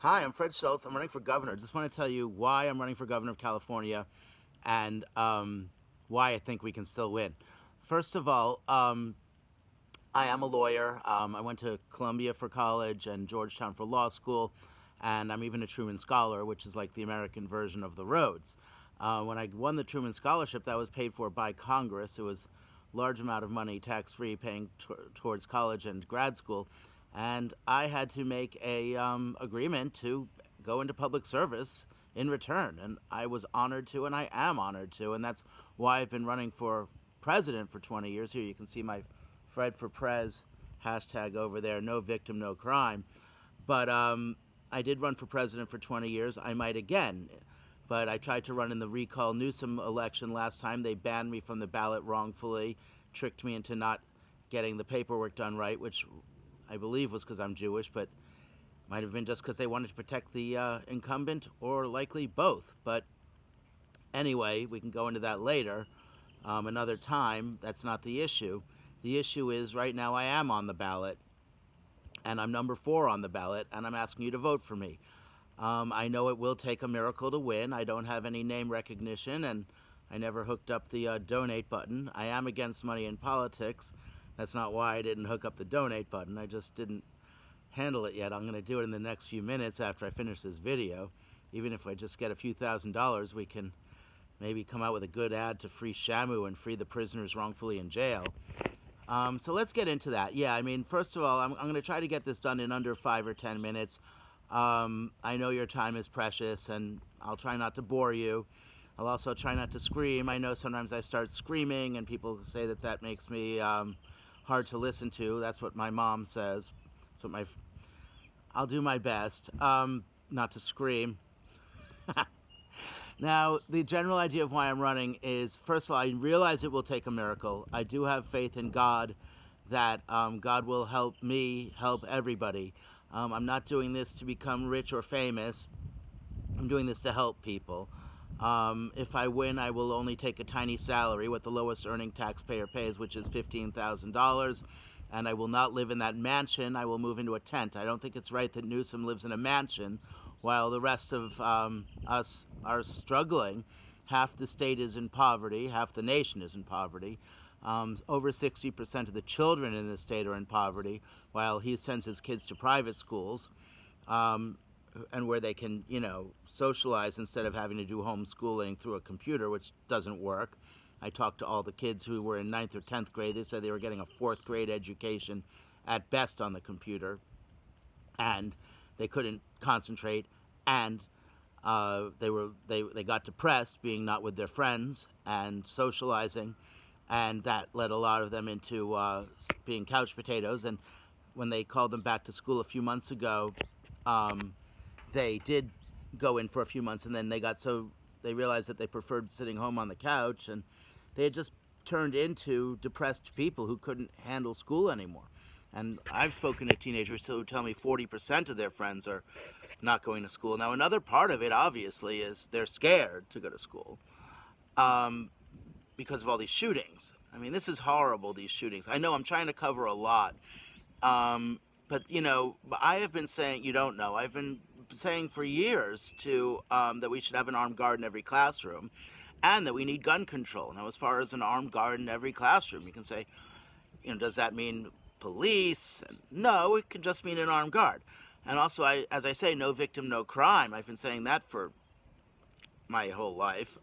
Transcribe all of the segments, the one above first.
Hi, I'm Fred Schultz. I'm running for governor. Just want to tell you why I'm running for governor of California and why I think we can still win. First of all, I am a lawyer. I went to Columbia for college and Georgetown for law school, and I'm even a Truman Scholar, which is like the American version of the Rhodes. When I won the Truman Scholarship, that was paid for by Congress. It was a large amount of money, tax-free, paying towards college and grad school. And I had to make a agreement to go into public service in return. And I was honored to, and I am honored to. And that's why I've been running for president for 20 years. Here you can see my Fred for Prez hashtag over there, no victim, no crime. But I did run for president for 20 years. I might again. But I tried to run in the recall Newsom election last time. They banned me from the ballot wrongfully, tricked me into not getting the paperwork done right, which I believe was because I'm Jewish, but might have been just because they wanted to protect the incumbent, or likely both. But anyway, we can go into that later, another time. That's not the issue. The issue is right now I am on the ballot, and I'm number 4 on the ballot, and I'm asking you to vote for me. I know it will take a miracle to win. I don't have any name recognition, and I never hooked up the donate button. I am against money in politics. That's not why I didn't hook up the donate button. I just didn't handle it yet. I'm going to do it in the next few minutes after I finish this video. Even if I just get a few $1,000s, we can maybe come out with a good ad to free Shamu and free the prisoners wrongfully in jail. So let's get into that. Yeah, I mean, first of all, I'm going to try to get this done in under 5 or 10 minutes. I know your time is precious, and I'll try not to bore you. I'll also try not to scream. I know sometimes I start screaming, and people say that that makes me hard to listen to. That's what my mom says. I'll do my best not to scream. Now, the general idea of why I'm running is, first of all, I realize it will take a miracle. I do have faith in God that God will help me help everybody. I'm not doing this to become rich or famous. I'm doing this to help people. If I win, I will only take a tiny salary, what the lowest earning taxpayer pays, which is $15,000. And I will not live in that mansion. I will move into a tent. I don't think it's right that Newsom lives in a mansion while the rest of us are struggling. Half the state is in poverty. Half the nation is in poverty. Over 60% of the children in the state are in poverty, while he sends his kids to private schools, and where they can, socialize instead of having to do homeschooling through a computer, which doesn't work. I talked to all the kids who were in 9th or 10th grade. They said they were getting a 4th grade education at best on the computer, and they couldn't concentrate, and they got depressed being not with their friends and socializing, and that led a lot of them into being couch potatoes. And when they called them back to school a few months ago, they did go in for a few months, and then they realized that they preferred sitting home on the couch, and they had just turned into depressed people who couldn't handle school anymore. And I've spoken to teenagers who tell me 40% of their friends are not going to school. Now, another part of it, obviously, is they're scared to go to school because of all these shootings. I mean, this is horrible, these shootings. I know I'm trying to cover a lot, but, I have been saying, you don't know, I've been saying for years that we should have an armed guard in every classroom, and that we need gun control. Now, as far as an armed guard in every classroom, you can say, does that mean police? No, it can just mean an armed guard. And also, as I say, no victim, no crime. I've been saying that for my whole life.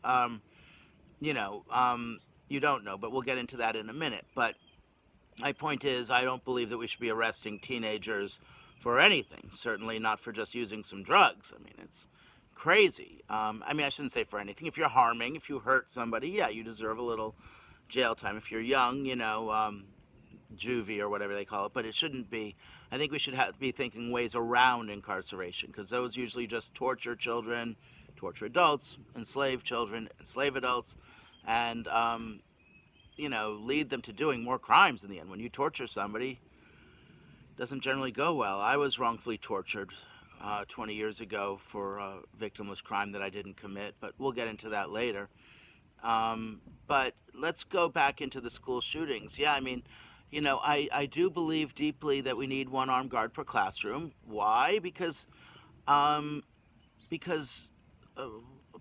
You don't know, but we'll get into that in a minute. But my point is, I don't believe that we should be arresting teenagers for anything, certainly not for just using some drugs. I mean, it's crazy. I shouldn't say for anything. If you're harming, if you hurt somebody, yeah, you deserve a little jail time. If you're young, juvie or whatever they call it, but it shouldn't be. I think we should be thinking ways around incarceration, because those usually just torture children, torture adults, enslave children, enslave adults, and, lead them to doing more crimes in the end. When you torture somebody, it doesn't generally go well. I was wrongfully tortured 20 years ago for a victimless crime that I didn't commit, but we'll get into that later. But let's go back into the school shootings. Yeah, I do believe deeply that we need one armed guard per classroom. Why? Because Because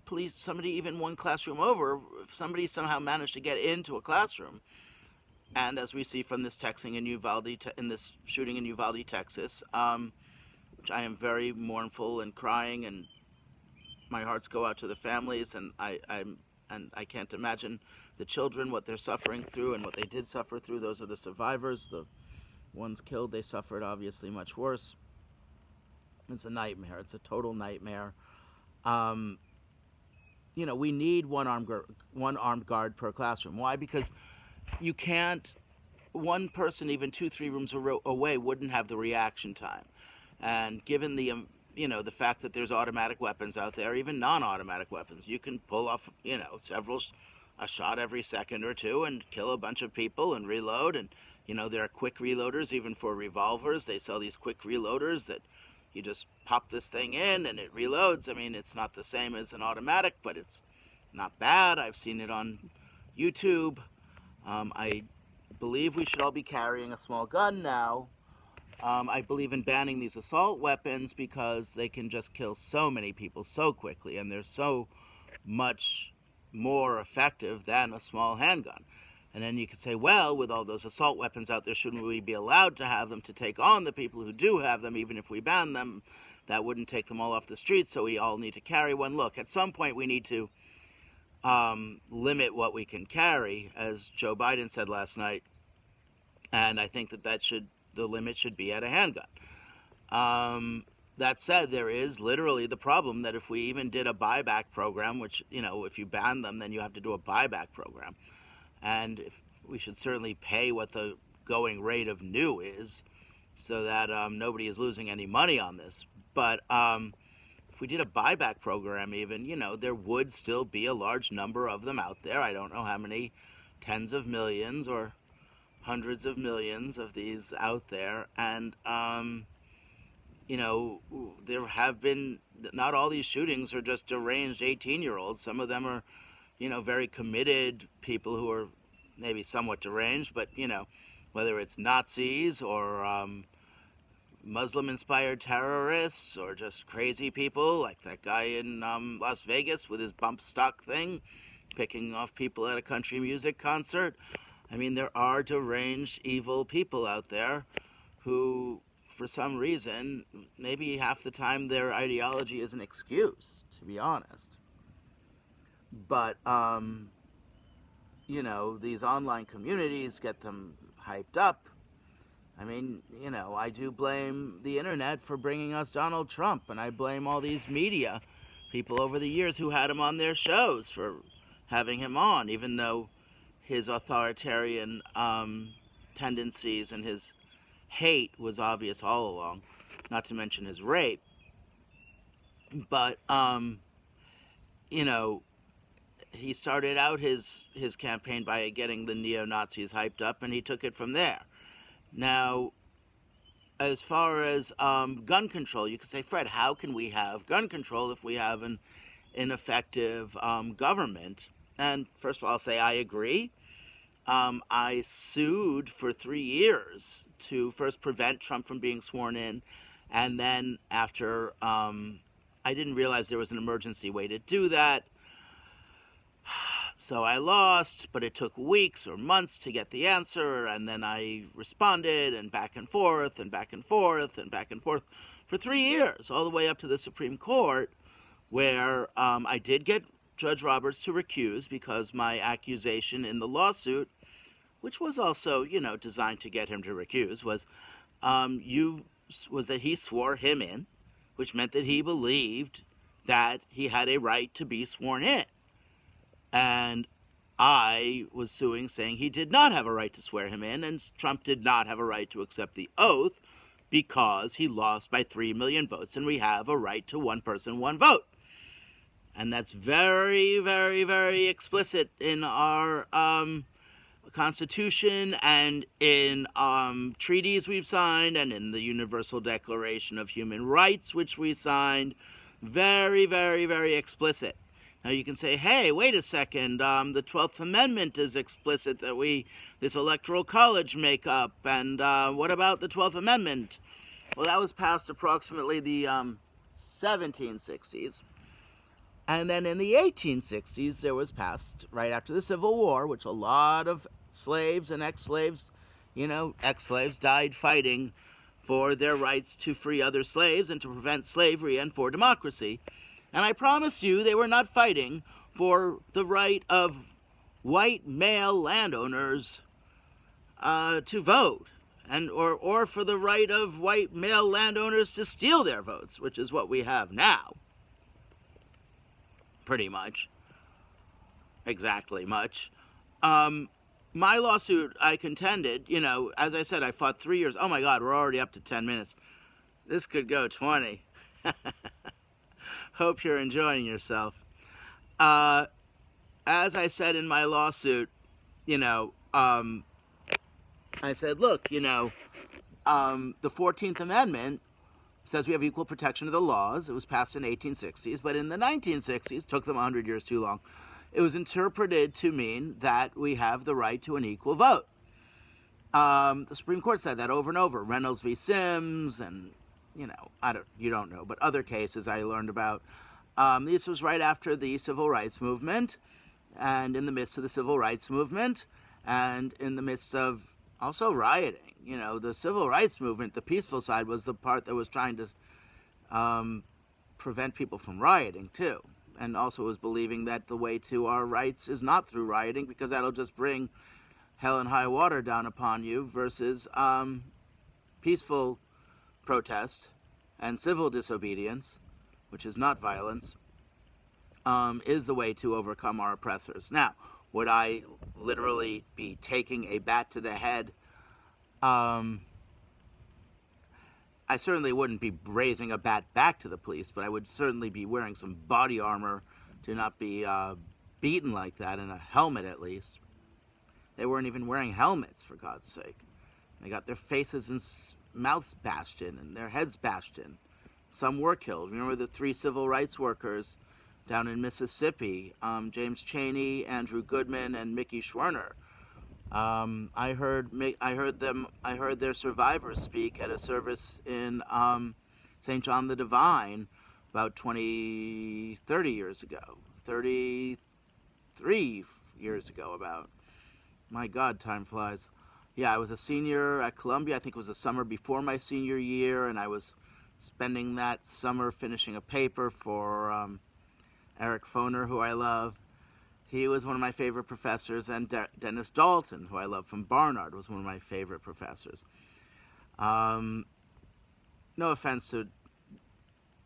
police, somebody even one classroom over, if somebody somehow managed to get into a classroom, and as we see from this texting in in this shooting in Uvalde, Texas, which I am very mournful and crying, and my hearts go out to the families, and I can't imagine the children, what they're suffering through and what they did suffer through. Those are the survivors. The ones killed, they suffered obviously much worse. It's a nightmare. It's a total nightmare. You know, we need one armed guard per classroom. Why? Because you can't, one person even 2-3 rooms away wouldn't have the reaction time. And given the you know, the fact that there's automatic weapons out there, even non-automatic weapons, you can pull off, you know, a shot every second or two and kill a bunch of people and reload. And you know, there are quick reloaders even for revolvers. They sell these quick reloaders that you just pop this thing in and it reloads. I mean, it's not the same as an automatic, but it's not bad. I've seen it on YouTube. I believe we should all be carrying a small gun now. I believe in banning these assault weapons because they can just kill so many people so quickly, and they're so much more effective than a small handgun. And then you could say, well, with all those assault weapons out there, shouldn't we be allowed to have them to take on the people who do have them, even if we ban them? That wouldn't take them all off the streets, so we all need to carry one. Look, at some point we need to limit what we can carry, as Joe Biden said last night, and I think that the limit should be at a handgun. That said, there is literally the problem that if we even did a buyback program, which, you know, if you ban them, then you have to do a buyback program. And we should certainly pay what the going rate of new is so that nobody is losing any money on this. But if we did a buyback program even, you know, there would still be a large number of them out there. I don't know how many, tens of millions or hundreds of millions of these out there. And, you know, there have been, not all these shootings are just deranged 18-year-olds. Some of them are, you know, very committed people who are maybe somewhat deranged, but, you know, whether it's Nazis or Muslim-inspired terrorists or just crazy people like that guy in Las Vegas with his bump stock thing, picking off people at a country music concert. I mean, there are deranged, evil people out there who, for some reason, maybe half the time their ideology is an excuse, to be honest. But, you know, these online communities get them hyped up. I mean, you know, I do blame the internet for bringing us Donald Trump, and I blame all these media people over the years who had him on their shows for having him on, even though his authoritarian tendencies and his hate was obvious all along, not to mention his rape. But, you know, he started out his campaign by getting the neo-Nazis hyped up, and he took it from there. Now, as far as gun control, you could say, Fred, how can we have gun control if we have an ineffective government? And first of all, I'll say I agree. I sued for 3 years to first prevent Trump from being sworn in, and then after, I didn't realize there was an emergency way to do that. So I lost, but it took weeks or months to get the answer, and then I responded, and back and forth, and back and forth, and back and forth for 3 years, all the way up to the Supreme Court, where I did get Judge Roberts to recuse because my accusation in the lawsuit, which was also, you know, designed to get him to recuse, was that he swore him in, which meant that he believed that he had a right to be sworn in. And I was suing, saying he did not have a right to swear him in, and Trump did not have a right to accept the oath because he lost by 3 million votes, and we have a right to one person, one vote. And that's very, very, very explicit in our Constitution and in treaties we've signed and in the Universal Declaration of Human Rights, which we signed. Very, very, very explicit. Now you can say, hey, wait a second, the 12th Amendment is explicit that this Electoral College makeup, and what about the 12th Amendment? Well, that was passed approximately the 1760s. And then in the 1860s, there was passed, right after the Civil War, which a lot of slaves and ex-slaves, ex-slaves died fighting for their rights to free other slaves and to prevent slavery and for democracy. And I promise you, they were not fighting for the right of white male landowners to vote, or for the right of white male landowners to steal their votes, which is what we have now. Pretty much. Exactly much. My lawsuit, I contended, as I said, I fought 3 years. Oh my God, we're already up to 10 minutes. This could go 20. Hope you're enjoying yourself. As I said in my lawsuit, I said, look, the 14th Amendment says we have equal protection of the laws. It was passed in the 1860s, but in the 1960s, took them 100 years too long, it was interpreted to mean that we have the right to an equal vote. The Supreme Court said that over and over. Reynolds v. Sims, and you don't know, but other cases I learned about. This was right after the Civil Rights Movement, and in the midst of the Civil Rights Movement, and in the midst of also rioting. The Civil Rights Movement, the peaceful side, was the part that was trying to prevent people from rioting, too. And also was believing that the way to our rights is not through rioting, because that'll just bring hell and high water down upon you, versus peaceful protest and civil disobedience, which is not violence, is the way to overcome our oppressors. Now, would I literally be taking a bat to the head? I certainly wouldn't be raising a bat back to the police, but I would certainly be wearing some body armor to not be beaten like that, and a helmet at least. They weren't even wearing helmets, for God's sake. They got their faces and mouths bashed in and their heads bashed in. Some were killed. Remember the 3 civil rights workers down in Mississippi, James Chaney, Andrew Goodman, and Mickey Schwerner. I heard their survivors speak at a service in St. John the Divine about 30 years ago. 33 years ago about. My God, time flies. Yeah, I was a senior at Columbia. I think it was the summer before my senior year, and I was spending that summer finishing a paper for Eric Foner, who I love. He was one of my favorite professors, and Dennis Dalton, who I love from Barnard, was one of my favorite professors. No offense to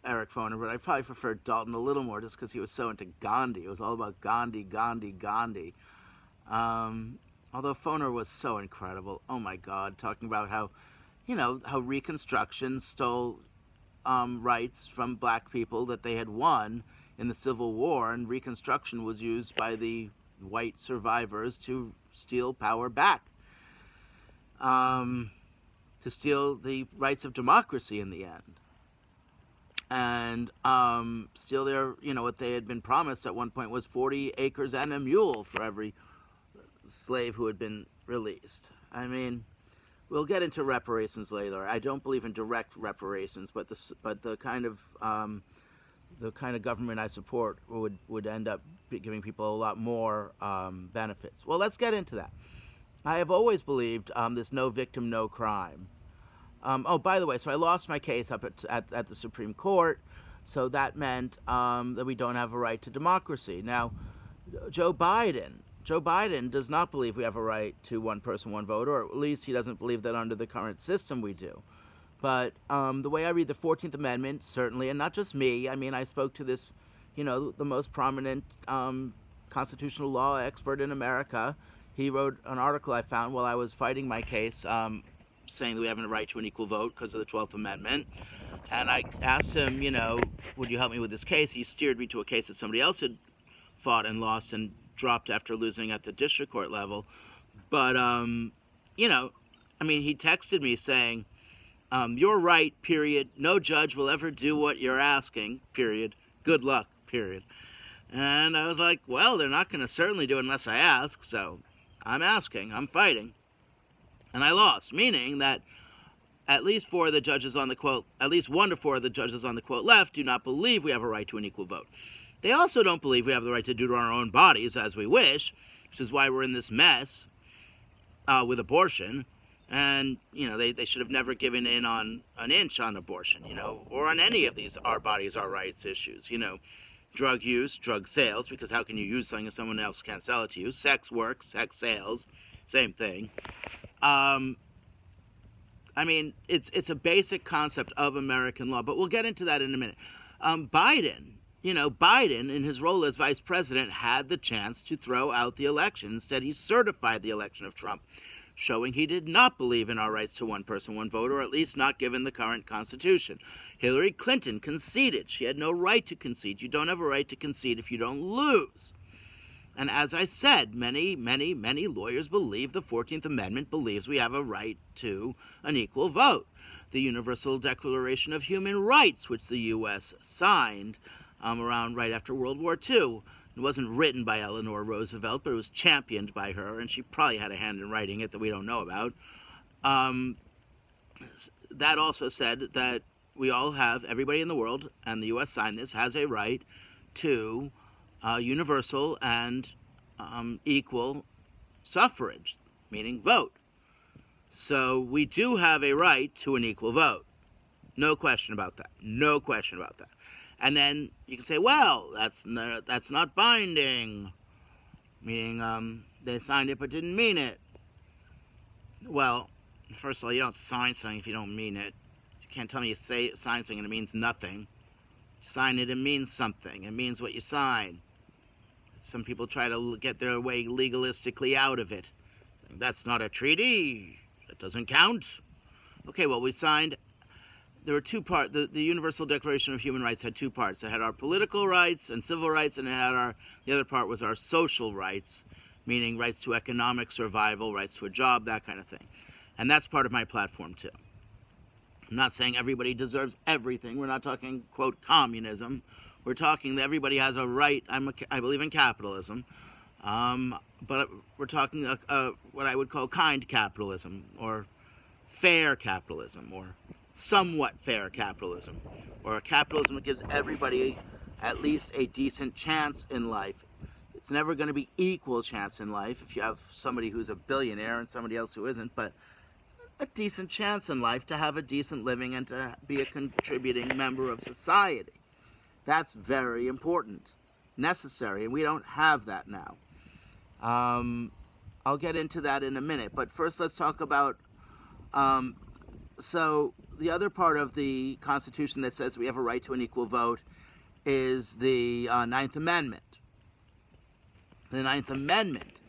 Eric Foner, but I probably preferred Dalton a little more just because he was so into Gandhi. It was all about Gandhi, Gandhi, Gandhi. Although Foner was so incredible. Oh my God, talking about how Reconstruction stole rights from black people that they had won in the Civil War, and Reconstruction was used by the white survivors to steal power back, to steal the rights of democracy in the end, and steal their, what they had been promised at one point was 40 acres and a mule for every slave who had been released. I mean, we'll get into reparations later. I don't believe in direct reparations, but the kind of government I support would end up giving people a lot more benefits. Well, let's get into that. I have always believed this no victim, no crime. Oh, by the way, so I lost my case up at the Supreme Court, so that meant that we don't have a right to democracy. Now, Joe Biden does not believe we have a right to one person, one vote, or at least he doesn't believe that under the current system we do. But the way I read the 14th Amendment, certainly, and not just me, I mean, I spoke to this, the most prominent constitutional law expert in America. He wrote an article I found while I was fighting my case, saying that we have a right to an equal vote because of the 12th Amendment. And I asked him, would you help me with this case? He steered me to a case that somebody else had fought and lost and dropped after losing at the district court level. But, he texted me saying, you're right, period. No judge will ever do what you're asking, period. Good luck, period. And I was like, well, they're not going to certainly do it unless I ask, so I'm asking, I'm fighting. And I lost, meaning that at least one to four of the judges on the quote left do not believe we have a right to an equal vote. They also don't believe we have the right to do to our own bodies as we wish, which is why we're in this mess with abortion. And, they should have never given in on an inch on abortion, or on any of these our bodies, our rights issues, drug use, drug sales, because how can you use something if someone else can't sell it to you? Sex work, sex sales, same thing. It's a basic concept of American law, but we'll get into that in a minute. Biden, in his role as vice president, had the chance to throw out the election. Instead, he certified the election of Trump, showing he did not believe in our rights to one person, one vote, or at least not given the current Constitution. Hillary Clinton conceded. She had no right to concede. You don't have a right to concede if you don't lose. And as I said, many, many, many lawyers believe the 14th Amendment believes we have a right to an equal vote. The Universal Declaration of Human Rights, which the U.S. signed around right after World War II. It wasn't written by Eleanor Roosevelt, but it was championed by her, and she probably had a hand in writing it that we don't know about. That also said that we all have, everybody in the world, and the U.S. signed this, has a right to universal and equal suffrage, meaning vote. So we do have a right to an equal vote. No question about that. No question about that. And then you can say, well, that's not binding, meaning they signed it but didn't mean it. Well, first of all, you don't sign something if you don't mean it. You can't tell me you sign something and it means nothing. You sign it, it means something. It means what you sign. Some people try to get their way legalistically out of it. That's not a treaty. That doesn't count. Okay, well, we signed. There were two parts. The Universal Declaration of Human Rights had two parts. It had our political rights and civil rights, and the other part was our social rights, meaning rights to economic survival, rights to a job, that kind of thing. And that's part of my platform, too. I'm not saying everybody deserves everything. We're not talking, quote, communism. We're talking that everybody has a right. I believe in capitalism. But we're talking what I would call kind capitalism, or fair capitalism, or somewhat fair capitalism, or a capitalism that gives everybody at least a decent chance in life. It's never going to be equal chance in life if you have somebody who's a billionaire and somebody else who isn't, but a decent chance in life to have a decent living and to be a contributing member of society. That's very important, necessary, and we don't have that now. I'll get into that in a minute, but first let's talk about so the other part of the Constitution that says we have a right to an equal vote is the Ninth Amendment. The Ninth Amendment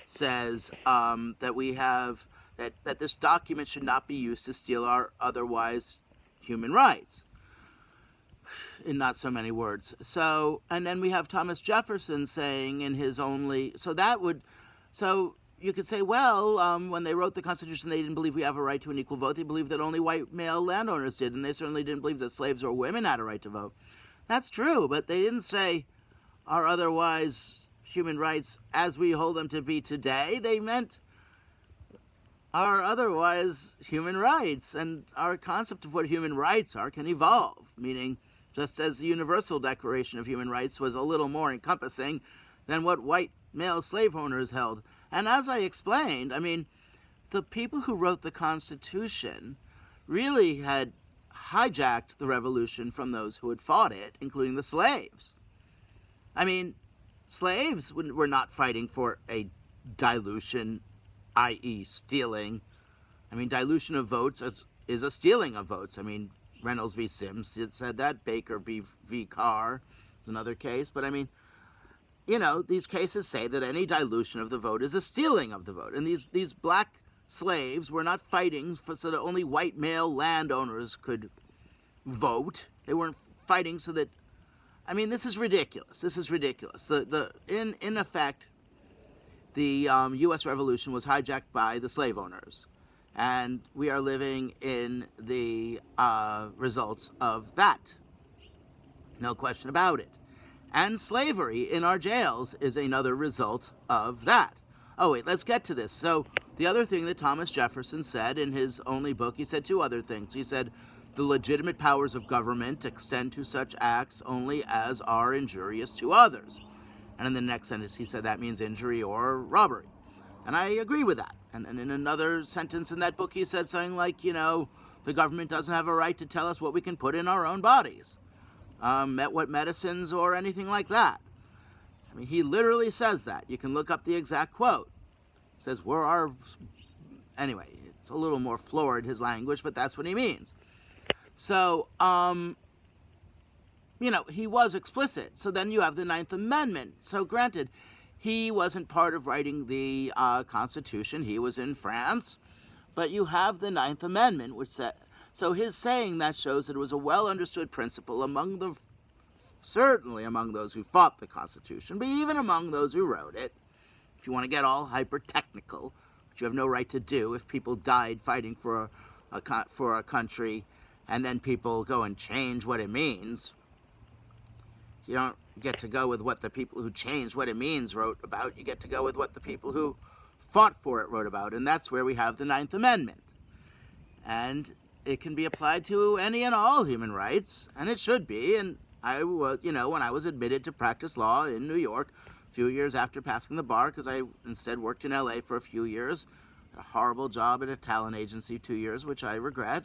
says that we have that this document should not be used to steal our otherwise human rights, in not so many words. So, and then we have Thomas Jefferson saying in his so you could say, well, when they wrote the Constitution, they didn't believe we have a right to an equal vote. They believed that only white male landowners did, and they certainly didn't believe that slaves or women had a right to vote. That's true, but they didn't say our otherwise human rights as we hold them to be today. They meant our otherwise human rights, and our concept of what human rights are can evolve, meaning just as the Universal Declaration of Human Rights was a little more encompassing than what white male slave owners held. And as I explained, the people who wrote the Constitution really had hijacked the revolution from those who had fought it, including the slaves. Slaves were not fighting for a dilution, i.e. stealing. Dilution of votes is a stealing of votes. Reynolds v. Sims said that. Baker v. Carr is another case. But these cases say that any dilution of the vote is a stealing of the vote. And these black slaves were not fighting so that only white male landowners could vote. They weren't fighting so that, this is ridiculous. This is ridiculous. In effect, the U.S. Revolution was hijacked by the slave owners. And we are living in the results of that. No question about it. And slavery in our jails is another result of that. Oh, wait, let's get to this. So The other thing that Thomas Jefferson said in his only book, he said two other things. He said, the legitimate powers of government extend to such acts only as are injurious to others. And in the next sentence, he said that means injury or robbery. And I agree with that. And in another sentence in that book, he said something like, the government doesn't have a right to tell us what we can put in our own bodies, what medicines or anything like that. I mean, he literally says that. You can look up the exact quote. He says, anyway, it's a little more florid, his language, but that's what he means. So, he was explicit. So then you have the Ninth Amendment. So granted, he wasn't part of writing the Constitution. He was in France. But you have the Ninth Amendment, which said, so his saying that shows that it was a well-understood principle certainly among those who fought the Constitution, but even among those who wrote it. If you want to get all hyper-technical, which you have no right to do, if people died fighting for a country, and then people go and change what it means, you don't get to go with what the people who changed what it means wrote about. You get to go with what the people who fought for it wrote about, and that's where we have the Ninth Amendment. And it can be applied to any and all human rights, and it should be. And I was, when I was admitted to practice law in New York a few years after passing the bar, because I instead worked in LA for a few years, a horrible job at a talent agency 2 years, which I regret.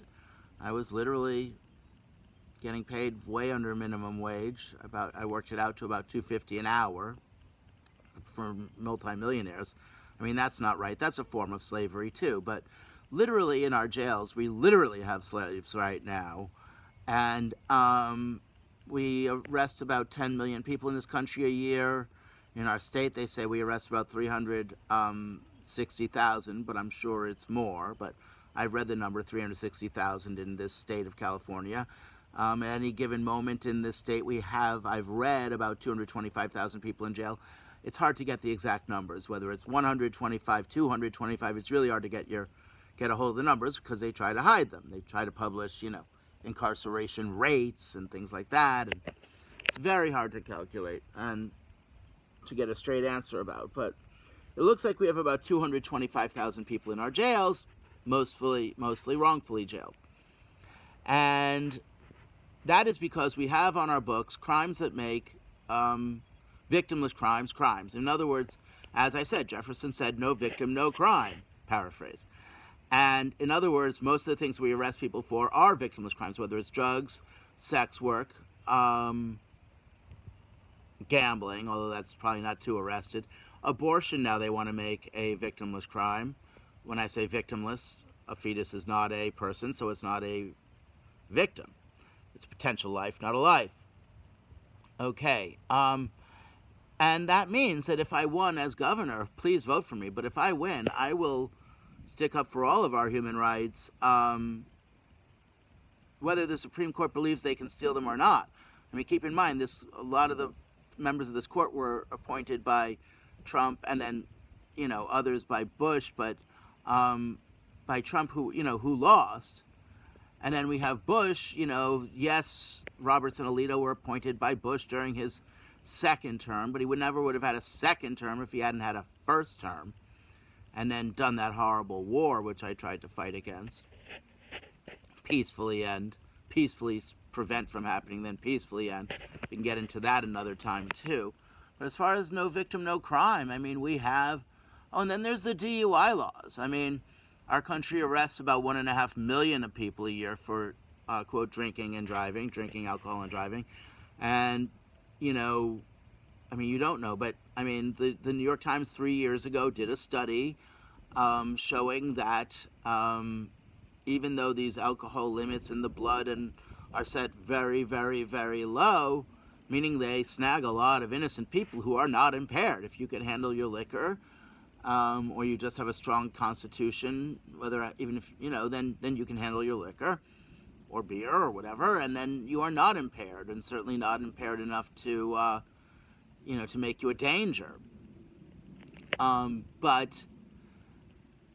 I was literally getting paid way under minimum wage. I worked it out to about $2.50 an hour for multimillionaires. I mean, that's not right. That's a form of slavery too. But literally in our jails, we literally have slaves right now. And we arrest about 10 million people in this country a year. In our state, they say we arrest about 360,000, but I'm sure it's more. But I've read the number 360,000 in this state of California. At any given moment in this state, I've read about 225,000 people in jail. It's hard to get the exact numbers, whether it's 125, 225. It's really hard to get a hold of the numbers because they try to hide them. They try to publish, incarceration rates and things like that. And it's very hard to calculate and to get a straight answer about. But it looks like we have about 225,000 people in our jails, mostly wrongfully jailed. And that is because we have on our books crimes that make victimless crimes. In other words, as I said, Jefferson said, no victim, no crime, paraphrase. And in other words, most of the things we arrest people for are victimless crimes, whether it's drugs, sex work, gambling, although that's probably not too arrested. Abortion now they want to make a victimless crime. When I say victimless, a fetus is not a person, so it's not a victim. It's a potential life, not a life. Okay. And that means that if I won as governor, please vote for me, but if I win, I will stick up for all of our human rights, whether the Supreme Court believes they can steal them or not. I mean, keep in mind, a lot of the members of this court were appointed by Trump and then, others by Bush, but by Trump who lost. And then we have Bush, yes, Roberts and Alito were appointed by Bush during his second term, but he never would have had a second term if he hadn't had a first term and then done that horrible war, which I tried to fight against, peacefully prevent from happening, then peacefully end. We can get into that another time, too. But as far as no victim, no crime, I mean, we have... Oh, and then there's the DUI laws. I mean, our country arrests about 1.5 million of people a year for, quote, drinking alcohol and driving. And, you don't know, but, the New York Times 3 years ago did a study showing that even though these alcohol limits in the blood are set very, very, very low, meaning they snag a lot of innocent people who are not impaired. If you can handle your liquor, or you just have a strong constitution, then you can handle your liquor or beer or whatever, and then you are not impaired, and certainly not impaired enough to make you a danger. But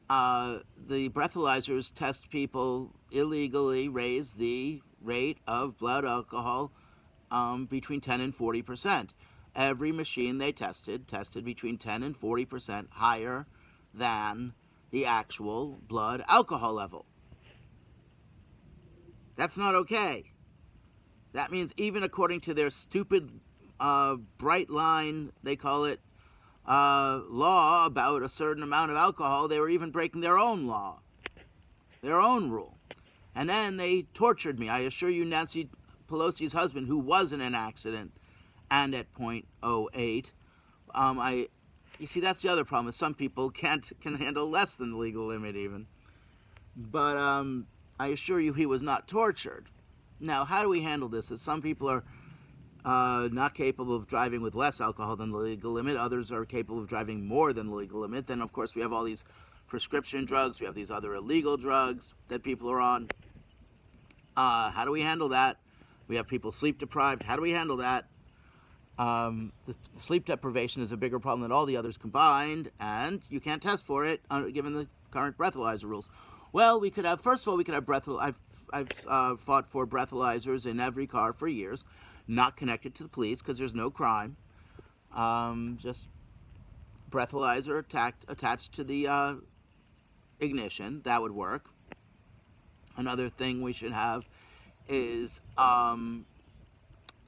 the breathalyzers test people illegally, raise the rate of blood alcohol between 10 and 40%. Every machine they tested between 10 and 40% higher than the actual blood alcohol level. That's not okay. That means even according to their stupid bright line, they call it, law about a certain amount of alcohol, they were even breaking their own law, their own rule. And then they tortured me. I assure you, Nancy Pelosi's husband, who was in an accident and at .08, you see, that's the other problem, is some people can handle less than the legal limit even. But I assure you he was not tortured. Now, how do we handle this? That some people are not capable of driving with less alcohol than the legal limit. Others are capable of driving more than the legal limit. Then, of course, we have all these prescription drugs. We have these other illegal drugs that people are on. How do we handle that? We have people sleep deprived. How do we handle that? The sleep deprivation is a bigger problem than all the others combined, and you can't test for it given the current breathalyzer rules. Well, we could have, first of all, we could have I've fought for breathalyzers in every car for years, not connected to the police because there's no crime. Just breathalyzer attached to the ignition. That would work. Another thing we should have is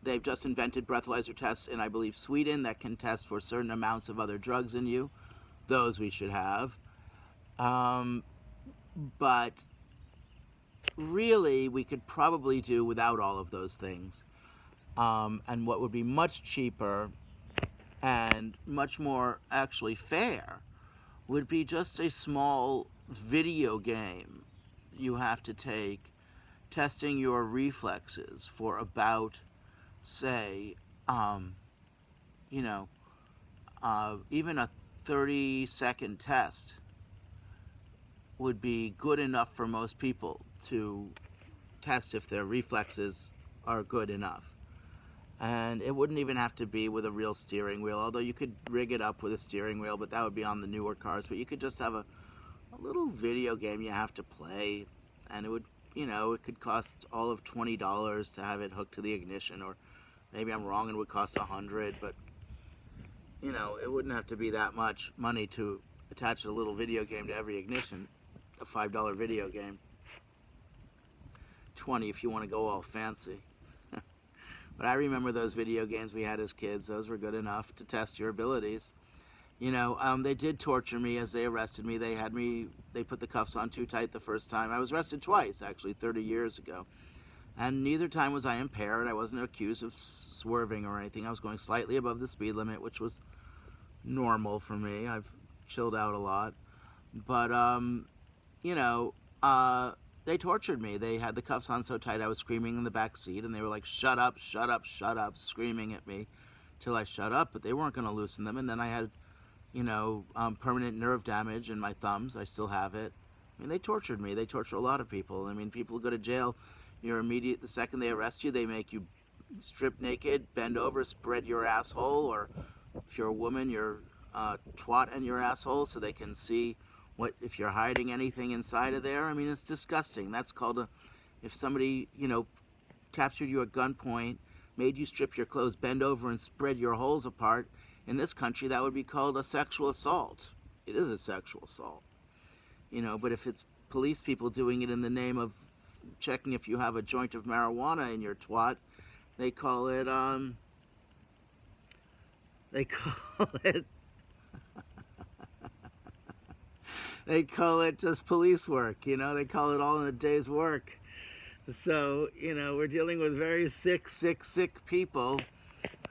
they've just invented breathalyzer tests in, I believe, Sweden that can test for certain amounts of other drugs in you. Those we should have. But really, we could probably do without all of those things. And what would be much cheaper and much more actually fair would be just a small video game you have to take testing your reflexes for about, say, even a 30-second test would be good enough for most people to test if their reflexes are good enough. And it wouldn't even have to be with a real steering wheel, although you could rig it up with a steering wheel, but that would be on the newer cars. But you could just have a little video game you have to play, and it would, it could cost all of $20 to have it hooked to the ignition, or maybe I'm wrong and it would cost $100, but, it wouldn't have to be that much money to attach a little video game to every ignition, a $5 video game. $20 if you want to go all fancy. But I remember those video games we had as kids. Those were good enough to test your abilities. They did torture me as they arrested me. They put the cuffs on too tight the first time. I was arrested twice, actually, 30 years ago. And neither time was I impaired. I wasn't accused of swerving or anything. I was going slightly above the speed limit, which was normal for me. I've chilled out a lot. But, they tortured me. They had the cuffs on so tight I was screaming in the back seat, and they were like, shut up, shut up, shut up, screaming at me till I shut up, but they weren't going to loosen them. And then I had, permanent nerve damage in my thumbs. I still have it. I mean, they tortured me. They torture a lot of people. I mean, people go to jail. The second they arrest you, they make you strip naked, bend over, spread your asshole, or if you're a woman, you're twat in your asshole so they can see if you're hiding anything inside of there. I mean, it's disgusting. That's called if somebody, captured you at gunpoint, made you strip your clothes, bend over, and spread your holes apart, in this country, that would be called a sexual assault. It is a sexual assault. But if it's police people doing it in the name of checking if you have a joint of marijuana in your twat, they call it, they call it just police work, they call it all in a day's work. So, we're dealing with very sick people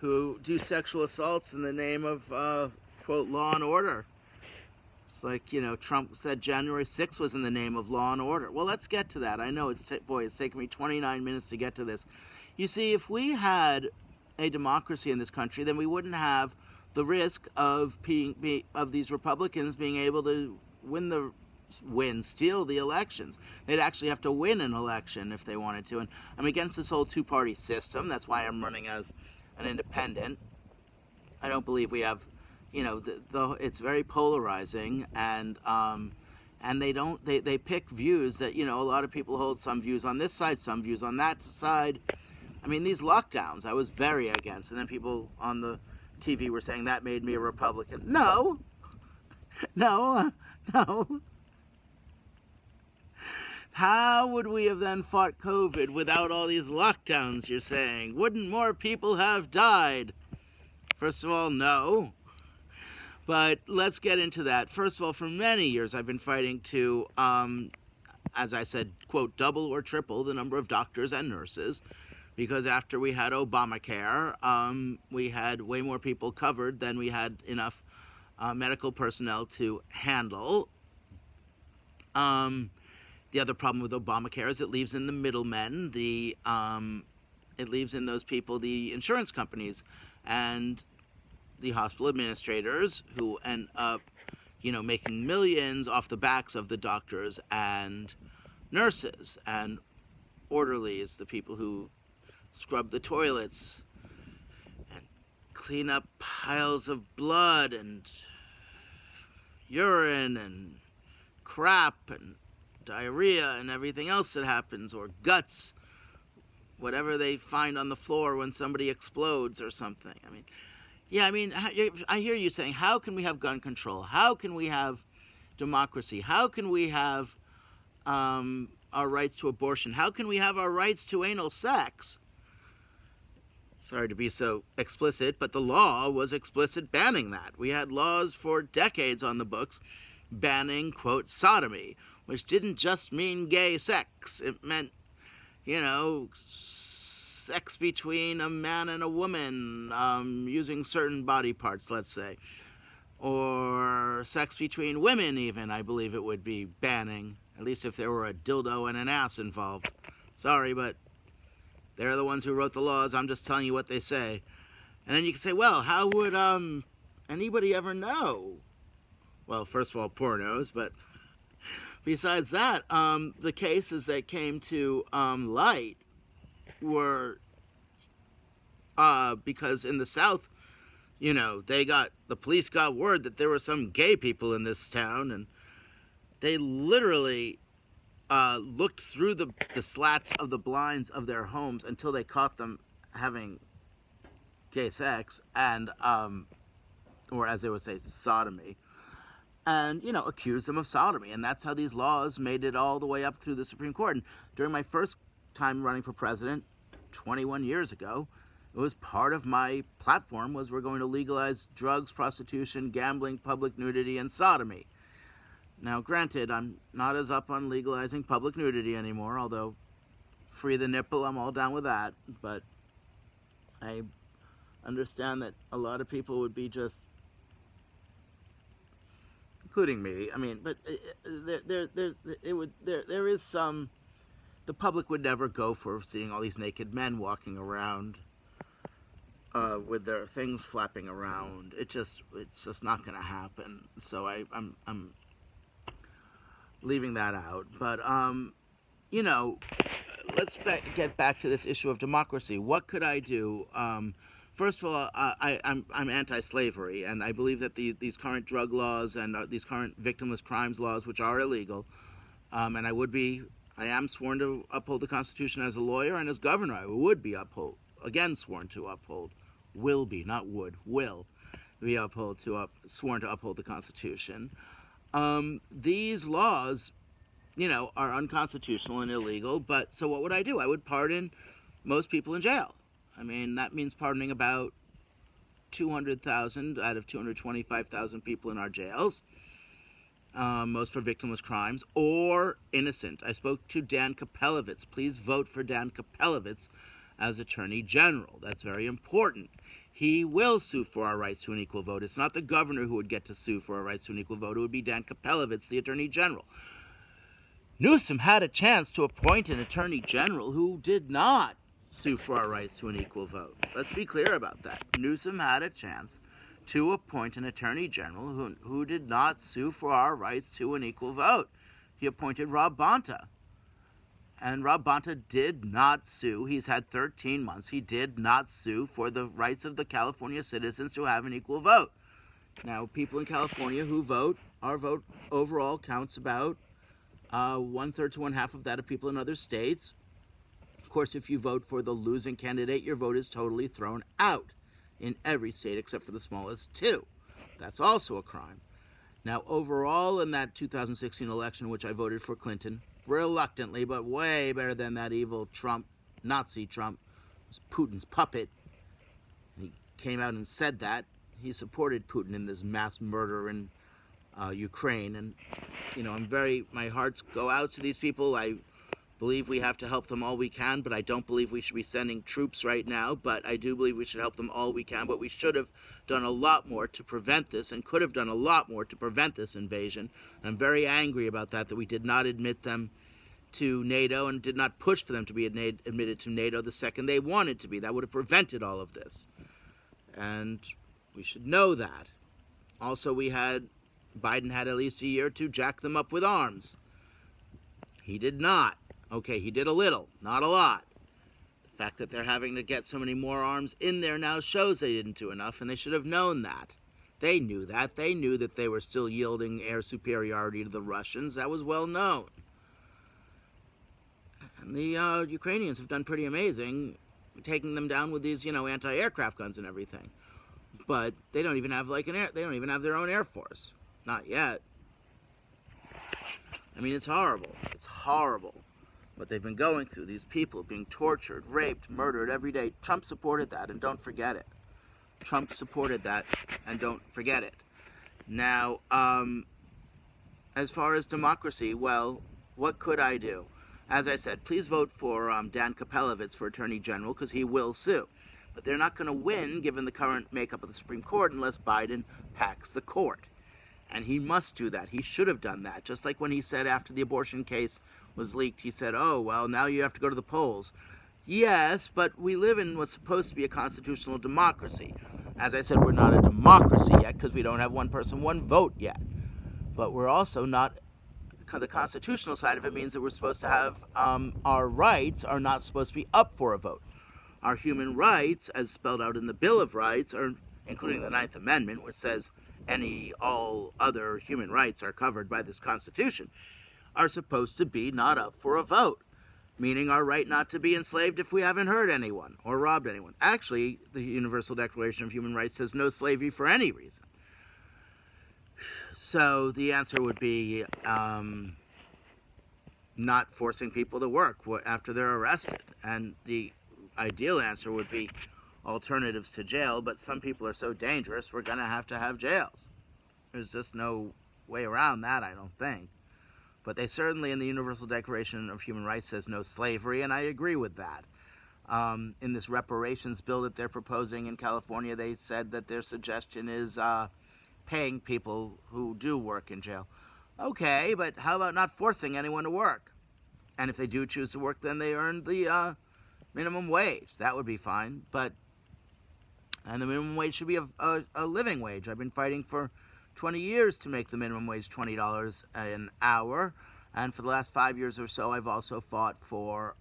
who do sexual assaults in the name of, quote, law and order. It's like, Trump said January 6th was in the name of law and order. Well, let's get to that. I know it's taken me 29 minutes to get to this. You see, if we had a democracy in this country, then we wouldn't have the risk of these Republicans being able to steal the elections. They'd actually have to win an election if they wanted to. And I'm against this whole two-party system. That's why I'm running as an independent. I don't believe we have, it's very polarizing, and they pick views that, a lot of people hold some views on this side, some views on that side. I mean, these lockdowns I was very against, and then people on the TV were saying that made me a Republican. No. How would we have then fought COVID without all these lockdowns, you're saying? Wouldn't more people have died? First of all, no. But let's get into that. First of all, for many years I've been fighting to, as I said, quote, double or triple the number of doctors and nurses, because after we had Obamacare, we had way more people covered than we had enough medical personnel to handle. The other problem with Obamacare is it leaves in the middlemen, it leaves in those people, the insurance companies and the hospital administrators, who end up, making millions off the backs of the doctors and nurses and orderlies, the people who scrub the toilets and clean up piles of blood and urine and crap and diarrhea and everything else that happens, or guts, whatever they find on the floor when somebody explodes or something. I hear you saying, how can we have gun control? How can we have democracy? How can we have our rights to abortion? How can we have our rights to anal sex? Sorry to be so explicit, but the law was explicit banning that. We had laws for decades on the books banning, quote, sodomy, which didn't just mean gay sex. It meant, sex between a man and a woman, using certain body parts, let's say. Or sex between women, even, I believe it would be banning, at least if there were a dildo and an ass involved. Sorry, but they're the ones who wrote the laws. I'm just telling you what they say. And then you can say, well, how would anybody ever know? Well, first of all, pornos, but besides that, the cases that came to light were because in the South, the police got word that there were some gay people in this town, and they literally looked through the slats of the blinds of their homes until they caught them having gay sex and, or as they would say, sodomy. And, accuse them of sodomy. And that's how these laws made it all the way up through the Supreme Court. And during my first time running for president, 21 years ago, it was part of my platform was we're going to legalize drugs, prostitution, gambling, public nudity, and sodomy. Now, granted, I'm not as up on legalizing public nudity anymore, although free the nipple, I'm all down with that. But I understand that a lot of people would be just, including me. But there is some. The public would never go for seeing all these naked men walking around with their things flapping around. It's just not going to happen. So I'm leaving that out. But let's get back to this issue of democracy. What could I do? First of all, I'm anti-slavery, and I believe that these current drug laws and these current victimless crimes laws, which are illegal, and I am sworn to uphold the Constitution as a lawyer, and as governor, I would be sworn to uphold, will be, not would, will be sworn to uphold the Constitution. These laws, are unconstitutional and illegal, but so what would I do? I would pardon most people in jail. That means pardoning about 200,000 out of 225,000 people in our jails, most for victimless crimes, or innocent. I spoke to Dan Capelevitz. Please vote for Dan Capelevitz as Attorney General. That's very important. He will sue for our rights to an equal vote. It's not the governor who would get to sue for our rights to an equal vote. It would be Dan Capelevitz, the Attorney General. Newsom had a chance to appoint an Attorney General who did not sue for our rights to an equal vote. Let's be clear about that. Newsom had a chance to appoint an Attorney General who did not sue for our rights to an equal vote. He appointed Rob Bonta. And Rob Bonta did not sue. He's had 13 months. He did not sue for the rights of the California citizens to have an equal vote. Now, people in California who vote, our vote overall counts about 1/3 to 1/2 of that of people in other states. Of course, if you vote for the losing candidate, your vote is totally thrown out in every state except for the smallest two. That's also a crime. Now, overall, in that 2016 election, which I voted for Clinton, reluctantly, but way better than that evil Trump, Nazi Trump, was Putin's puppet. He came out and said that. He supported Putin in this mass murder in Ukraine. And, my hearts go out to these people. I believe we have to help them all we can, but I don't believe we should be sending troops right now. But I do believe we should help them all we can. But we should have done a lot more to prevent this, and could have done a lot more to prevent this invasion. And I'm very angry about that we did not admit them to NATO and did not push for them to be admitted to NATO the second they wanted to be. That would have prevented all of this. And we should know that. Also, Biden had at least a year to jack them up with arms. He did not. Okay, he did a little, not a lot. The fact that they're having to get so many more arms in there now shows they didn't do enough, and they should have known that. They knew that. They knew that they were still yielding air superiority to the Russians. That was well known. And the Ukrainians have done pretty amazing, taking them down with these, anti-aircraft guns and everything. But they don't even have they don't even have their own air force. Not yet. I mean, it's horrible. It's horrible what they've been going through. These people being tortured, raped, murdered every day. Trump supported that, and don't forget it. Trump supported that, and don't forget it. Now, as far as democracy, well, what could I do? As I said, please vote for Dan Kopelovitz for Attorney General, because he will sue. But they're not going to win, given the current makeup of the Supreme Court, unless Biden packs the court. And he must do that. He should have done that. Just like when he said after the abortion case was leaked, he said, oh, well, now you have to go to the polls. Yes, but we live in what's supposed to be a constitutional democracy. As I said, we're not a democracy yet because we don't have one person, one vote yet. But we're also not, the constitutional side of it means that we're supposed to have, our rights are not supposed to be up for a vote. Our human rights, as spelled out in the Bill of Rights, are, including the Ninth Amendment, which says all other human rights are covered by this Constitution, are supposed to be not up for a vote, meaning our right not to be enslaved if we haven't hurt anyone or robbed anyone. Actually, the Universal Declaration of Human Rights says no slavery for any reason. So the answer would be not forcing people to work after they're arrested. And the ideal answer would be alternatives to jail, but some people are so dangerous, we're going to have jails. There's just no way around that, I don't think. But they certainly, in the Universal Declaration of Human Rights, says no slavery, and I agree with that. In this reparations bill that they're proposing in California, they said that their suggestion is paying people who do work in jail. Okay, but how about not forcing anyone to work? And if they do choose to work, then they earn the minimum wage. That would be fine. And the minimum wage should be a living wage. I've been fighting for 20 years to make the minimum wage $20 an hour. And for the last 5 years or so, I've also fought for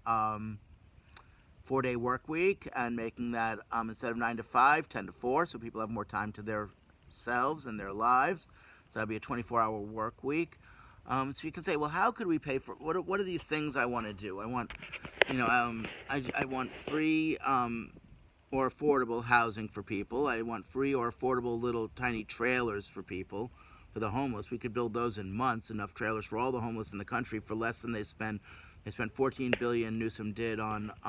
4-day work week and making that, instead of 9 to 5, 10 to 4, so people have more time to themselves and their lives. So that'd be a 24-hour work week. So you can say, well, how could we pay for, what are these things I want to do? I want, I want free or affordable housing for people. I want free or affordable little tiny trailers for people, for the homeless. We could build those in months, enough trailers for all the homeless in the country for less than they spend. They spent $14 billion, Newsom did, on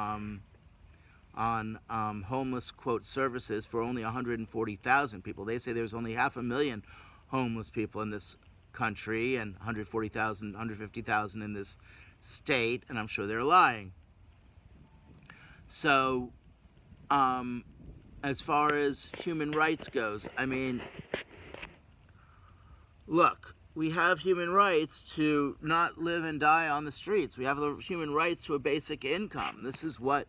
homeless, quote, services for only 140,000 people. They say there's only 500,000 homeless people in this country and 140,000, 150,000 in this state, and I'm sure they're lying. So, as far as human rights goes, I mean, look, we have human rights to not live and die on the streets. We have the human rights to a basic income. This is what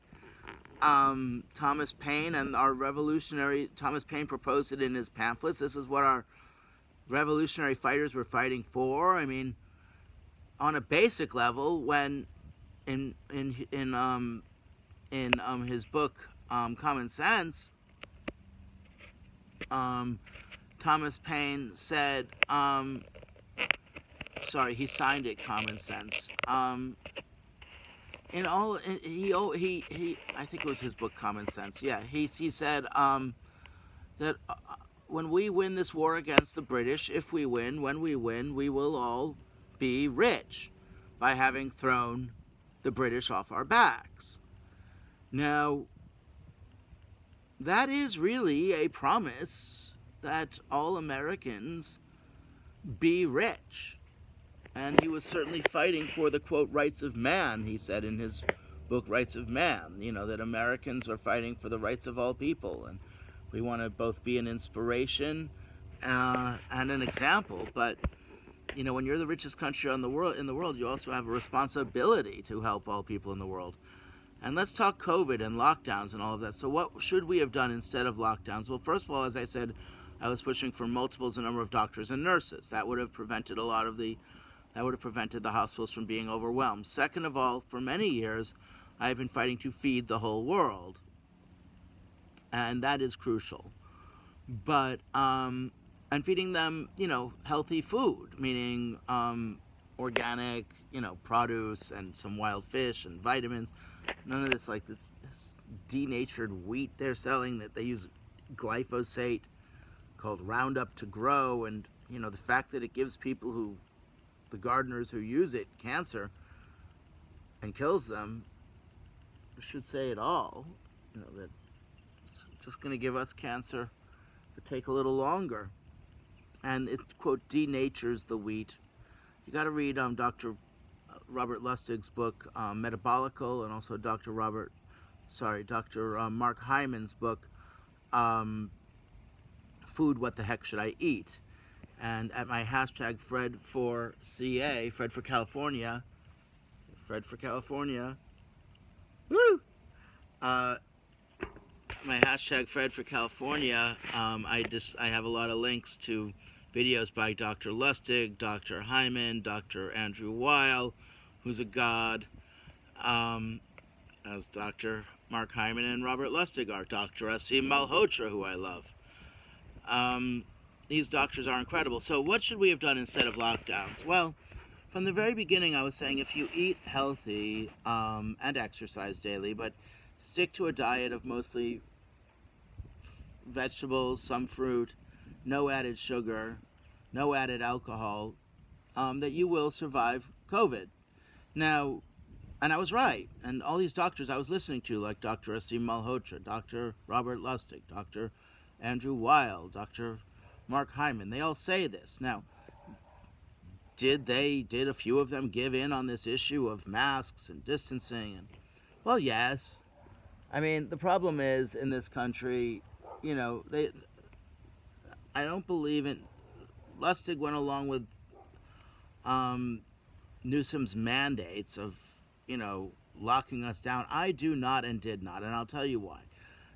Thomas Paine and our revolutionary, Thomas Paine proposed it in his pamphlets. This is what our revolutionary fighters were fighting for. I mean, on a basic level, when in his book Common Sense, Thomas Paine said, he signed it Common Sense. I think it was his book Common Sense. Yeah, he said that when we win this war against the British, if we win, when we win, we will all be rich. by having thrown the British off our backs. Now, that is really a promise that all Americans be rich. And he was certainly fighting for the, quote, rights of man, he said in his book, Rights of Man, that Americans are fighting for the rights of all people. And we want to both be an inspiration and an example. But, when you're the richest country in the world, you also have a responsibility to help all people in the world. And let's talk COVID and lockdowns and all of that. So what should we have done instead of lockdowns? Well, first of all, as I said, I was pushing for multiples the number of doctors and nurses. That would have prevented the hospitals from being overwhelmed. Second of all, for many years, I've been fighting to feed the whole world. And that is crucial. But, and feeding them, healthy food, meaning organic, produce and some wild fish and vitamins. None of this like this denatured wheat they're selling that they use glyphosate called Roundup to grow, and the fact that it gives people the gardeners who use it, cancer and kills them, should say it all. That it's just going to give us cancer to take a little longer. And it, quote, denatures the wheat. You got to read Dr. Robert Lustig's book, Metabolical, and also Dr. Mark Hyman's book, Food, What the Heck Should I Eat? And at my hashtag Fred4CA, Fred for California, woo! My hashtag Fred for California, I have a lot of links to videos by Dr. Lustig, Dr. Hyman, Dr. Andrew Weil, who's a god, as Dr. Mark Hyman and Robert Lustig are, Dr. S.C. Malhotra, who I love. These doctors are incredible. So what should we have done instead of lockdowns? Well, from the very beginning, I was saying if you eat healthy and exercise daily, but stick to a diet of mostly vegetables, some fruit, no added sugar, no added alcohol, that you will survive COVID. Now, and I was right. And all these doctors I was listening to, like Dr. S.C. Malhotra, Dr. Robert Lustig, Dr. Andrew Weil, Dr. Mark Hyman, they all say this. Now, did a few of them give in on this issue of masks and distancing? Well, yes. I mean, the problem is in this country, I don't believe in. Lustig went along with Newsom's mandates of, locking us down. I do not and did not, and I'll tell you why.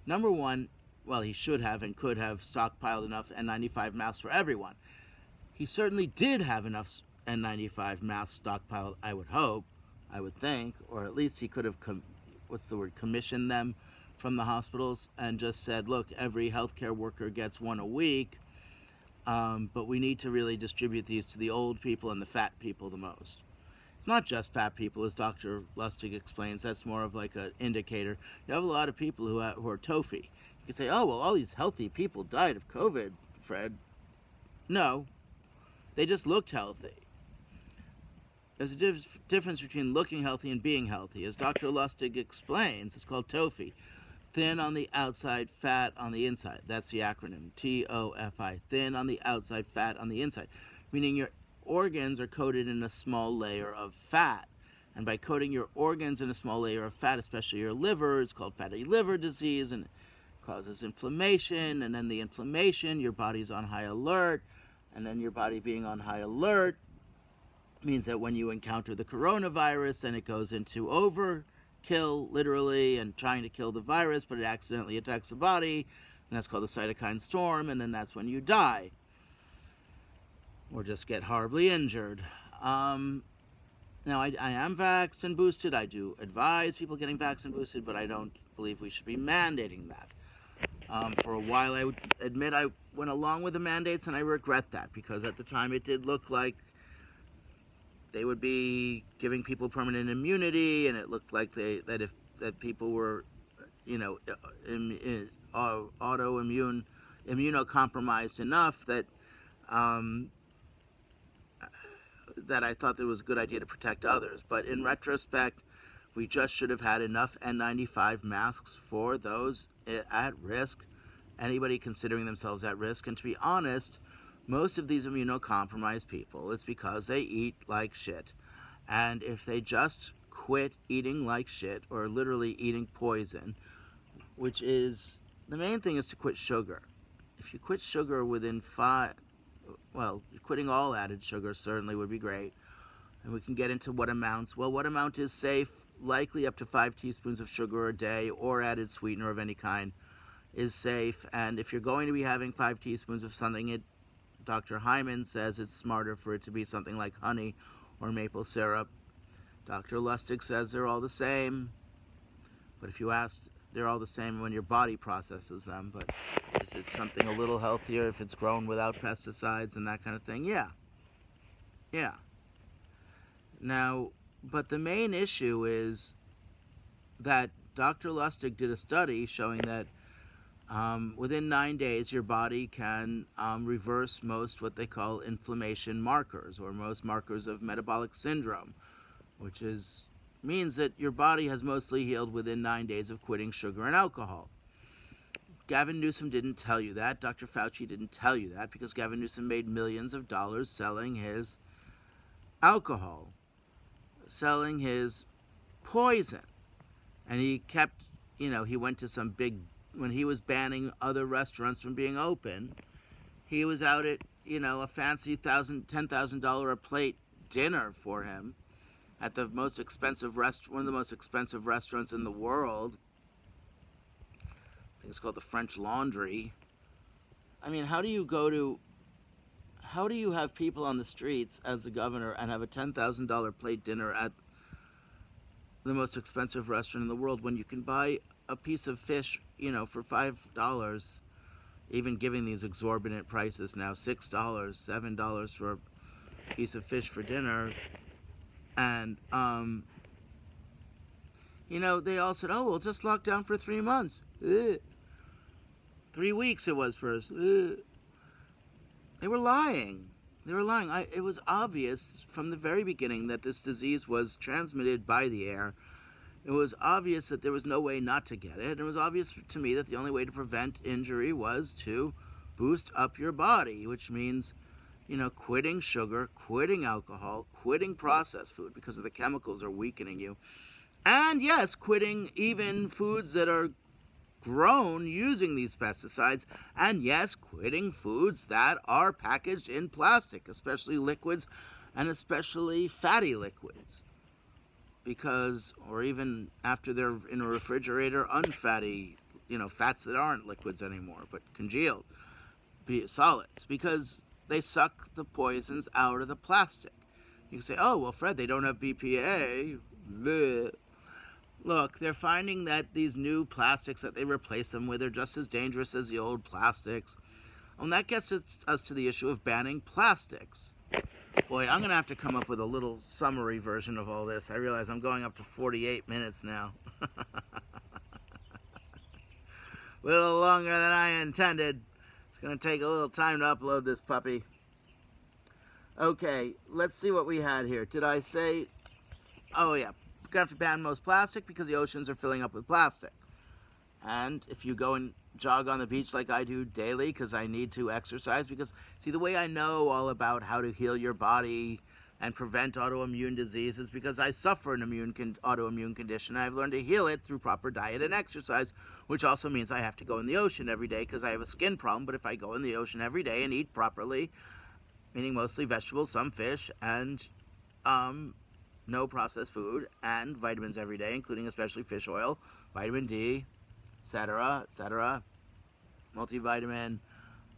Number one, well, he should have and could have stockpiled enough N95 masks for everyone. He certainly did have enough N95 masks stockpiled, I would hope, I would think, or at least he could have, commissioned them from the hospitals and just said, look, every healthcare worker gets one a week, but we need to really distribute these to the old people and the fat people the most. It's not just fat people, as Dr. Lustig explains. That's more of like an indicator. You have a lot of people who are tofi. You can say, oh, well, all these healthy people died of COVID, Fred. No, they just looked healthy. There's a difference between looking healthy and being healthy. As Dr. Lustig explains, it's called TOFI. Thin on the outside, fat on the inside. That's the acronym, TOFI. Thin on the outside, fat on the inside. Meaning your organs are coated in a small layer of fat. And by coating your organs in a small layer of fat, especially your liver, it's called fatty liver disease, and it causes inflammation. And then the inflammation, your body's on high alert. And then your body being on high alert means that when you encounter the coronavirus, then it goes into overkill, literally, and trying to kill the virus, but it accidentally attacks the body, and that's called the cytokine storm, and then that's when you die. Or just get horribly injured. Now, I am vaxxed and boosted. I do advise people getting vaxxed and boosted, but I don't believe we should be mandating that. For a while, I would admit I went along with the mandates, and I regret that, because at the time it did look like they would be giving people permanent immunity, and it looked like that people were, immunocompromised enough that that I thought that it was a good idea to protect others. But in retrospect, we just should have had enough N95 masks for those at risk, anybody considering themselves at risk. And to be honest, most of these immunocompromised people, it's because they eat like shit. And if they just quit eating like shit, or literally eating poison, which is, the main thing is to quit sugar. If you quit sugar within quitting all added sugar certainly would be great. And we can get into what amounts. Well, what amount is safe? Likely up to 5 teaspoons of sugar a day, or added sweetener of any kind is safe. And if you're going to be having 5 teaspoons of something, Dr. Hyman says it's smarter for it to be something like honey or maple syrup. Dr. Lustig says they're all the same. But if you ask, they're all the same when your body processes them. But is it something a little healthier if it's grown without pesticides and that kind of thing? Yeah. Yeah. Now, but the main issue is that Dr. Lustig did a study showing that within 9 days, your body can reverse most what they call inflammation markers, or most markers of metabolic syndrome, which means that your body has mostly healed within 9 days of quitting sugar and alcohol. Gavin Newsom didn't tell you that. Dr. Fauci didn't tell you that, because Gavin Newsom made millions of dollars selling his alcohol, selling his poison. And he kept, he went to some big, when he was banning other restaurants from being open, he was out at, a fancy $10,000 a plate dinner for him at the most expensive one of the most expensive restaurants in the world. I think it's called the French Laundry. I mean, how do you have people on the streets as the governor and have a $10,000 plate dinner at the most expensive restaurant in the world when you can buy a piece of fish, for $5, even giving these exorbitant prices now, $6, $7 for a piece of fish for dinner. And, they all said, oh, we'll just lock down for 3 months. 3 weeks it was first. They were lying. It was obvious from the very beginning that this disease was transmitted by the air. It was obvious that there was no way not to get it. It was obvious to me that the only way to prevent injury was to boost up your body, which means, quitting sugar, quitting alcohol, quitting processed food because of the chemicals are weakening you. And yes, quitting even foods that are grown using these pesticides, and yes, quitting foods that are packaged in plastic, especially liquids and especially fatty liquids, or even after they're in a refrigerator, unfatty, fats that aren't liquids anymore but congealed solids, because they suck the poisons out of the plastic. You can say, oh, well, Fred, they don't have BPA. Bleh. Look, they're finding that these new plastics that they replace them with are just as dangerous as the old plastics. And that gets us to the issue of banning plastics. Boy, I'm going to have to come up with a little summary version of all this. I realize I'm going up to 48 minutes now. A little longer than I intended. It's going to take a little time to upload this puppy. Okay, let's see what we had here. Did I say... Oh, yeah. We're going to have to ban most plastic because the oceans are filling up with plastic. And if you go and jog on the beach like I do daily because I need to exercise, because, see, the way I know all about how to heal your body and prevent autoimmune diseases, because I suffer an autoimmune condition. I've learned to heal it through proper diet and exercise, which also means I have to go in the ocean every day because I have a skin problem. But if I go in the ocean every day and eat properly, meaning mostly vegetables, some fish, and no processed food, and vitamins every day, including especially fish oil, vitamin D, etc., multivitamin,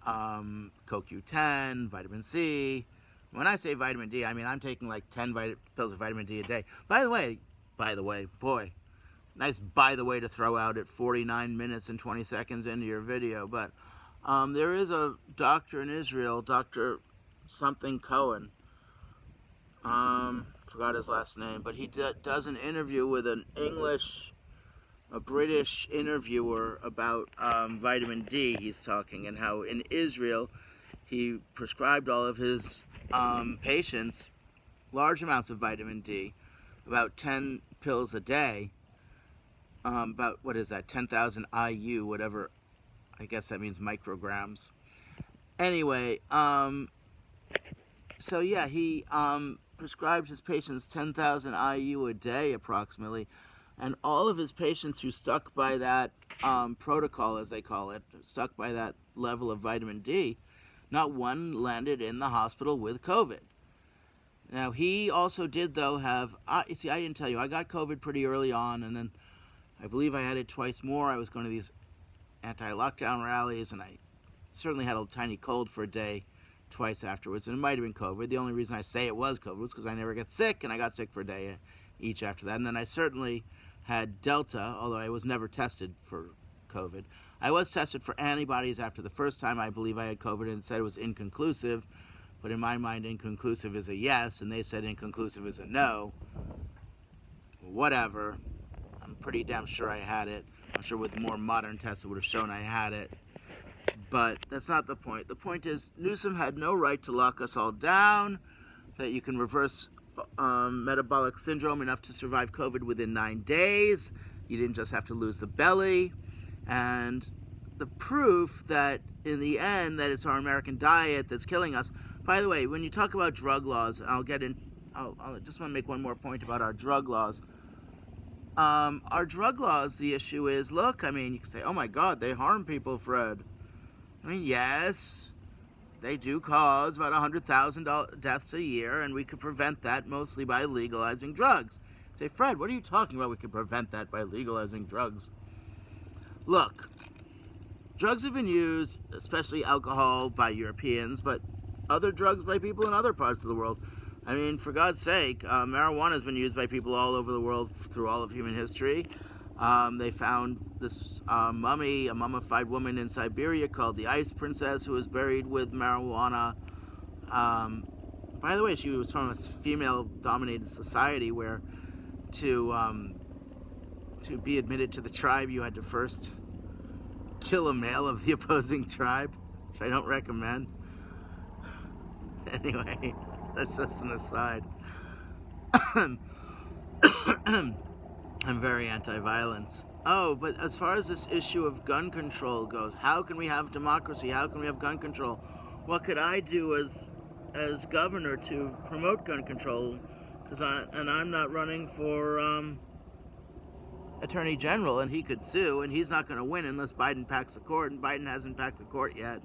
CoQ10, vitamin C. When I say vitamin D, I mean I'm taking like 10 pills of vitamin D a day. By the way, boy, nice by the way to throw out at 49 minutes and 20 seconds into your video, but there is a doctor in Israel, Dr. something Cohen, forgot his last name, but he does an interview with a British interviewer about vitamin D. He's talking, and how in Israel he prescribed all of his patients large amounts of vitamin D, about 10 pills a day, about, what is that, 10,000 IU, whatever, I guess that means micrograms. Anyway, so yeah, he prescribed his patients 10,000 IU a day approximately, and all of his patients who stuck by that protocol, as they call it, stuck by that level of vitamin D, not one landed in the hospital with COVID. Now, he also did, though, have, you see, I didn't tell you, I got COVID pretty early on, and then I believe I had it twice more. I was going to these anti-lockdown rallies, and I certainly had a tiny cold for a day twice afterwards, and it might have been COVID. The only reason I say it was COVID was because I never get sick, and I got sick for a day each after that. And then I certainly had Delta, although I was never tested for COVID. I was tested for antibodies after the first time I believe I had COVID, and said it was inconclusive. But in my mind, inconclusive is a yes, and they said inconclusive is a no. Whatever. I'm pretty damn sure I had it. I'm sure with more modern tests it would have shown I had it. But that's not the point. The point is, Newsom had no right to lock us all down, that you can reverse metabolic syndrome enough to survive COVID within 9 days. You didn't just have to lose the belly. And the proof that, in the end, that it's our American diet that's killing us. By the way, when you talk about drug laws, I just want to make one more point about our drug laws. Our drug laws, the issue is, look, I mean, you can say, oh my God, they harm people, Fred. I mean, yes, they do cause about 100,000 deaths a year, and we could prevent that mostly by legalizing drugs. You say, Fred, what are you talking about? We could prevent that by legalizing drugs. Look, drugs have been used, especially alcohol, by Europeans, but other drugs by people in other parts of the world. I mean, for God's sake, marijuana has been used by people all over the world through all of human history. They found this mummy, a mummified woman in Siberia called the Ice Princess, who was buried with marijuana. By the way, she was from a female-dominated society where to be admitted to the tribe, you had to first kill a male of the opposing tribe, which I don't recommend. Anyway, that's just an aside. I'm very anti-violence. Oh, but as far as this issue of gun control goes, how can we have democracy? How can we have gun control? What could I do as governor to promote gun control? I'm not running for attorney general, and he could sue, and he's not going to win unless Biden packs the court, and Biden hasn't packed the court yet.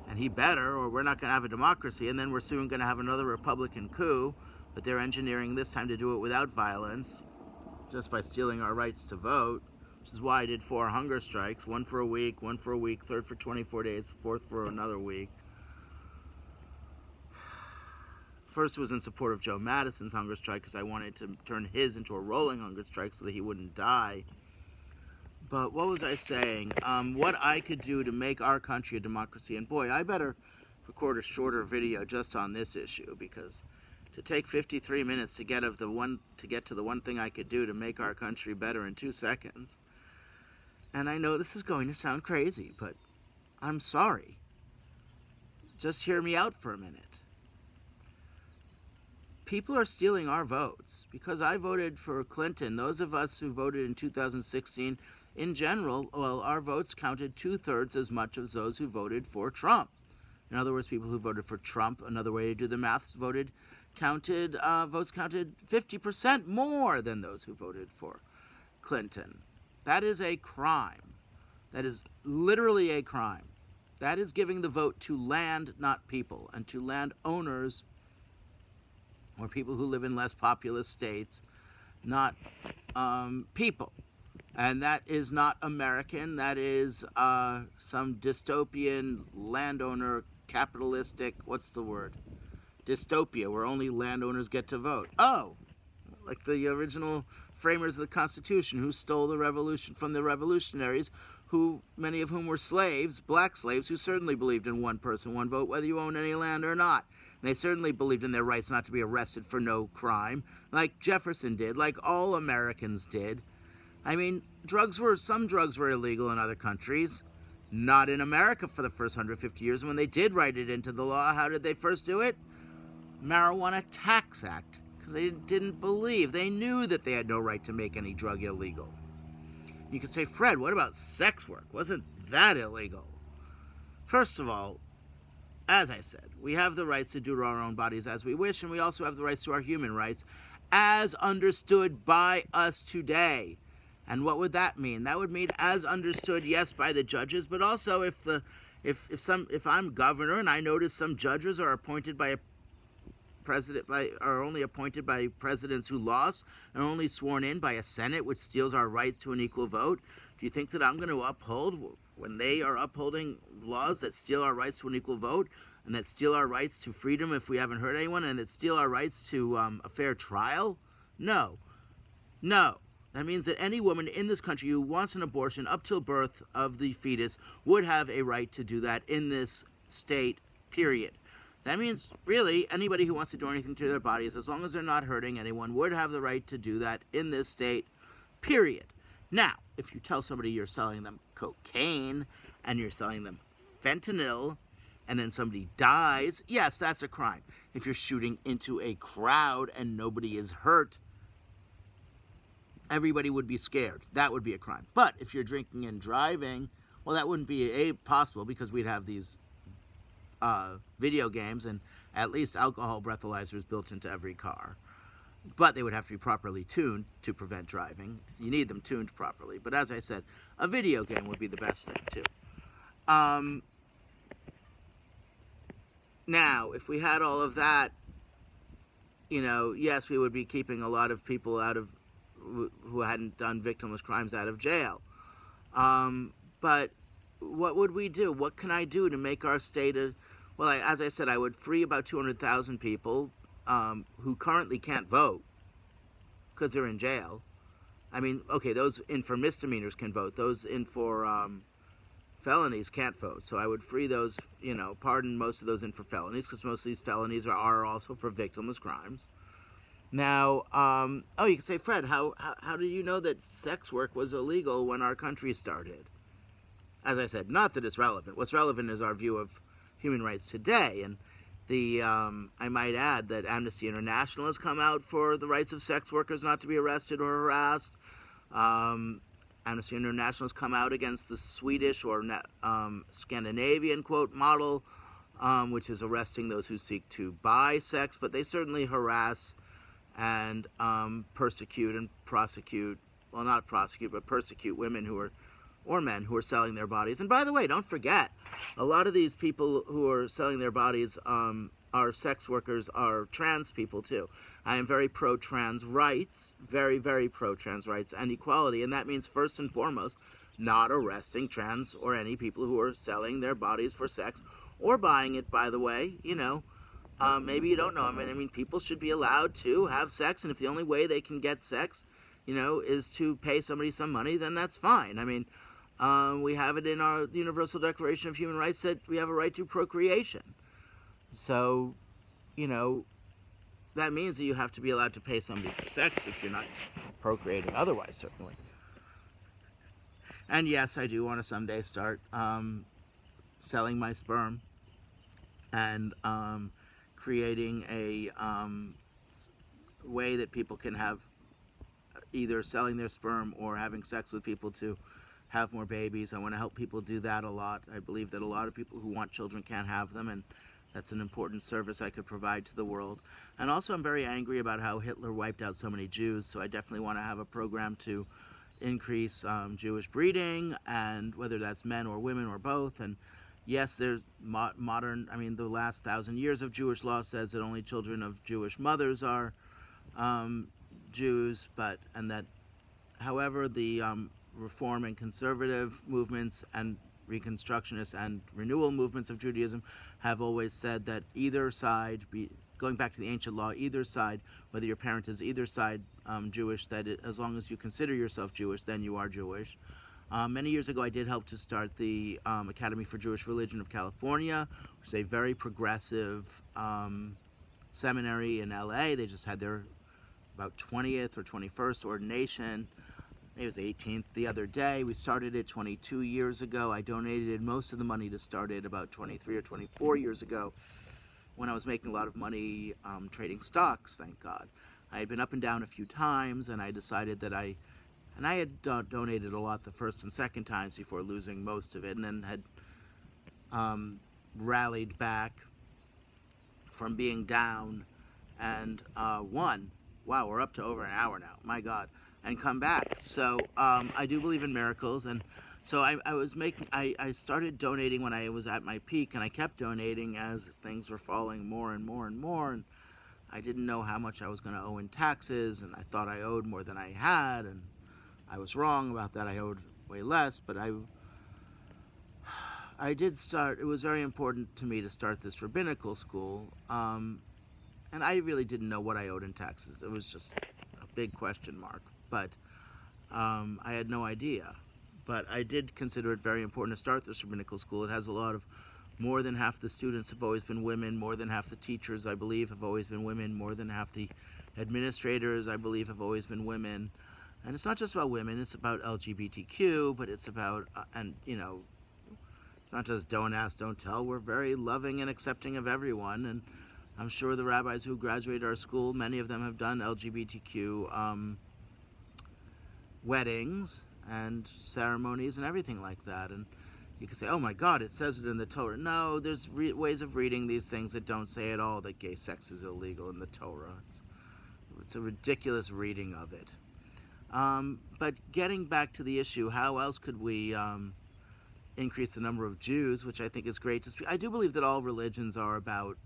And he better, or we're not going to have a democracy, and then we're soon going to have another Republican coup, but they're engineering this time to do it without violence, just by stealing our rights to vote, which is why I did 4 hunger strikes, one for a week, third for 24 days, fourth for another week. First was in support of Joe Madison's hunger strike, because I wanted to turn his into a rolling hunger strike so that he wouldn't die. But what was I saying? What I could do to make our country a democracy. And boy, I better record a shorter video just on this issue, because to take 53 minutes to get to the one thing I could do to make our country better in 2 seconds. And I know this is going to sound crazy, but I'm sorry. Just hear me out for a minute. People are stealing our votes. Because I voted for Clinton, those of us who voted in 2016, in general, well, our votes counted 2/3 as much as those who voted for Trump. In other words, people who voted for Trump, another way to do the math, votes counted 50% more than those who voted for Clinton. That is a crime. That is literally a crime. That is giving the vote to land, not people, and to land owners or people who live in less populous states, not people. And that is not American. That is some dystopian landowner, capitalistic, what's the word? Dystopia, where only landowners get to vote. Oh, like the original framers of the Constitution who stole the revolution from the revolutionaries, who many of whom were slaves, black slaves, who certainly believed in one person, one vote, whether you own any land or not. And they certainly believed in their rights not to be arrested for no crime, like Jefferson did, like all Americans did. I mean, some drugs were illegal in other countries, not in America for the first 150 years. And when they did write it into the law, how did they first do it? Marijuana Tax Act because they didn't believe. They knew that they had no right to make any drug illegal. You could say, Fred, what about sex work? Wasn't that illegal? First of all, as I said, we have the rights to do our own bodies as we wish, and we also have the rights to our human rights as understood by us today. And what would that mean? That would mean as understood, yes, by the judges, but also if I'm governor and I notice some judges are appointed by a president are only appointed by presidents who lost and only sworn in by a Senate which steals our rights to an equal vote, do you think that I'm going to uphold when they are upholding laws that steal our rights to an equal vote and that steal our rights to freedom if we haven't hurt anyone and that steal our rights to a fair trial? No. No. That means that any woman in this country who wants an abortion up till birth of the fetus would have a right to do that in this state, period. That means, really, anybody who wants to do anything to their bodies, as long as they're not hurting anyone, would have the right to do that in this state, period. Now, if you tell somebody you're selling them cocaine and you're selling them fentanyl and then somebody dies, yes, that's a crime. If you're shooting into a crowd and nobody is hurt, everybody would be scared. That would be a crime. But if you're drinking and driving, well, that wouldn't be possible because we'd have these video games and at least alcohol breathalyzers built into every car. But they would have to be properly tuned to prevent driving. You need them tuned properly. But as I said, a video game would be the best thing too. Now, if we had all of that, yes, we would be keeping a lot of people who hadn't done victimless crimes out of jail. But what would we do? What can I do to make our state as I said, I would free about 200,000 people who currently can't vote because they're in jail. I mean, okay, those in for misdemeanors can vote. Those in for felonies can't vote. So I would free those, pardon most of those in for felonies because most of these felonies are also for victimless crimes. Now, you can say, Fred, how do you know that sex work was illegal when our country started? As I said, not that it's relevant. What's relevant is our view of human rights today. And I might add that Amnesty International has come out for the rights of sex workers not to be arrested or harassed. Amnesty International has come out against the Swedish or Scandinavian, quote, model, which is arresting those who seek to buy sex, but they certainly harass and persecute and prosecute, well, not prosecute, but persecute women or men who are selling their bodies. And by the way, don't forget, a lot of these people who are selling their bodies are sex workers, are trans people too. I am very pro-trans rights, very, very pro-trans rights and equality, and that means first and foremost, not arresting trans or any people who are selling their bodies for sex or buying it, by the way, maybe you don't know. I mean, people should be allowed to have sex, and if the only way they can get sex, is to pay somebody some money, then that's fine. I mean, we have it in our Universal Declaration of Human Rights that we have a right to procreation. So, that means that you have to be allowed to pay somebody for sex if you're not procreating otherwise, certainly. And yes, I do want to someday start selling my sperm and creating a way that people can have either selling their sperm or having sex with people to have more babies. I want to help people do that a lot. I believe that a lot of people who want children can't have them, and that's an important service I could provide to the world. And also, I'm very angry about how Hitler wiped out so many Jews, so I definitely want to have a program to increase Jewish breeding, and whether that's men or women or both. And yes, there's modern, the last 1,000 years of Jewish law says that only children of Jewish mothers are Jews, however, the reform and conservative movements and reconstructionist and renewal movements of Judaism have always said that either side, going back to the ancient law, either side, whether your parent is either side Jewish, as long as you consider yourself Jewish, then you are Jewish. Many years ago, I did help to start the Academy for Jewish Religion of California, which is a very progressive seminary in LA. They just had their about 20th or 21st ordination. It was 18th the other day. We started it 22 years ago. I donated most of the money to start it about 23 or 24 years ago. when I was making a lot of money trading stocks, thank God. I had been up and down a few times, and I decided that and I had donated a lot the first and second times before losing most of it, and then had rallied back from being down and won. Wow, we're up to over an hour now, my God, and come back. So I do believe in miracles, and so I started donating when I was at my peak, and I kept donating as things were falling more and more and more, and I didn't know how much I was going to owe in taxes, and I thought I owed more than I had, and I was wrong about that. I owed way less, but I did start. It was very important to me to start this rabbinical school, and I really didn't know what I owed in taxes. It was just a big question mark, but I had no idea. But I did consider it very important to start this rabbinical school. It has a lot of, more than half the students have always been women, more than half the teachers, I believe, have always been women, more than half the administrators, I believe, have always been women. And it's not just about women, it's about LGBTQ, but it's about, it's not just don't ask, don't tell. We're very loving and accepting of everyone, and I'm sure the rabbis who graduated our school, many of them have done LGBTQ weddings and ceremonies and everything like that. And you could say, oh my God, it says it in the Torah. No, there's ways of reading these things that don't say at all that gay sex is illegal in the Torah. It's a ridiculous reading of it. But getting back to the issue, how else could we increase the number of Jews, which I think is great to speak. I do believe that all religions are about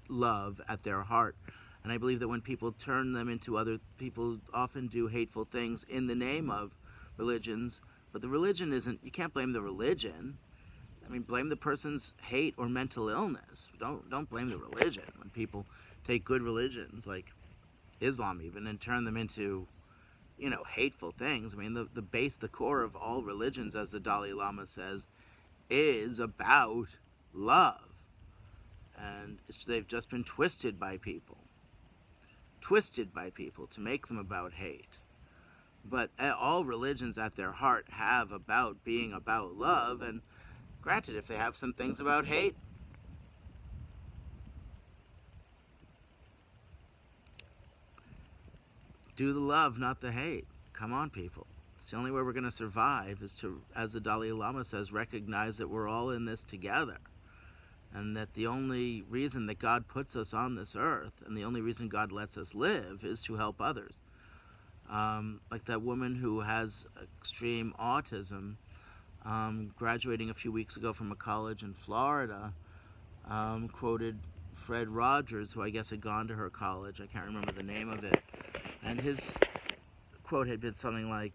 love at their heart. And I believe that when people turn them into other people, often do hateful things in the name of religions. But the religion isn't, you can't blame the religion. I mean, blame the person's hate or mental illness. Don't blame the religion. When people take good religions, like Islam even, and turn them into, hateful things. I mean, the core of all religions, as the Dalai Lama says, is about love. And they've just been twisted by people to make them about hate. But all religions at their heart have about being about love, and granted, if they have some things about hate, do the love, not the hate. Come on, people. It's the only way we're going to survive is to, as the Dalai Lama says, recognize that we're all in this together. And that the only reason that God puts us on this earth, and the only reason God lets us live, is to help others. Like that woman who has extreme autism, graduating a few weeks ago from a college in Florida, quoted Fred Rogers, who I guess had gone to her college. I can't remember the name of it. And his quote had been something like,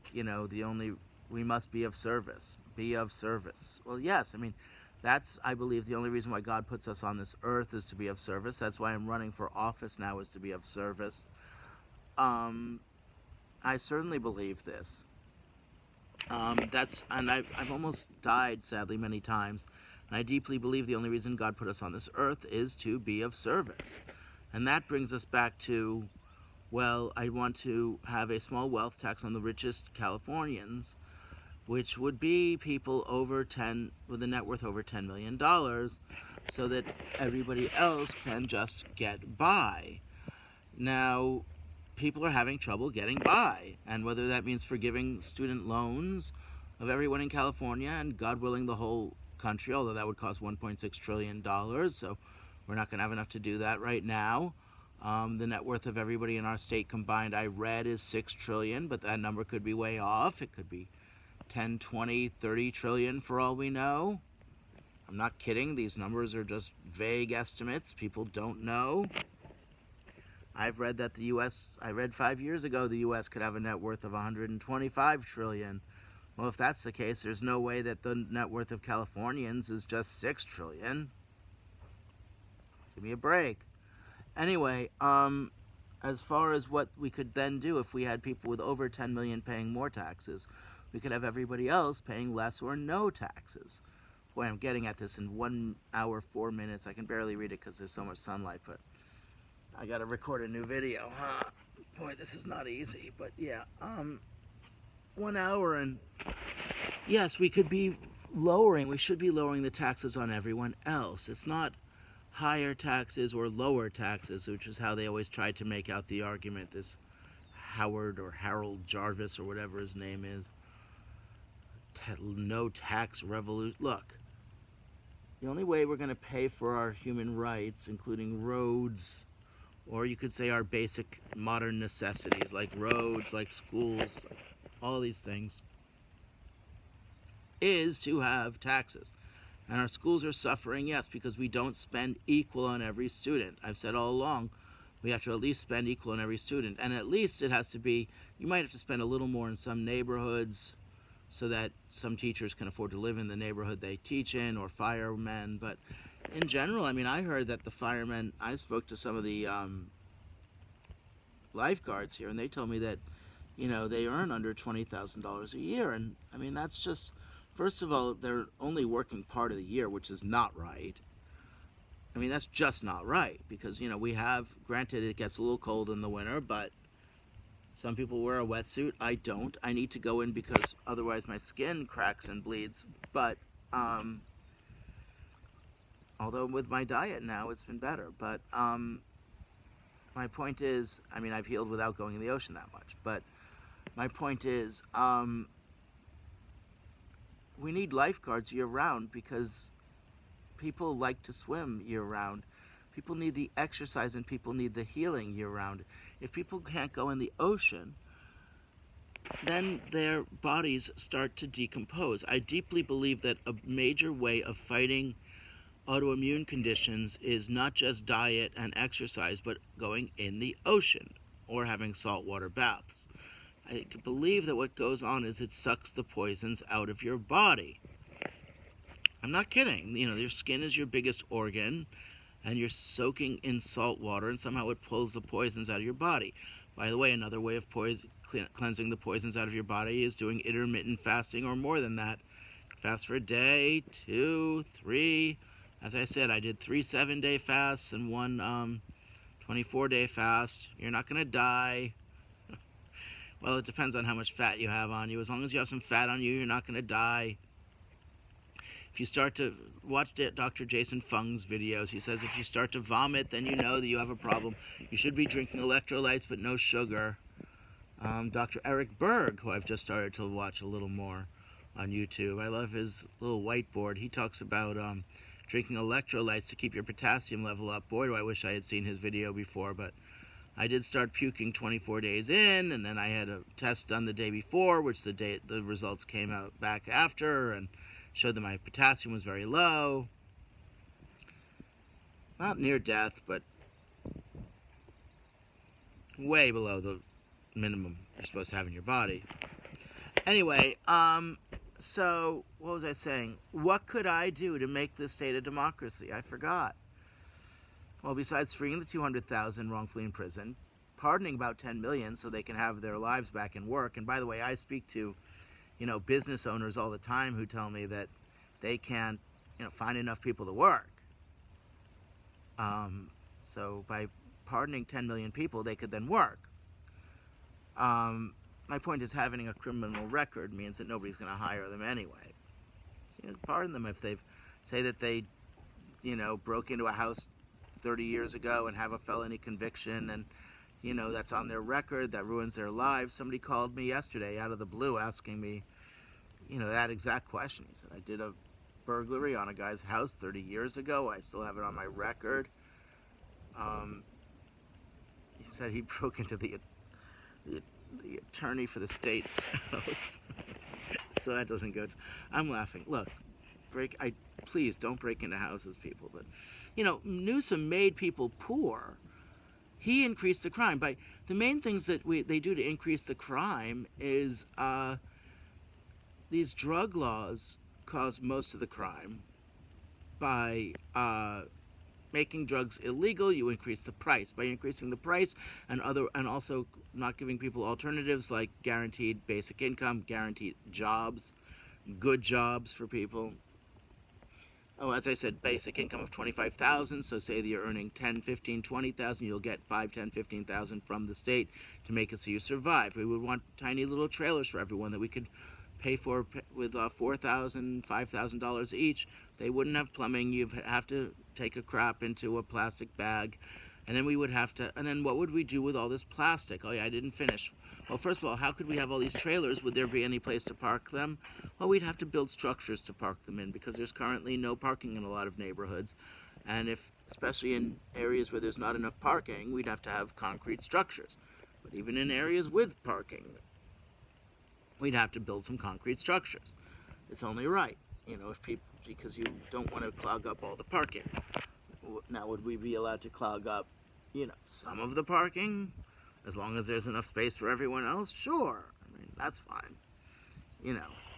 we must be of service. Be of service. Well, yes, I mean, that's, I believe, the only reason why God puts us on this earth is to be of service. That's why I'm running for office now, is to be of service. I certainly believe this. And I've almost died, sadly, many times. And I deeply believe the only reason God put us on this earth is to be of service. And that brings us back to, well, I want to have a small wealth tax on the richest Californians, which would be people with a net worth over $10 million, so that everybody else can just get by. Now, people are having trouble getting by, and whether that means forgiving student loans of everyone in California, and God willing the whole country, although that would cost $1.6 trillion, so we're not going to have enough to do that right now. The net worth of everybody in our state combined, I read, is $6 trillion, but that number could be way off. It could be 10, 20, 30 trillion for all we know. I'm not kidding. These numbers are just vague estimates. People don't know. I've read that I read 5 years ago the U.S. could have a net worth of 125 trillion. Well, if that's the case, there's no way that the net worth of Californians is just 6 trillion. Give me a break. Anyway, as far as what we could then do if we had people with over 10 million paying more taxes, we could have everybody else paying less or no taxes. Boy, I'm getting at this in 1 hour, 4 minutes. I can barely read it because there's so much sunlight, but I gotta record a new video, huh? Boy, this is not easy, but yeah. 1 hour, and yes, we should be lowering the taxes on everyone else. It's not higher taxes or lower taxes, which is how they always tried to make out the argument, this Howard or Harold Jarvis or whatever his name is. No tax revolution. Look, the only way we're going to pay for our human rights, including roads, or you could say our basic modern necessities, like roads, like schools, all these things, is to have taxes. And our schools are suffering, yes, because we don't spend equal on every student. I've said all along, we have to at least spend equal on every student. And at least it has to be, you might have to spend a little more in some neighborhoods so that some teachers can afford to live in the neighborhood they teach in, or firemen. But in general, I mean, I heard that the firemen, I spoke to some of the lifeguards here, and they told me that, you know, they earn under $20,000 a year. And I mean, that's just, first of all, they're only working part of the year, which is not right. I mean, that's just not right, because, you know, we have, granted it gets a little cold in the winter, but some people wear a wetsuit. I don't. I need to go in because otherwise my skin cracks and bleeds. But, although with my diet now, it's been better. But my point is, I mean, I've healed without going in the ocean that much. But my point is, we need lifeguards year-round because people like to swim year-round. People need the exercise and people need the healing year-round. If people can't go in the ocean, then their bodies start to decompose. I deeply believe that a major way of fighting autoimmune conditions is not just diet and exercise, but going in the ocean or having saltwater baths. I believe that what goes on is it sucks the poisons out of your body. I'm not kidding. You know, your skin is your biggest organ, and you're soaking in salt water, and somehow it pulls the poisons out of your body. By the way, another way of cleansing the poisons out of your body is doing intermittent fasting, or more than that. Fast for a day, 2, 3. As I said, I did 3 7-day fasts and 1 24-day fast. You're not going to die. Well, it depends on how much fat you have on you. As long as you have some fat on you, you're not going to die. If you start to watch Dr. Jason Fung's videos, he says if you start to vomit, then you know that you have a problem. You should be drinking electrolytes, but no sugar. Dr. Eric Berg, who I've just started to watch a little more on YouTube. I love his little whiteboard. He talks about drinking electrolytes to keep your potassium level up. Boy, do I wish I had seen his video before, but I did start puking 24 days in, and then I had a test done the day before, which the results came out back after, and showed that my potassium was very low. Not near death, but way below the minimum you're supposed to have in your body. Anyway, so what was I saying? What could I do to make this state a democracy? I forgot. Well, besides freeing the 200,000 wrongfully in prison, pardoning about 10 million so they can have their lives back and work. And by the way, I speak to, you know, business owners all the time who tell me that they can't, you know, find enough people to work. So by pardoning 10 million people, they could then work. My point is, having a criminal record means that nobody's going to hire them anyway. So, you know, pardon them if they say that they, you know, broke into a house 30 years ago and have a felony conviction, and, you know, that's on their record, that ruins their lives. Somebody called me yesterday out of the blue asking me, you know, that exact question. He said, I did a burglary on a guy's house 30 years ago. I still have it on my record. He said he broke into the attorney for the state's house. So that doesn't go. I'm laughing. Look, please don't break into houses, people. But, you know, Newsom made people poor. He increased the crime. By the main things that they do to increase the crime is these drug laws cause most of the crime. By making drugs illegal, you increase the price. By increasing the price and also not giving people alternatives like guaranteed basic income, guaranteed jobs, good jobs for people. Oh, as I said, basic income of $25,000. So say that you're earning $10,000, $15,000, $20,000, you'll get $5,000, $10,000, $15,000 from the state to make it so you survive. We would want tiny little trailers for everyone that we could pay for with $4,000, $5,000 each. They wouldn't have plumbing. You'd have to take a crap into a plastic bag, and then we would have to, and then what would we do with all this plastic? Oh yeah, I didn't finish. Well, first of all, how could we have all these trailers? Would there be any place to park them? Well, we'd have to build structures to park them in, because there's currently no parking in a lot of neighborhoods. And if, especially in areas where there's not enough parking, we'd have to have concrete structures. But even in areas with parking, we'd have to build some concrete structures. It's only right, if people, because you don't want to clog up all the parking. Now, would we be allowed to clog up, some of the parking? As long as there's enough space for everyone else, sure. I mean, that's fine.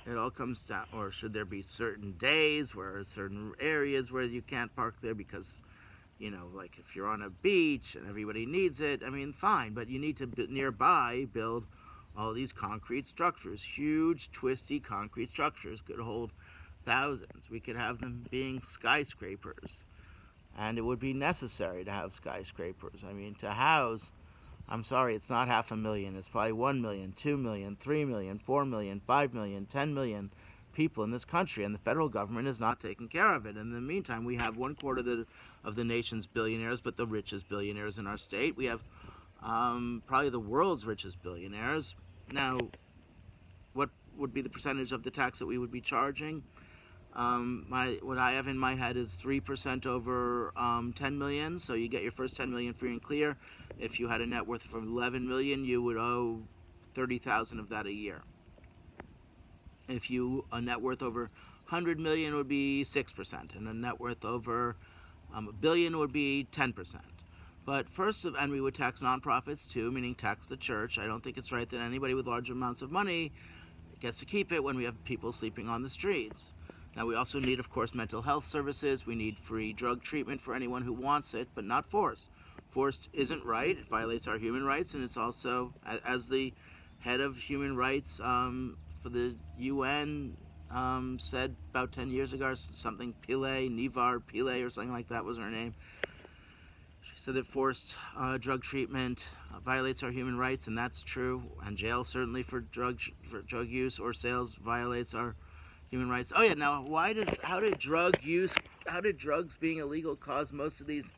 It all comes down, or should there be certain days where certain areas where you can't park there because, like if you're on a beach and everybody needs it, I mean, fine, but you need to nearby build all these concrete structures, huge, twisty concrete structures could hold thousands. We could have them being skyscrapers, and it would be necessary to have skyscrapers. I mean, to house, I'm sorry, it's not 500,000. It's probably 1 million, 2 million, 3 million, 4 million, 5 million, 10 million people in this country, and the federal government is not taking care of it. In the meantime, we have 1/4 of the nation's billionaires, but the richest billionaires in our state. We have probably the world's richest billionaires. Now, what would be the percentage of the tax that we would be charging? What I have in my head is 3% over 10 million. So you get your first 10 million free and clear. If you had a net worth of 11 million, you would owe 30,000 of that a year. If you a net worth over 100 million would be 6%, and a net worth over a billion would be 10%. But and we would tax nonprofits too, meaning tax the church. I don't think it's right that anybody with large amounts of money gets to keep it when we have people sleeping on the streets. Now, we also need, of course, mental health services. We need free drug treatment for anyone who wants it, but not forced. Forced isn't right. It violates our human rights, and it's also, as the head of human rights for the UN said about 10 years ago, something Nivar Pillay or something like that was her name. She said that forced drug treatment violates our human rights, and that's true. And jail, certainly for drug use or sales, violates our human rights. Oh yeah, now how did drugs being illegal cause most of these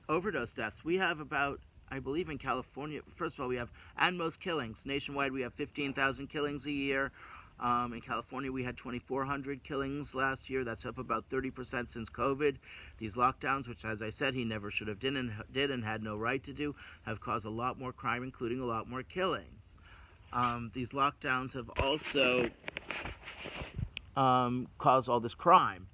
overdose deaths? We have about, I believe in California, first of all, and most killings. Nationwide, we have 15,000 killings a year. In California, we had 2,400 killings last year. That's up about 30% since COVID. These lockdowns, which, as I said, he never should have did and had no right to do, have caused a lot more crime, including a lot more killings. These lockdowns have also caused all this crime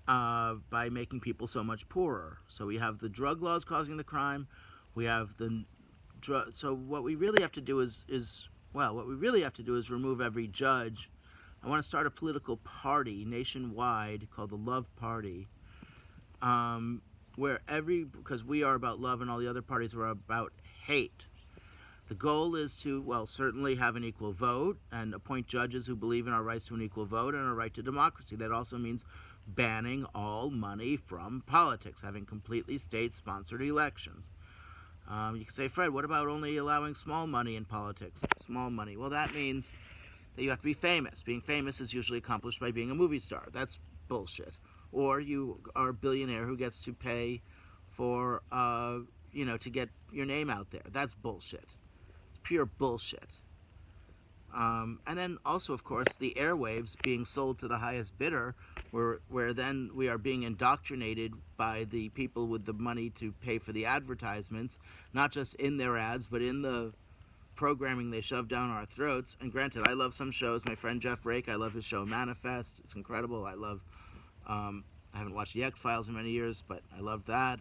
by making people so much poorer. So we have the drug laws causing the crime. We have so what we really have to do is remove every judge. I want to start a political party nationwide called the Love Party, because we are about love and all the other parties are about hate. The goal is to, certainly have an equal vote and appoint judges who believe in our rights to an equal vote and our right to democracy. That also means banning all money from politics, having completely state-sponsored elections. You can say, Fred, what about only allowing small money in politics? Small money. Well, that means that you have to be famous. Being famous is usually accomplished by being a movie star. That's bullshit. Or you are a billionaire who gets to pay for, to get your name out there. That's bullshit. It's pure bullshit. And then also, of course, the airwaves being sold to the highest bidder, where then we are being indoctrinated by the people with the money to pay for the advertisements, not just in their ads, but in the programming they shove down our throats. And granted, I love some shows. My friend Jeff Rake, I love his show Manifest. It's incredible. I haven't watched the X-Files in many years, but I love that.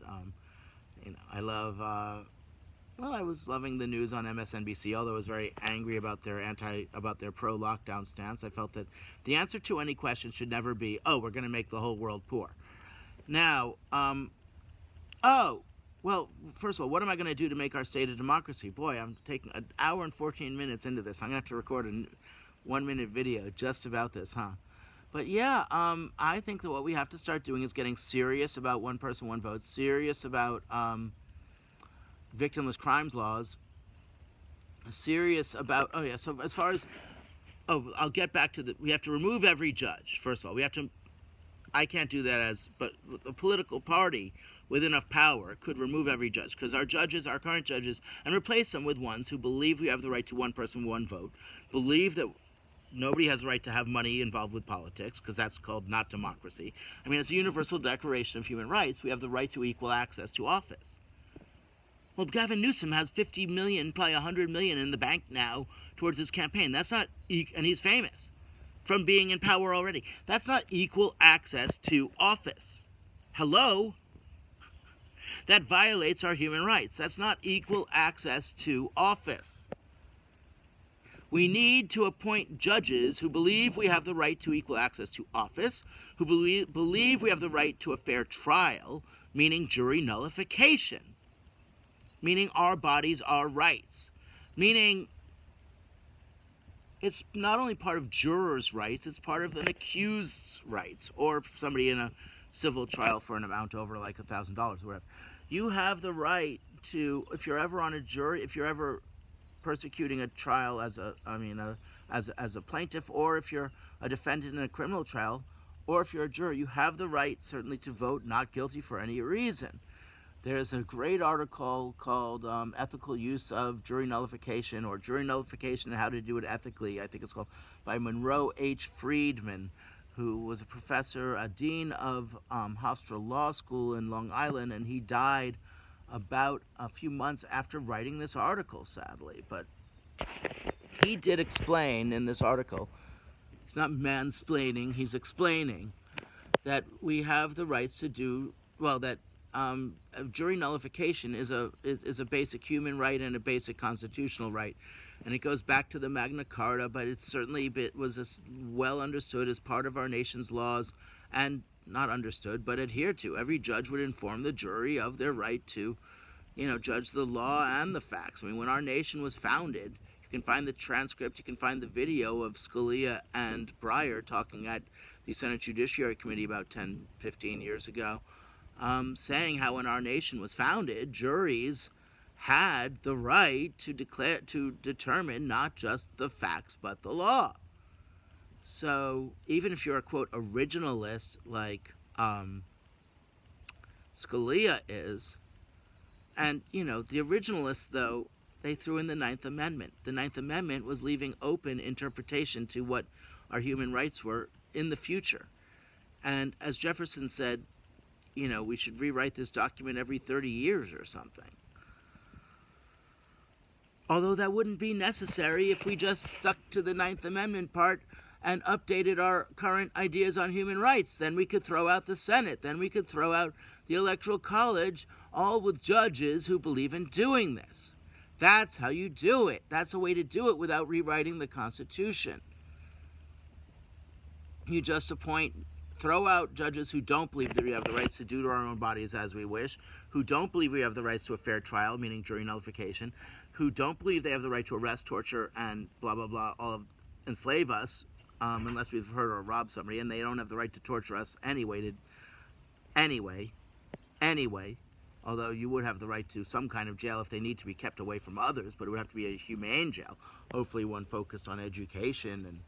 I love... I was loving the news on MSNBC, although I was very angry about their pro-lockdown stance. I felt that the answer to any question should never be, oh, we're going to make the whole world poor. Now, first of all, what am I going to do to make our state a democracy? Boy, I'm taking an hour and 14 minutes into this. I'm going to have to record a 1-minute video just about this, huh? But yeah, I think that what we have to start doing is getting serious about one person, one vote, serious about victimless crimes laws, serious about, so as far as, I'll get back to we have to remove every judge, first of all. We have to I can't do that but a political party with enough power could remove every judge, because our current judges, and replace them with ones who believe we have the right to one person, one vote, believe that nobody has the right to have money involved with politics, because that's called not democracy. I mean, it's a universal declaration of human rights. We have the right to equal access to office. Well, Gavin Newsom has 50 million, probably 100 million in the bank now towards his campaign. That's not, and he's famous from being in power already. That's not equal access to office. Hello? That violates our human rights. That's not equal access to office. We need to appoint judges who believe we have the right to equal access to office, who believe we have the right to a fair trial, meaning jury nullification, meaning our bodies, our rights, meaning it's not only part of jurors' rights, it's part of an accused's rights, or somebody in a civil trial for an amount over like $1,000 or whatever. You have the right to, if you're ever on a jury, if you're ever persecuting a trial as a plaintiff, or if you're a defendant in a criminal trial, or if you're a juror, you have the right certainly to vote not guilty for any reason. There's a great article called Ethical Use of Jury Nullification, or Jury Nullification and How to Do It Ethically, I think it's called, by Monroe H. Friedman, who was a professor, a dean of Hofstra Law School in Long Island, and he died about a few months after writing this article, sadly. But he did explain in this article, he's not mansplaining, he's explaining that we have the rights to do, well, that jury nullification is a basic human right and a basic constitutional right. And it goes back to the Magna Carta, but it certainly was well understood as part of our nation's laws, and not understood, but adhered to. Every judge would inform the jury of their right to, judge the law and the facts. I mean, when our nation was founded, you can find the transcript, you can find the video of Scalia and Breyer talking at the Senate Judiciary Committee about 10, 15 years ago, saying how when our nation was founded, juries had the right to determine not just the facts but the law. So even if you're a quote originalist like Scalia is, and the originalists though, they threw in the Ninth Amendment. The Ninth Amendment was leaving open interpretation to what our human rights were in the future. And as Jefferson said, we should rewrite this document every 30 years or something. Although that wouldn't be necessary if we just stuck to the Ninth Amendment part and updated our current ideas on human rights. Then we could throw out the Senate. Then we could throw out the Electoral College, all with judges who believe in doing this. That's how you do it. That's a way to do it without rewriting the Constitution. You just throw out judges who don't believe that we have the rights to do to our own bodies as we wish, who don't believe we have the rights to a fair trial, meaning jury nullification, who don't believe they have the right to arrest, torture, and blah, blah, blah, enslave us, unless we've hurt or robbed somebody, and they don't have the right to torture us anyway, although you would have the right to some kind of jail if they need to be kept away from others, but it would have to be a humane jail, hopefully one focused on education.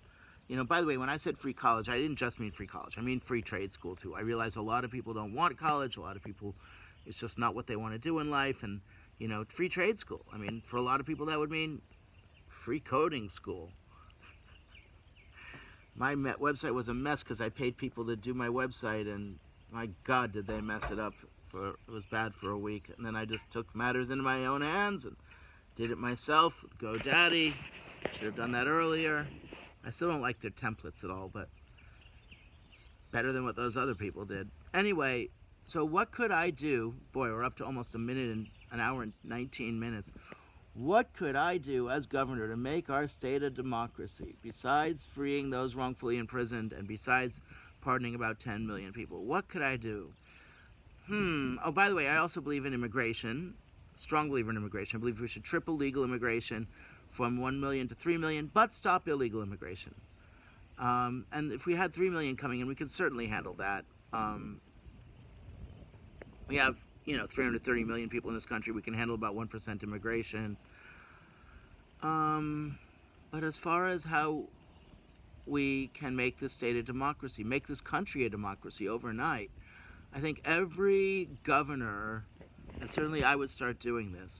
And by the way, when I said free college, I didn't just mean free college. I mean free trade school, too. I realize a lot of people don't want college. A lot of people, it's just not what they want to do in life. And, free trade school. I mean, for a lot of people, that would mean free coding school. My website was a mess because I paid people to do my website, and my God, did they mess it up. It was bad for a week. And then I just took matters into my own hands and did it myself with GoDaddy. Should have done that earlier. I still don't like their templates at all, but it's better than what those other people did. Anyway, so what could I do? Boy, we're up to almost an hour and 19 minutes. What could I do as governor to make our state a democracy, besides freeing those wrongfully imprisoned and besides pardoning about 10 million people? What could I do? Oh, by the way, I also believe in immigration, strong believer in immigration. I believe we should triple legal immigration from 1 million to 3 million, but stop illegal immigration. And if we had 3 million coming in, we could certainly handle that. We have, 330 million people in this country. We can handle about 1% immigration. But as far as how we can make this state a democracy, make this country a democracy overnight. I think every governor, and certainly I would start doing this,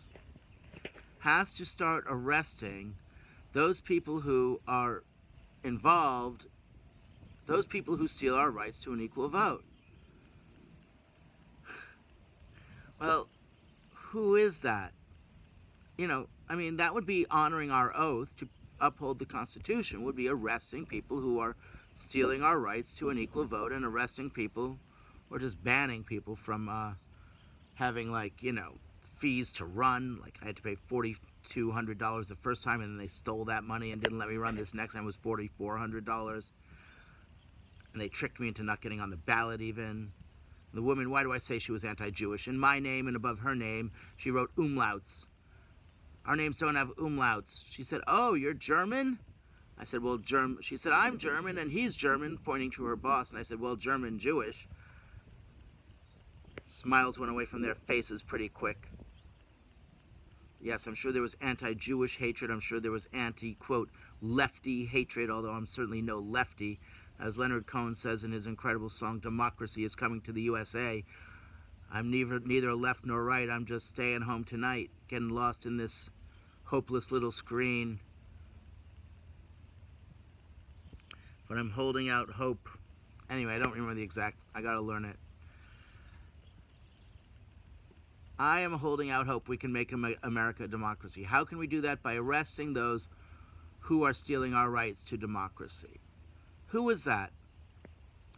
has to start arresting those people who are involved, those people who steal our rights to an equal vote. Well, who is that? You know, I mean, that would be honoring our oath to uphold the Constitution, would be arresting people who are stealing our rights to an equal vote, and arresting people or just banning people from having, like, you know, fees to run. Like, I had to pay $4,200 the first time, and then they stole that money and didn't let me run. This next time it was $4,400. And they tricked me into not getting on the ballot even. The woman, why do I say she was anti-Jewish? In my name and above her name, she wrote umlauts. Our names don't have umlauts. She said, oh, you're German? I said, well, She said, I'm German and he's German, pointing to her boss. And I said, well, German Jewish. Smiles went away from their faces pretty quick. Yes, I'm sure there was anti-Jewish hatred. I'm sure there was anti-quote lefty hatred, although I'm certainly no lefty. As Leonard Cohen says in his incredible song, Democracy is Coming to the USA, I'm neither left nor right. I'm just staying home tonight, getting lost in this hopeless little screen. But I'm holding out hope. Anyway, I don't remember the exact, I gotta learn it. I am holding out hope we can make America a democracy. How can we do that? By arresting those who are stealing our rights to democracy. Who is that?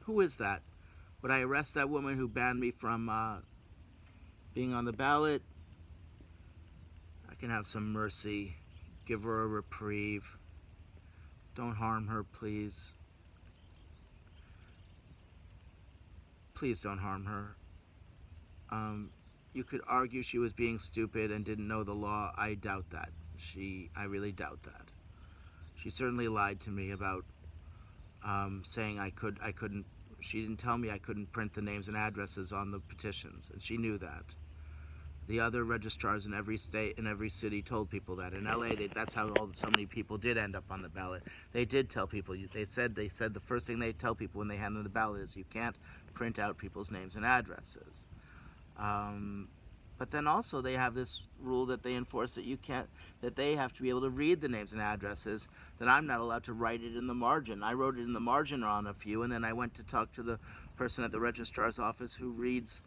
Who is that? Would I arrest that woman who banned me from being on the ballot? I can have some mercy. Give her a reprieve. Don't harm her, please. Please don't harm her. You could argue she was being stupid and didn't know the law. I doubt that. I really doubt that. She certainly lied to me about saying I couldn't, she didn't tell me I couldn't print the names and addresses on the petitions, and she knew that. The other registrars in every state, in every city told people that. In LA, that's how so many people did end up on the ballot. They did tell people, they said the first thing they tell people when they hand them the ballot is you can't print out people's names and addresses. But then also they have this rule that they enforce that they have to be able to read the names and addresses, that I'm not allowed to write it in the margin. I wrote it in the margin on a few, and then I went to talk to the person at the registrar's office whose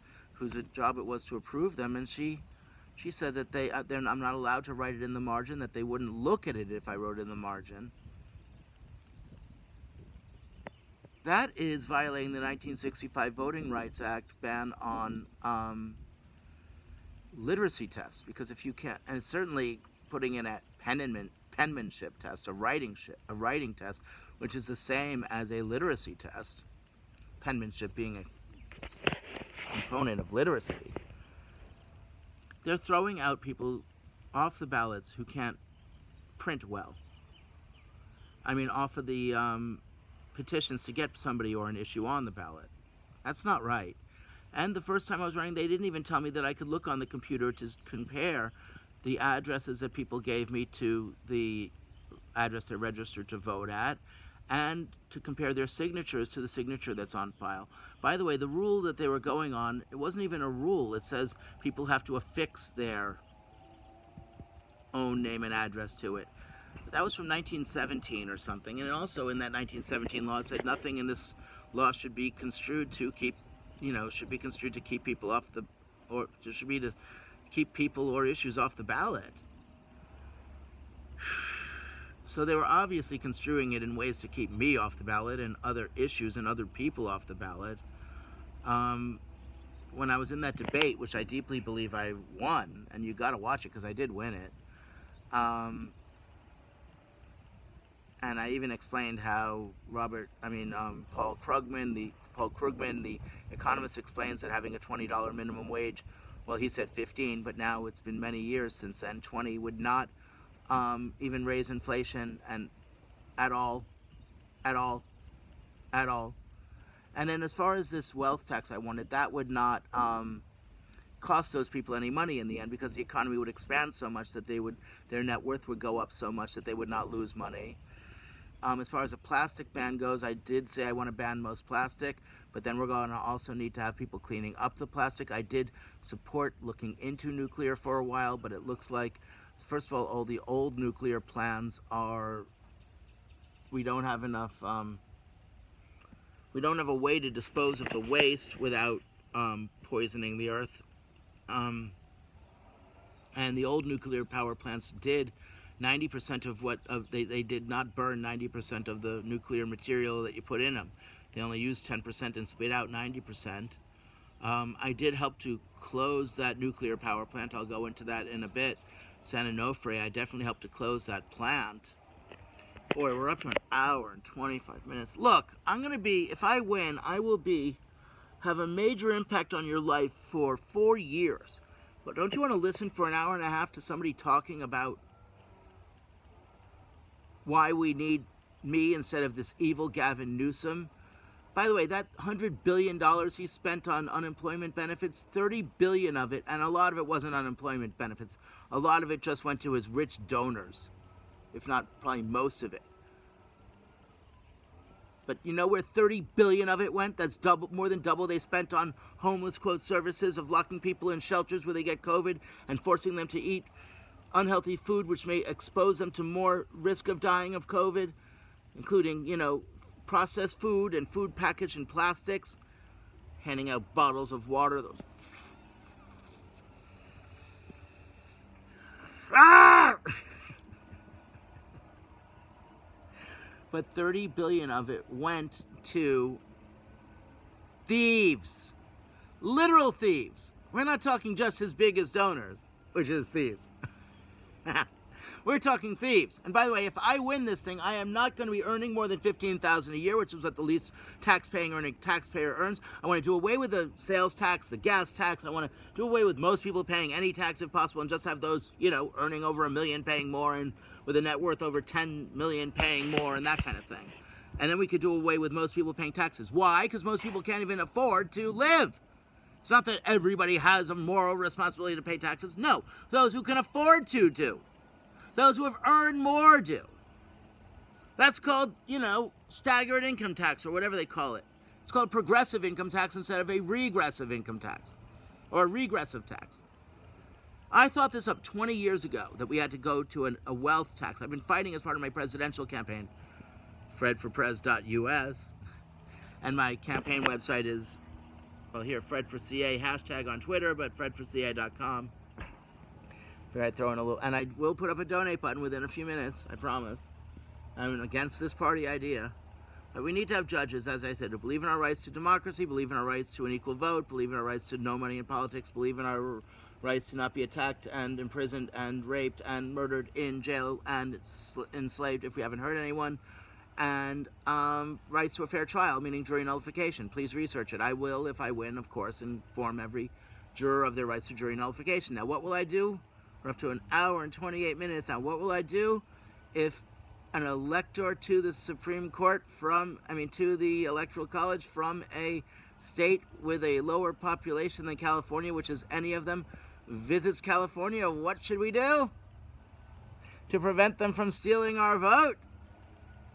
job it was to approve them, and she said that I'm not allowed to write it in the margin, that they wouldn't look at it if I wrote it in the margin. That is violating the 1965 Voting Rights Act ban on literacy tests, because if you can't, and it's certainly putting in a penmanship test, a writing test, which is the same as a literacy test, penmanship being a component of literacy. They're throwing out people off the ballots who can't print well. I mean, off of the petitions to get somebody or an issue on the ballot. That's not right. And the first time I was running, they didn't even tell me that I could look on the computer to compare the addresses that people gave me to the address they're registered to vote at, and to compare their signatures to the signature that's on file. By the way, the rule that they were going on, it wasn't even a rule. It says people have to affix their own name and address to it. But that was from 1917 or something, and also in that 1917 law, it said nothing in this law should be construed to keep people off the, or should be to keep people or issues off the ballot. So they were obviously construing it in ways to keep me off the ballot and other issues and other people off the ballot. When I was in that debate, which I deeply believe I won, and you got to watch it because I did win it, and I even explained how Paul Krugman, the economist, explains that having a $20 minimum wage, well, he said 15, but now it's been many years since then, 20 would not even raise inflation at all. And then as far as this wealth tax I wanted, that would not cost those people any money in the end, because the economy would expand so much that their net worth would go up so much that they would not lose money. As far as a plastic ban goes, I did say I want to ban most plastic, but then we're going to also need to have people cleaning up the plastic. I did support looking into nuclear for a while, but it looks like, first of all the old nuclear plants are, we don't have enough, we don't have a way to dispose of the waste without poisoning the earth. And the old nuclear power plants did 90% of what they did not burn 90% of the nuclear material that you put in them. They only used 10% and spit out 90%. I did help to close that nuclear power plant. I'll go into that in a bit. San Onofre, I definitely helped to close that plant. Boy, we're up to an hour and 25 minutes. Look, I'm going to be, if I win, I will have a major impact on your life for 4 years. But don't you want to listen for an hour and a half to somebody talking about why we need me instead of this evil Gavin Newsom? By the way, that $100 billion he spent on unemployment benefits, 30 billion of it, and a lot of it wasn't unemployment benefits. A lot of it just went to his rich donors, if not probably most of it. But you know where 30 billion of it went? That's more than double they spent on homeless, quote, services of locking people in shelters where they get COVID and forcing them to eat unhealthy food, which may expose them to more risk of dying of COVID, including, you know, processed food and food packaged in plastics, handing out bottles of water. Those But 30 billion of it went to thieves, literal thieves. We're not talking just his biggest donors, which is thieves. We're talking thieves. And by the way, if I win this thing, I am not going to be earning more than $15,000 a year, which is what the least taxpayer earns. I want to do away with the sales tax, the gas tax. I want to do away with most people paying any tax if possible, and just have those, you know, earning over $1 million paying more, and with a net worth over 10 million paying more, and that kind of thing. And then we could do away with most people paying taxes. Why? Because most people can't even afford to live. It's not that everybody has a moral responsibility to pay taxes. No, those who can afford to do. Those who have earned more do. That's called, you know, staggered income tax, or whatever they call it. It's called progressive income tax instead of a regressive income tax, or a regressive tax. I thought this up 20 years ago, that we had to go to a wealth tax. I've been fighting as part of my presidential campaign, fredforprez.us, and my campaign website is, well, here, fredforca, hashtag on Twitter, but fredforca.com. I throw in a little, and I will put up a donate button within a few minutes, I promise. I'm against this party idea. But we need to have judges, as I said, who believe in our rights to democracy, believe in our rights to an equal vote, believe in our rights to no money in politics, believe in our rights to not be attacked and imprisoned and raped and murdered in jail and enslaved if we haven't hurt anyone, and rights to a fair trial, meaning jury nullification. Please research it. I will, if I win, of course, inform every juror of their rights to jury nullification. Now, what will I do? We're up to an hour and 28 minutes now. What will I do if an elector to the Supreme Court to the Electoral College from a state with a lower population than California, which is any of them, visits California? What should we do to prevent them from stealing our vote?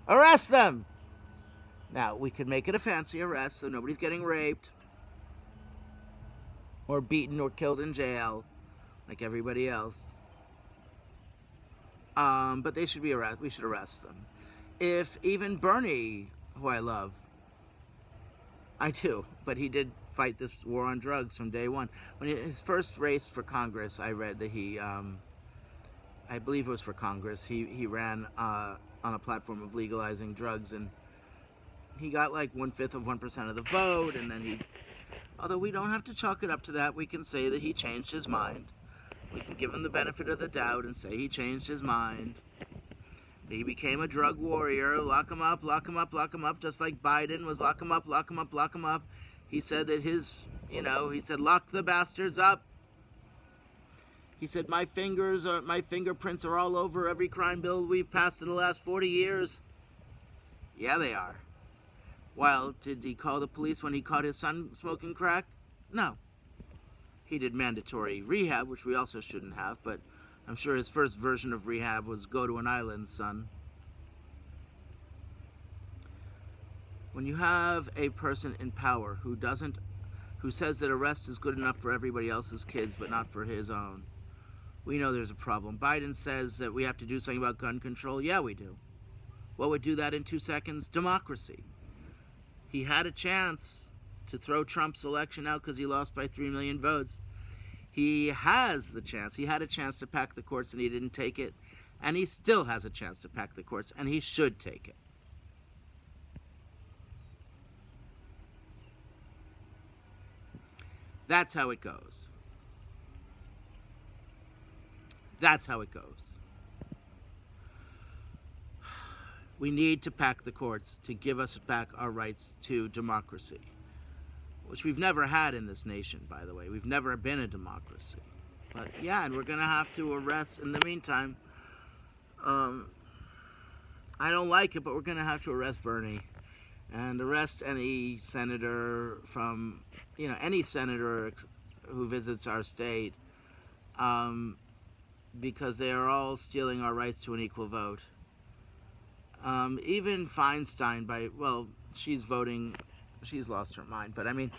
Arrest them! Now, we could make it a fancy arrest so nobody's getting raped or beaten or killed in jail like everybody else. But they should be arrested. We should arrest them. If even Bernie, who I love, I do, but he did fight this war on drugs from day one. When his first race for Congress, I read that he, I believe it was for Congress, he ran on a platform of legalizing drugs, and he got like 1/5 of 1% of the vote, and then although we don't have to chalk it up to that, we can say that he changed his mind. We can give him the benefit of the doubt and say he changed his mind. He became a drug warrior. Lock him up, lock him up, lock him up, just like Biden was lock him up, lock him up, lock him up. He said that he said, lock the bastards up. He said, my fingerprints are all over every crime bill we've passed in the last 40 years. Yeah, they are. Well, did he call the police when he caught his son smoking crack? No. He did mandatory rehab, which we also shouldn't have, but I'm sure his first version of rehab was go to an island, son. when you have a person in power who says that arrest is good enough for everybody else's kids but not for his own, we know there's a problem. Biden says that we have to do something about gun control. Yeah, we do. What would do that in 2 seconds? Democracy. He had a chance to throw Trump's election out because he lost by 3 million votes. He has the chance. He had a chance to pack the courts and he didn't take it. And he still has a chance to pack the courts and he should take it. That's how it goes. That's how it goes. We need to pack the courts to give us back our rights to democracy, which we've never had in this nation, by the way. We've never been a democracy. But yeah, and we're going to have to arrest, in the meantime, I don't like it, but we're going to have to arrest Bernie and arrest any senator from, any senator who visits our state, because they are all stealing our rights to an equal vote. Even Feinstein, she's voting, she's lost her mind. But I mean,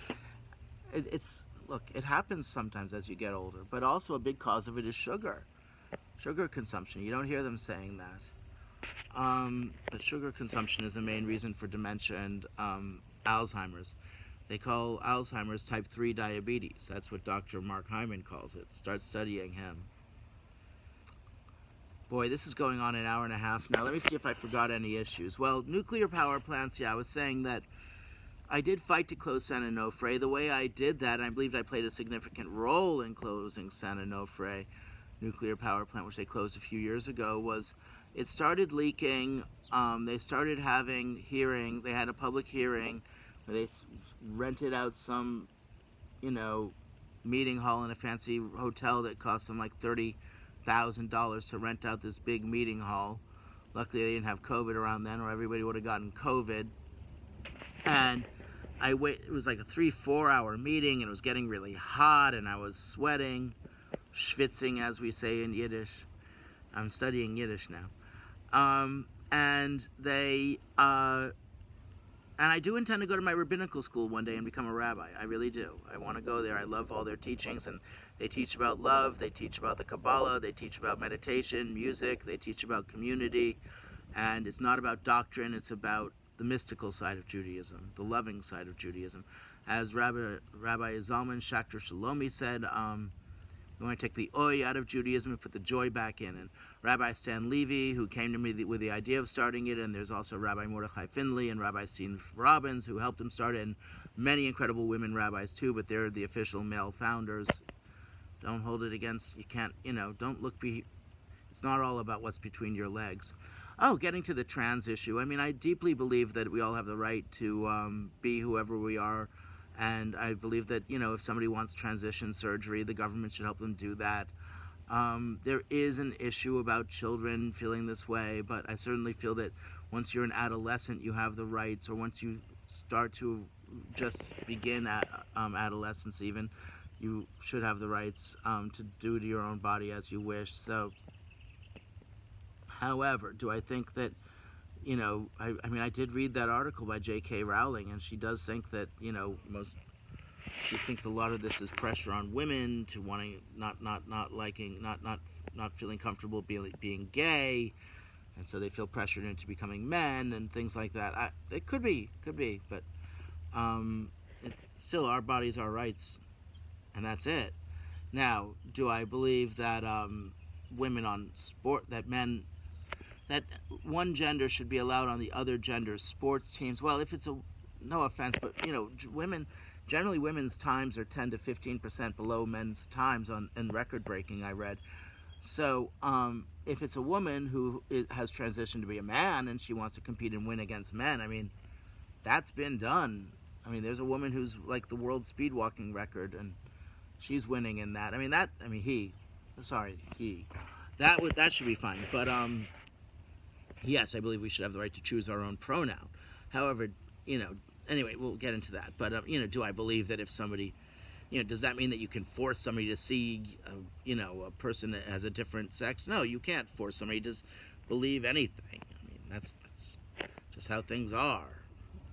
look, it happens sometimes as you get older. But also a big cause of it is sugar consumption. You don't hear them saying that. But sugar consumption is the main reason for dementia and Alzheimer's. They call Alzheimer's type 3 diabetes. That's what Dr. Mark Hyman calls it. Start studying him. Boy, this is going on an hour and a half now. Let me see if I forgot any issues. Well, nuclear power plants, yeah, I was saying that I did fight to close San Onofre. The way I did that, I believed I played a significant role in closing San Onofre nuclear power plant, which they closed a few years ago, was it started leaking. They started having they had a public hearing where they rented out some, meeting hall in a fancy hotel that cost them like $30,000 to rent out this big meeting hall. Luckily they didn't have COVID around then, or everybody would have gotten COVID. And it was like a 3-4 hour meeting, and it was getting really hot, and I was sweating, schwitzing as we say in Yiddish. I'm studying Yiddish now. And I do intend to go to my rabbinical school one day and become a rabbi. I really do. I want to go there. I love all their teachings, and they teach about love, they teach about the Kabbalah, they teach about meditation, music, they teach about community, and it's not about doctrine, it's about the mystical side of Judaism, the loving side of Judaism. As Rabbi Zalman Schachter Shalomi said, we want to take the oi out of Judaism and put the joy back in. And Rabbi Stan Levy, who came to me with the idea of starting it, and there's also Rabbi Mordechai Finley and Rabbi Steve Robbins, who helped him start it, and many incredible women rabbis too, but they're the official male founders. Don't hold it against, you can't, don't look, it's not all about what's between your legs. Oh, getting to the trans issue. I mean, I deeply believe that we all have the right to be whoever we are. And I believe that, if somebody wants transition surgery, the government should help them do that. There is an issue about children feeling this way, but I certainly feel that once you're an adolescent, you have the rights, or once you start to just begin at adolescence even, you should have the rights to do to your own body as you wish. So, however, do I think that, I did read that article by J.K. Rowling, and she does think that, she thinks a lot of this is pressure on women to wanting, not feeling comfortable being gay, and so they feel pressured into becoming men and things like that. It could be, but still, our bodies, our rights, and that's it. Now, do I believe that women on sport, that one gender should be allowed on the other gender's sports teams? Well, if it's no offense, but generally women's times are 10 to 15% below men's times in record breaking, I read. So if it's a woman who has transitioned to be a man and she wants to compete and win against men, that's been done. There's a woman who's like the world speed walking record, and she's winning in that. That should be fine. But yes, I believe we should have the right to choose our own pronoun. However, anyway, we'll get into that. But, do I believe that if somebody, does that mean that you can force somebody to see, a person that has a different sex? No, you can't force somebody to believe anything. That's just how things are.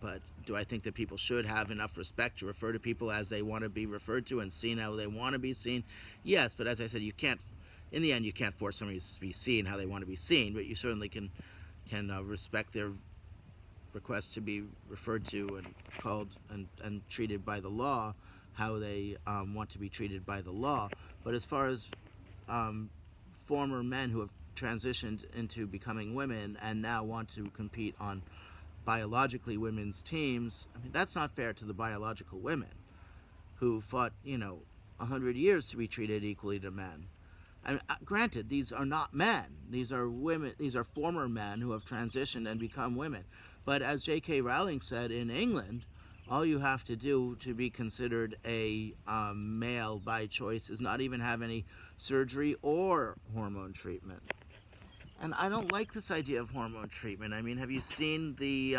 But Do I think that people should have enough respect to refer to people as they want to be referred to and seen how they want to be seen? Yes, but as I said, you can't. In the end, you can't force somebody to be seen how they want to be seen, but you certainly can respect their request to be referred to and called and treated by the law how they want to be treated by the law. But as far as former men who have transitioned into becoming women and now want to compete on biologically women's teams, I mean, that's not fair to the biological women who fought, 100 years to be treated equally to men. And granted, these are not men. These are women. These are former men who have transitioned and become women. But as J.K. Rowling said, in England, all you have to do to be considered a male by choice is not even have any surgery or hormone treatment. And I don't like this idea of hormone treatment. I mean, have you seen the,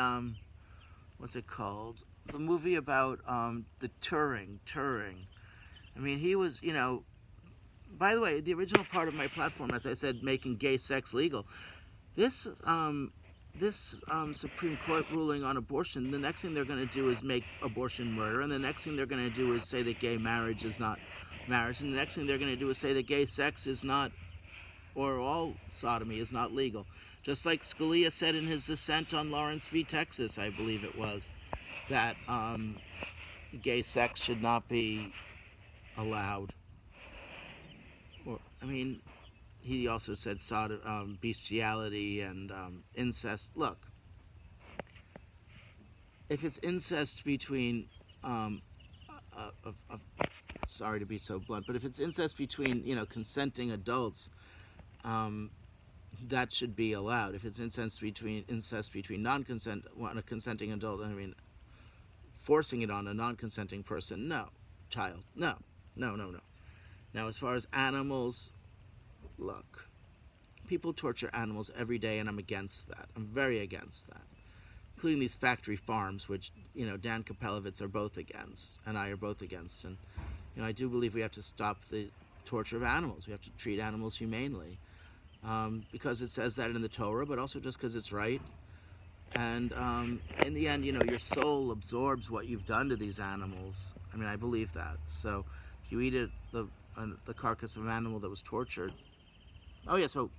what's it called? The movie about the Turing. I mean, he was, by the way, the original part of my platform, as I said, making gay sex legal. This Supreme Court ruling on abortion, the next thing they're going to do is make abortion murder, and the next thing they're going to do is say that gay marriage is not marriage, and the next thing they're going to do is say that gay sex is not, or all sodomy is not legal. Just like Scalia said in his dissent on Lawrence v. Texas, I believe it was, that gay sex should not be allowed. Or, I mean, he also said bestiality and incest. Look, if it's incest between, sorry to be so blunt, but if it's incest between, consenting adults, that should be allowed. If it's incest between a consenting adult, I mean, forcing it on a non-consenting person, no. Child, no. Now, as far as animals, look, people torture animals every day, and I'm against that. I'm very against that, including these factory farms, which, Dan Kapelowitz are both against, and I are both against. And, I do believe we have to stop the torture of animals. We have to treat animals humanely, because it says that in the Torah, but also just because it's right. And in the end, your soul absorbs what you've done to these animals. I mean, I believe that. So if you eat the carcass of an animal that was tortured. Oh yeah, so,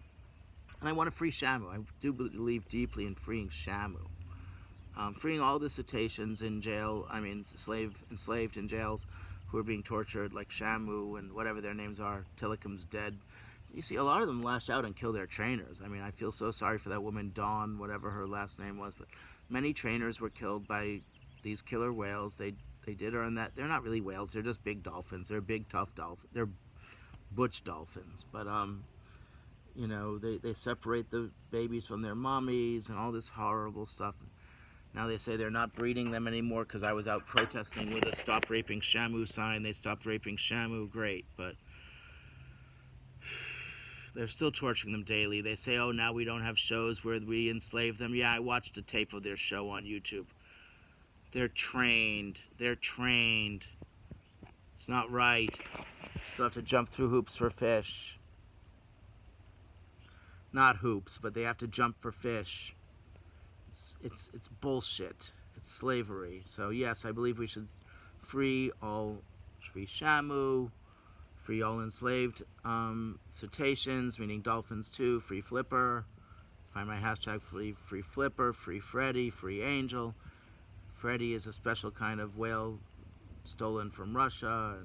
and I want to free Shamu. I do believe deeply in freeing Shamu. Freeing all the cetaceans in jail, I mean, enslaved in jails who are being tortured, like Shamu and whatever their names are, Tilikum's dead. You see, a lot of them lash out and kill their trainers. I mean, I feel so sorry for that woman, Dawn, whatever her last name was, but many trainers were killed by these killer whales. They did earn that. They're not really whales. They're just big dolphins. They're big, tough dolphins. They're butch dolphins. But, they separate the babies from their mommies and all this horrible stuff. Now they say they're not breeding them anymore because I was out protesting with a Stop Raping Shamu sign. They stopped raping Shamu. Great. But they're still torturing them daily. They say, oh, now we don't have shows where we enslave them. Yeah, I watched a tape of their show on YouTube. They're trained. It's not right. Still have to jump through hoops for fish. Not hoops, but they have to jump for fish. It's bullshit. It's slavery. So yes, I believe we should free Shamu, free all enslaved cetaceans, meaning dolphins too, free Flipper. Find my hashtag free Flipper, free Freddy, free Angel. Freddy is a special kind of whale stolen from Russia,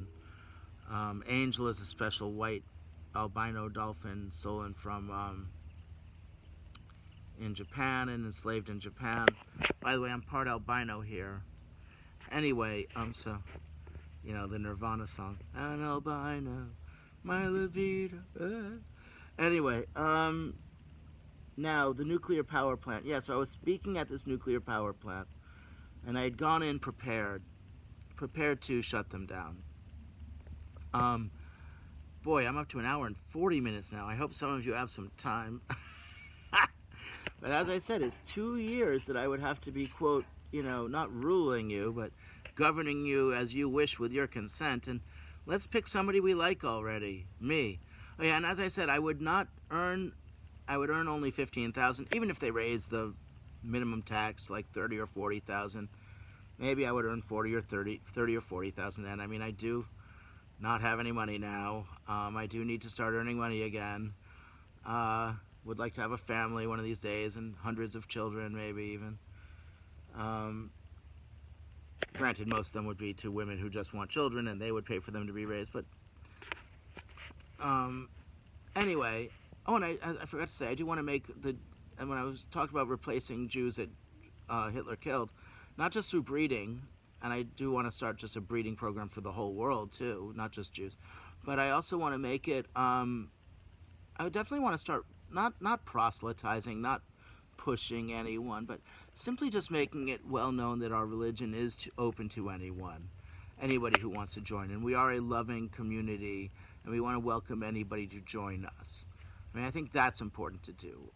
and Angel is a special white albino dolphin stolen from in Japan and enslaved in Japan. By the way, I'm part albino here. Anyway, so, the Nirvana song, an albino, my libido. Anyway, now the nuclear power plant. Yeah, so I was speaking at this nuclear power plant, and I had gone in prepared to shut them down. Boy, I'm up to an hour and 40 minutes now. I hope some of you have some time. But as I said, it's 2 years that I would have to be, quote, not ruling you, but governing you as you wish with your consent. And let's pick somebody we like already. Me. Oh yeah, and as I said, I would earn only $15,000, even if they raise the minimum tax like $30,000 or $40,000. maybe I would earn 40 or 30 or 40,000 then. I mean, I do not have any money now. I do need to start earning money again. Would like to have a family one of these days and hundreds of children, maybe even. Granted, most of them would be to women who just want children, and they would pay for them to be raised. But anyway, oh, and I forgot to say, I do want to make and when I was talking about replacing Jews that Hitler killed, not just through breeding, and I do want to start just a breeding program for the whole world too, not just Jews, but I also want to make it, I would definitely want to start not proselytizing, not pushing anyone, but simply just making it well known that our religion is open to anybody who wants to join. And we are a loving community, and we want to welcome anybody to join us. I mean, I think that's important to do.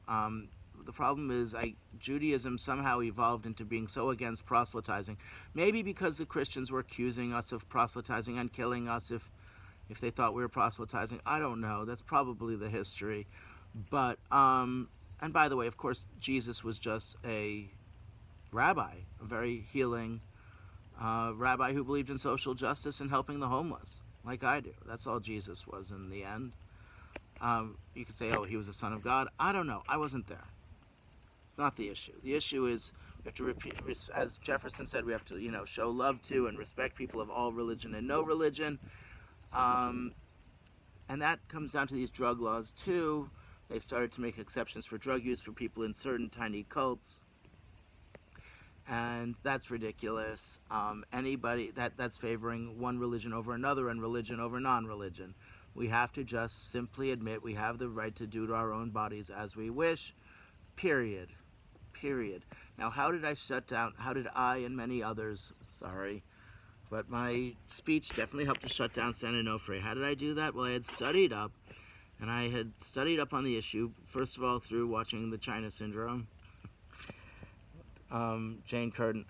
The problem is Judaism somehow evolved into being so against proselytizing, maybe because the Christians were accusing us of proselytizing and killing us if they thought we were proselytizing. I don't know. That's probably the history. But, and by the way, of course, Jesus was just a rabbi, a very healing rabbi who believed in social justice and helping the homeless, like I do. That's all Jesus was in the end. You could say, oh, he was the Son of God. I don't know. I wasn't there. It's not the issue. The issue is we have to repeat, as Jefferson said, we have to, show love to and respect people of all religion and no religion. And that comes down to these drug laws, too. They've started to make exceptions for drug use for people in certain tiny cults. And that's ridiculous. Anybody, that's favoring one religion over another and religion over non-religion. We have to just simply admit we have the right to do to our own bodies as we wish, period. Now, how did I and many others, but my speech definitely helped to shut down San Onofre. How did I do that? Well, I had studied up, and I had studied up on the issue, first of all, through watching the China Syndrome. Jane, forgot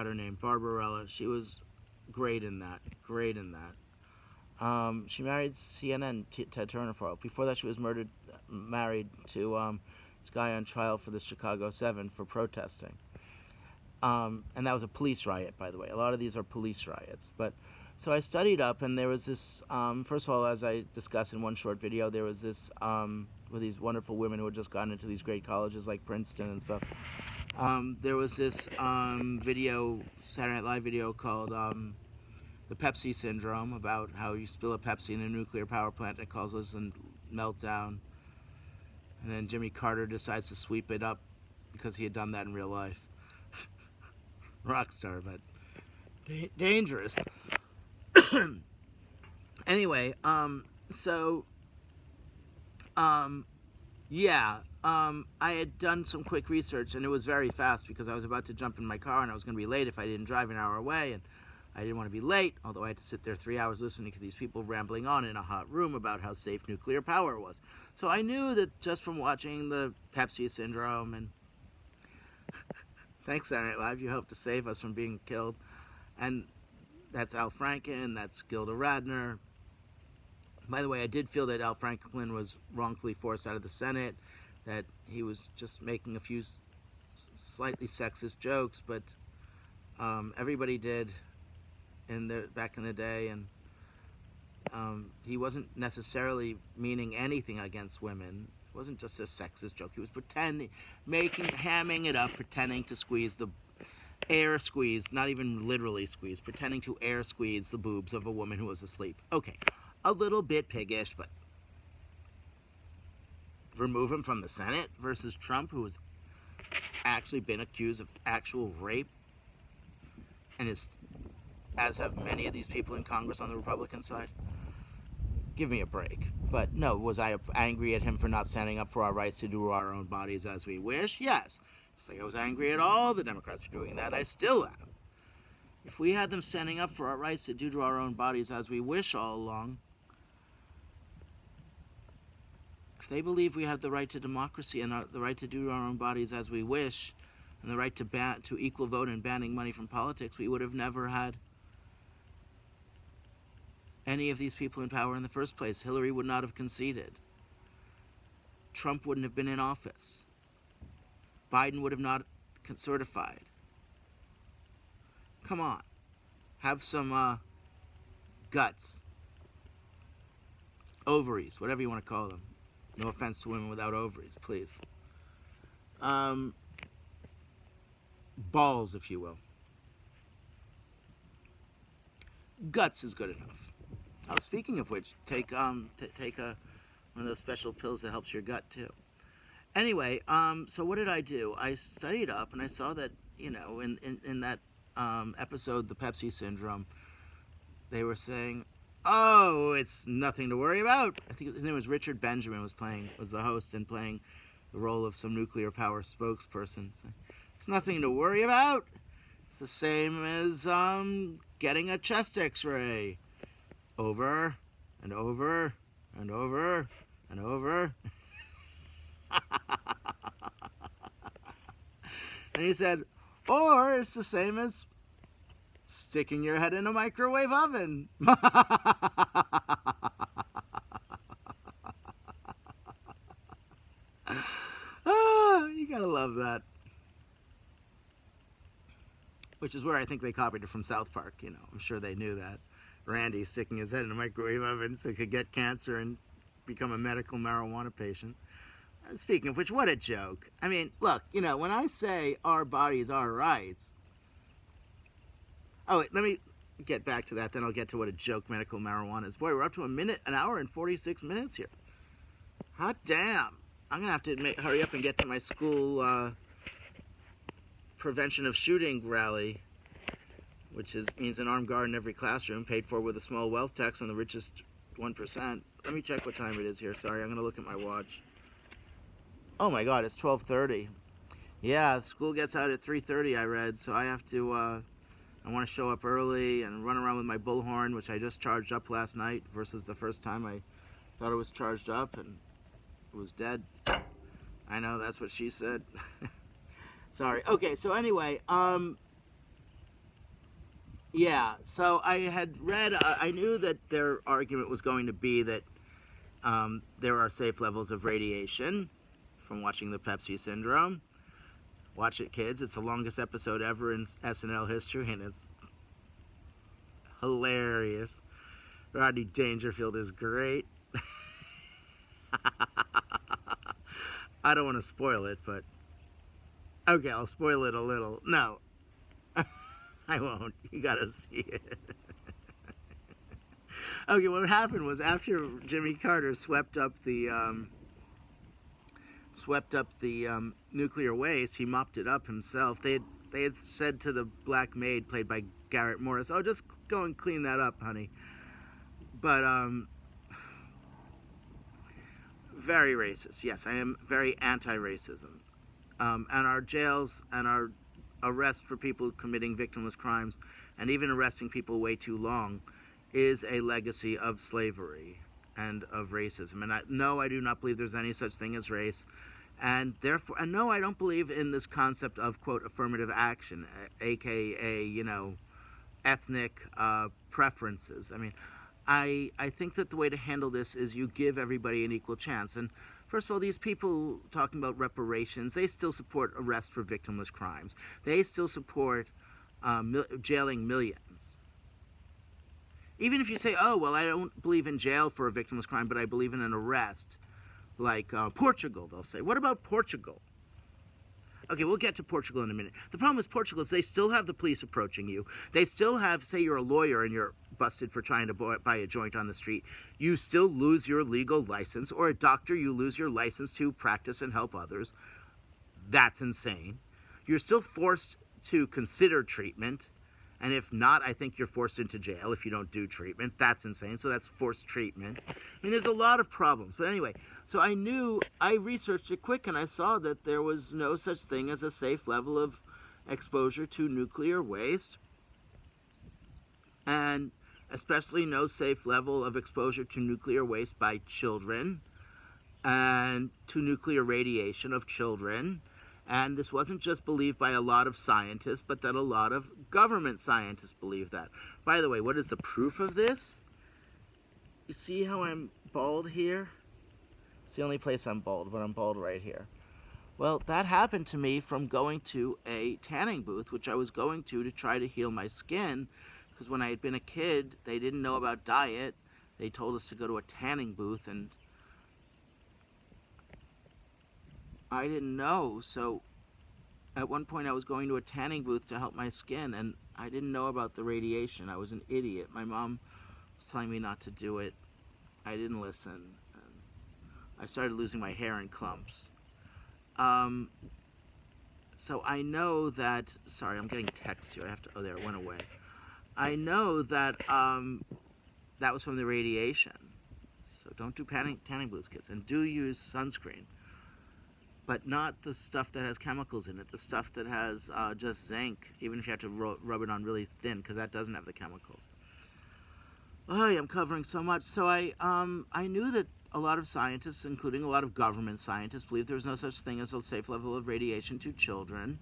her name, Barbarella. She was great in that. She married CNN, Ted Turner, for a while. Before that, she was married to this guy on trial for the Chicago 7 for protesting. And that was a police riot, by the way. A lot of these are police riots. So I studied up, and there was this, first of all, as I discussed in one short video, there was this, with these wonderful women who had just gotten into these great colleges like Princeton and stuff. There was this video, Saturday Night Live video called the Pepsi Syndrome, about how you spill a Pepsi in a nuclear power plant and it causes a meltdown. And then Jimmy Carter decides to sweep it up because he had done that in real life. Rock star, but dangerous. Anyway, I had done some quick research, and it was very fast because I was about to jump in my car and I was going to be late if I didn't drive an hour away, and I didn't want to be late, although I had to sit there 3 hours listening to these people rambling on in a hot room about how safe nuclear power was. So I knew that just from watching the Pepsi Syndrome, and thanks, Saturday Night Live, you helped to save us from being killed. And that's Al Franken, that's Gilda Radner. By the way, I did feel that Al Franken was wrongfully forced out of the Senate, that he was just making a few slightly sexist jokes, but everybody did back in the day, and he wasn't necessarily meaning anything against women. It wasn't just a sexist joke. He was hamming it up, pretending to not even literally squeeze, pretending to air squeeze the boobs of a woman who was asleep. Okay, a little bit piggish, but remove him from the Senate versus Trump, who has actually been accused of actual rape, and as have many of these people in Congress on the Republican side. Give me a break. But no, was I angry at him for not standing up for our rights to do our own bodies as we wish? Yes. Just like I was angry at all the Democrats for doing that, I still am. If we had them standing up for our rights to do to our own bodies as we wish all along, if they believe we have the right to democracy and the right to do our own bodies as we wish, and the right to equal vote and banning money from politics, we would have never had any of these people in power in the first place. Hillary would not have conceded. Trump wouldn't have been in office. Biden would have not certified. Come on. Have some guts. Ovaries, whatever you want to call them. No offense to women without ovaries, please. Balls, if you will. Guts is good enough. Oh, speaking of which, take one of those special pills that helps your gut too. Anyway, so what did I do? I studied up, and I saw that, you know, in that episode, The Pepsi Syndrome, they were saying, oh, it's nothing to worry about. I think his name was Richard Benjamin, was the host and playing the role of some nuclear power spokesperson. It's nothing to worry about. It's the same as getting a chest x-ray. Over and over and over and over. And he said, or it's the same as sticking your head in a microwave oven. Oh, you gotta love that. Which is where I think they copied it from South Park, you know. I'm sure they knew that. Randy sticking his head in a microwave oven so he could get cancer and become a medical marijuana patient. Speaking of which, what a joke. I mean, look, you know, when I say our bodies, our rights... Oh, wait, let me get back to that, then I'll get to what a joke medical marijuana is. Boy, we're up to an hour and 46 minutes here. Hot damn. I'm going to have to hurry up and get to my school prevention of shooting rally, which means an armed guard in every classroom, paid for with a small wealth tax on the richest 1%. Let me check what time it is here. Sorry, I'm going to look at my watch. Oh my God, it's 12:30. Yeah, school gets out at 3:30, I read, so I have to, I want to show up early and run around with my bullhorn, which I just charged up last night versus the first time I thought it was charged up and it was dead. I know, that's what she said. Sorry. Okay, so anyway, yeah, so I had read, I knew that their argument was going to be that there are safe levels of radiation from watching the Pepsi Syndrome. Watch it, kids. It's the longest episode ever in SNL history, and it's hilarious. Rodney Dangerfield is great. I don't want to spoil it, but... Okay, I'll spoil it a little. No. I won't. You gotta see it. Okay, what happened was after Jimmy Carter swept up the nuclear waste, he mopped it up himself. They had said to the black maid, played by Garrett Morris, "Oh, just go and clean that up, honey." But very racist. Yes, I am very anti-racism. And our jails and our arrests for people committing victimless crimes, and even arresting people way too long, is a legacy of slavery and of racism. And no, I do not believe there's any such thing as race. And therefore, and no, I don't believe in this concept of, quote, affirmative action, aka, you know, ethnic preferences. I mean, I think that the way to handle this is you give everybody an equal chance. And first of all, these people talking about reparations, they still support arrest for victimless crimes. They still support jailing millions. Even if you say, oh, well, I don't believe in jail for a victimless crime, but I believe in an arrest. Like Portugal, they'll say. What about Portugal? Okay, we'll get to Portugal in a minute. The problem with Portugal is they still have the police approaching you. They still have, say you're a lawyer and you're busted for trying to buy a joint on the street. You still lose your legal license, or a doctor, you lose your license to practice and help others. That's insane. You're still forced to consider treatment. And if not, I think you're forced into jail if you don't do treatment. That's insane. So that's forced treatment. I mean, there's a lot of problems. But anyway, so I researched it quick, and I saw that there was no such thing as a safe level of exposure to nuclear waste. And especially no safe level of exposure to nuclear waste by children and to nuclear radiation of children. And this wasn't just believed by a lot of scientists, but that a lot of government scientists believe that. By the way, what is the proof of this? You see how I'm bald here? It's the only place I'm bald, but I'm bald right here. Well, that happened to me from going to a tanning booth, which I was going to try to heal my skin, because when I had been a kid, they didn't know about diet. They told us to go to a tanning booth, and I didn't know. So at one point I was going to a tanning booth to help my skin, and I didn't know about the radiation. I was an idiot. My mom was telling me not to do it. I didn't listen. And I started losing my hair in clumps. So I know that, sorry, I'm getting texts here. I have to, oh, there, it went away. I know that that was from the radiation. So don't do tanning booths, kids. And do use sunscreen. But not the stuff that has chemicals in it. The stuff that has just zinc, even if you have to rub it on really thin, because that doesn't have the chemicals. Oh, I'm covering so much. So I knew that a lot of scientists, including a lot of government scientists, believe there's no such thing as a safe level of radiation to children,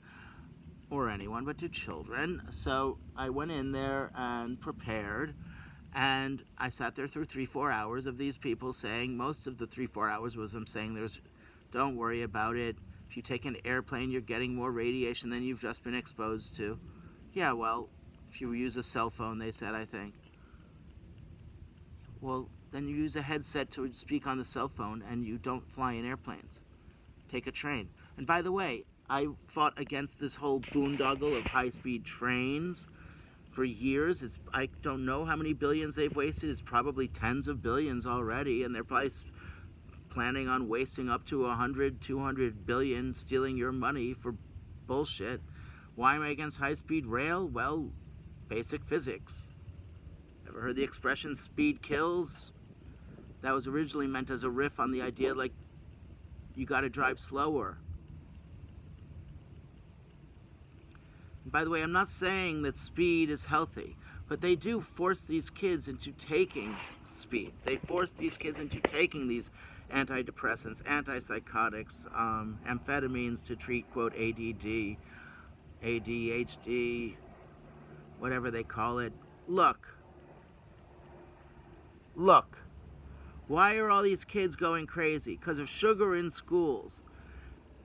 or anyone, but to children. So I went in there and prepared, and I sat there through 3-4 hours of these people saying, most of the 3-4 hours was them saying, don't worry about it. If you take an airplane, you're getting more radiation than you've just been exposed to. Yeah, well, if you use a cell phone, they said, I think. Well, then you use a headset to speak on the cell phone, and you don't fly in airplanes. Take a train. And by the way, I fought against this whole boondoggle of high-speed trains for years. I don't know how many billions they've wasted. It's probably tens of billions already, and they're probably planning on wasting up to 100, 200 billion, stealing your money for bullshit. Why am I against high-speed rail? Well, basic physics. Ever heard the expression speed kills? That was originally meant as a riff on the idea like you gotta drive slower. And by the way, I'm not saying that speed is healthy, but they do force these kids into taking speed. They force these kids into taking these antidepressants, antipsychotics, amphetamines to treat, quote, ADD, ADHD, whatever they call it. Look, why are all these kids going crazy? Because of sugar in schools.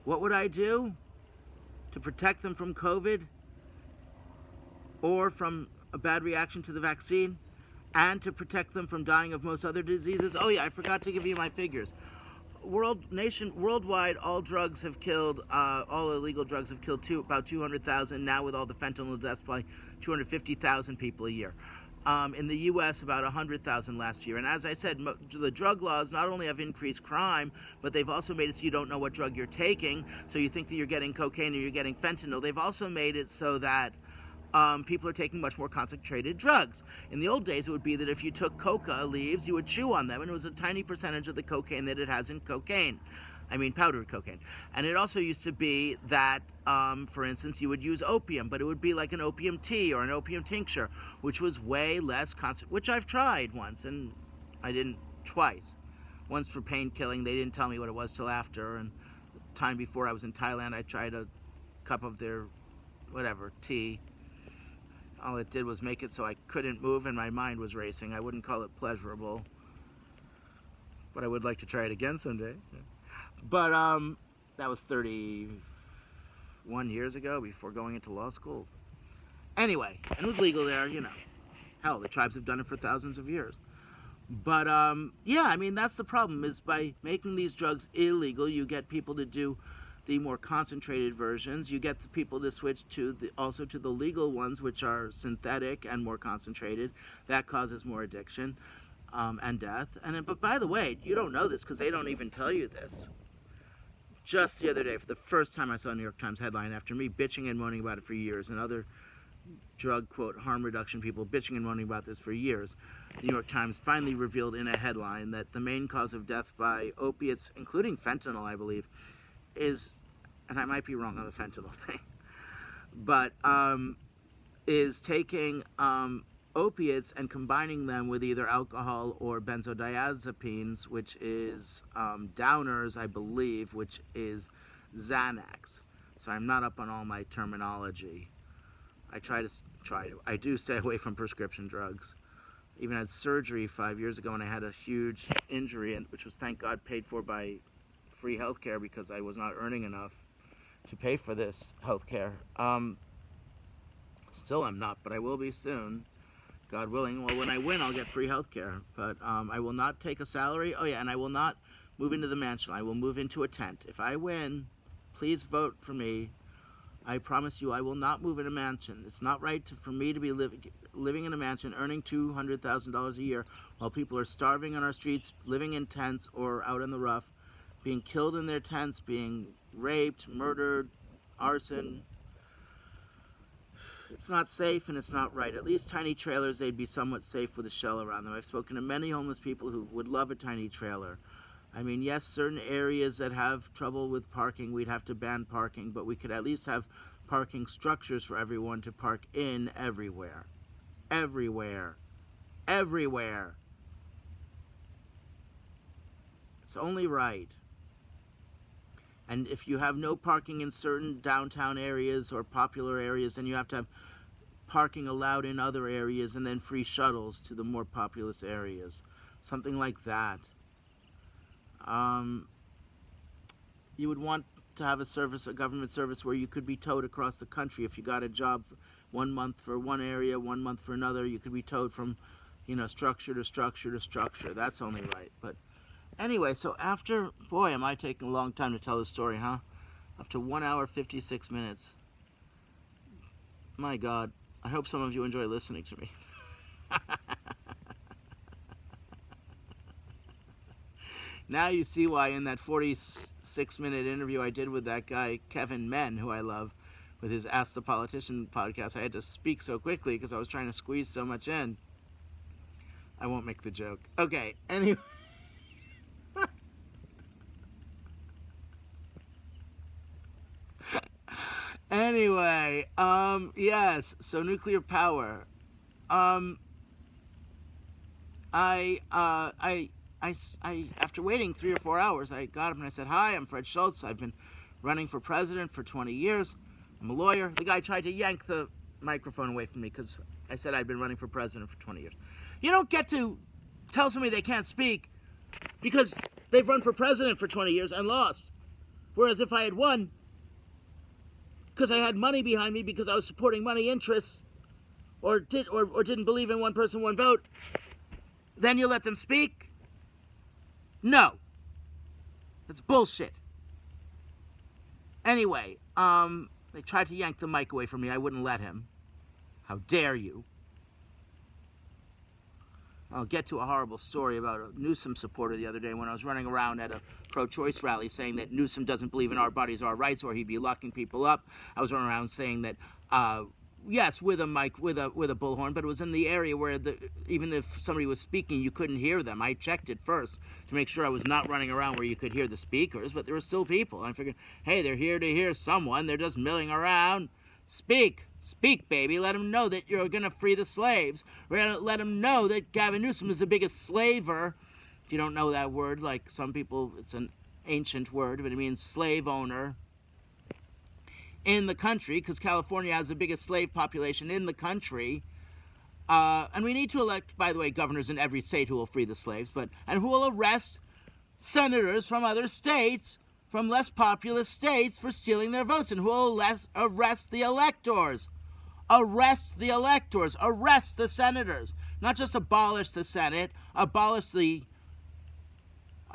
What would I do to protect them from COVID or from a bad reaction to the vaccine, and to protect them from dying of most other diseases? Oh yeah, I forgot to give you my figures. Worldwide, all drugs have killed, all illegal drugs have killed about 200,000. Now with all the fentanyl deaths, probably 250,000 people a year. In the U.S., about 100,000 last year. And as I said, the drug laws not only have increased crime, but they've also made it so you don't know what drug you're taking. So you think that you're getting cocaine or you're getting fentanyl. They've also made it so that people are taking much more concentrated drugs. In the old days, it would be that if you took coca leaves, you would chew on them, and it was a tiny percentage of the cocaine that it has in cocaine. I mean powdered cocaine. And it also used to be that, for instance, you would use opium, but it would be like an opium tea or an opium tincture, which was way less which I've tried once, and I didn't twice. Once for pain killing, they didn't tell me what it was till after, and the time before I was in Thailand, I tried a cup of their, whatever, tea. All it did was make it so I couldn't move and my mind was racing. I wouldn't call it pleasurable, but I would like to try it again someday. But that was 31 years ago, before going into law school. Anyway, and it was legal there, you know. Hell, the tribes have done it for thousands of years. But yeah, I mean, that's the problem, is by making these drugs illegal, you get people to do the more concentrated versions. You get the people to switch to also to the legal ones, which are synthetic and more concentrated. That causes more addiction and death. But by the way, you don't know this because they don't even tell you this. Just the other day, for the first time, I saw a New York Times headline after me bitching and moaning about it for years, and other drug, quote, harm reduction people bitching and moaning about this for years. The New York Times finally revealed in a headline that the main cause of death by opiates, including fentanyl, I believe, is, and I might be wrong on the fentanyl thing, but is taking opiates and combining them with either alcohol or benzodiazepines, which is downers, I believe, which is Xanax. So I'm not up on all my terminology. I do stay away from prescription drugs. Even had surgery 5 years ago, and I had a huge injury, which was, thank God, paid for by free health care because I was not earning enough. to pay for this health care. Still I'm not, but I will be soon, God willing. Well, when I win, I'll get free health care. But I will not take a salary. Oh, yeah, and I will not move into the mansion. I will move into a tent. If I win, please vote for me. I promise you I will not move in a mansion. It's not right for me to be living in a mansion, earning $200,000 a year, while people are starving on our streets, living in tents or out in the rough, being killed in their tents, being raped, murdered, arson. It's not safe and it's not right. At least tiny trailers, they'd be somewhat safe with a shell around them. I've spoken to many homeless people who would love a tiny trailer. I mean, yes, certain areas that have trouble with parking, we'd have to ban parking, but we could at least have parking structures for everyone to park in everywhere. Everywhere. Everywhere. It's only right. And if you have no parking in certain downtown areas or popular areas, then you have to have parking allowed in other areas and then free shuttles to the more populous areas. Something like that. You would want to have a service, a government service, where you could be towed across the country. If you got a job 1 month for one area, 1 month for another, you could be towed from, structure to structure to structure. That's only right. But anyway, so after, boy, am I taking a long time to tell this story, huh? Up to 1 hour, 56 minutes. My God, I hope some of you enjoy listening to me. Now you see why in that 46-minute interview I did with that guy, Kevin Menn, who I love, with his Ask the Politician podcast, I had to speak so quickly because I was trying to squeeze so much in. I won't make the joke. Okay, anyway. Anyway, yes, so nuclear power. I after waiting 3 or 4 hours, I got up and I said, "Hi, I'm Fred Schultz. I've been running for president for 20 years. I'm a lawyer." The guy tried to yank the microphone away from me because I said I'd been running for president for 20 years. You don't get to tell somebody they can't speak because they've run for president for 20 years and lost. Whereas if I had won, because I had money behind me, because I was supporting money interests, or didn't believe in one person, one vote, then you let them speak? No. That's bullshit. Anyway, they tried to yank the mic away from me. I wouldn't let him. How dare you? I'll get to a horrible story about a Newsom supporter the other day when I was running around at a pro-choice rally saying that Newsom doesn't believe in our bodies, our rights, or he'd be locking people up. I was running around saying that, yes, with a mic, with a bullhorn, but it was in the area where even if somebody was speaking, you couldn't hear them. I checked it first to make sure I was not running around where you could hear the speakers, but there were still people. I figured, hey, they're here to hear someone. They're just milling around. Speak. Speak, baby. Let them know that you're going to free the slaves. We're going to let them know that Gavin Newsom is the biggest slaver. If you don't know that word, like some people, it's an ancient word, but it means slave owner in the country, because California has the biggest slave population in the country. And we need to elect, by the way, governors in every state who will free the slaves, and who will arrest senators from other states, from less populous states, for stealing their votes, and who will arrest the electors. Arrest the electors. Arrest the senators. Not just abolish the Senate, abolish the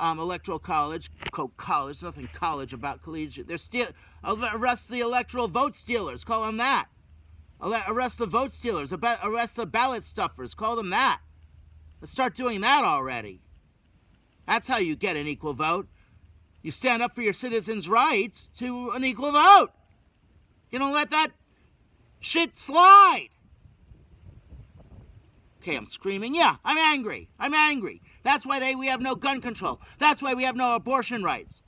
electoral college. College, nothing college about collegiate. Arrest the electoral vote stealers. Call them that. Arrest the vote stealers. Arrest the ballot stuffers. Call them that. Let's start doing that already. That's how you get an equal vote. You stand up for your citizens' rights to an equal vote. You don't let that shit slide. Okay, I'm screaming. Yeah, I'm angry. I'm angry. That's why we have no gun control. That's why we have no abortion rights.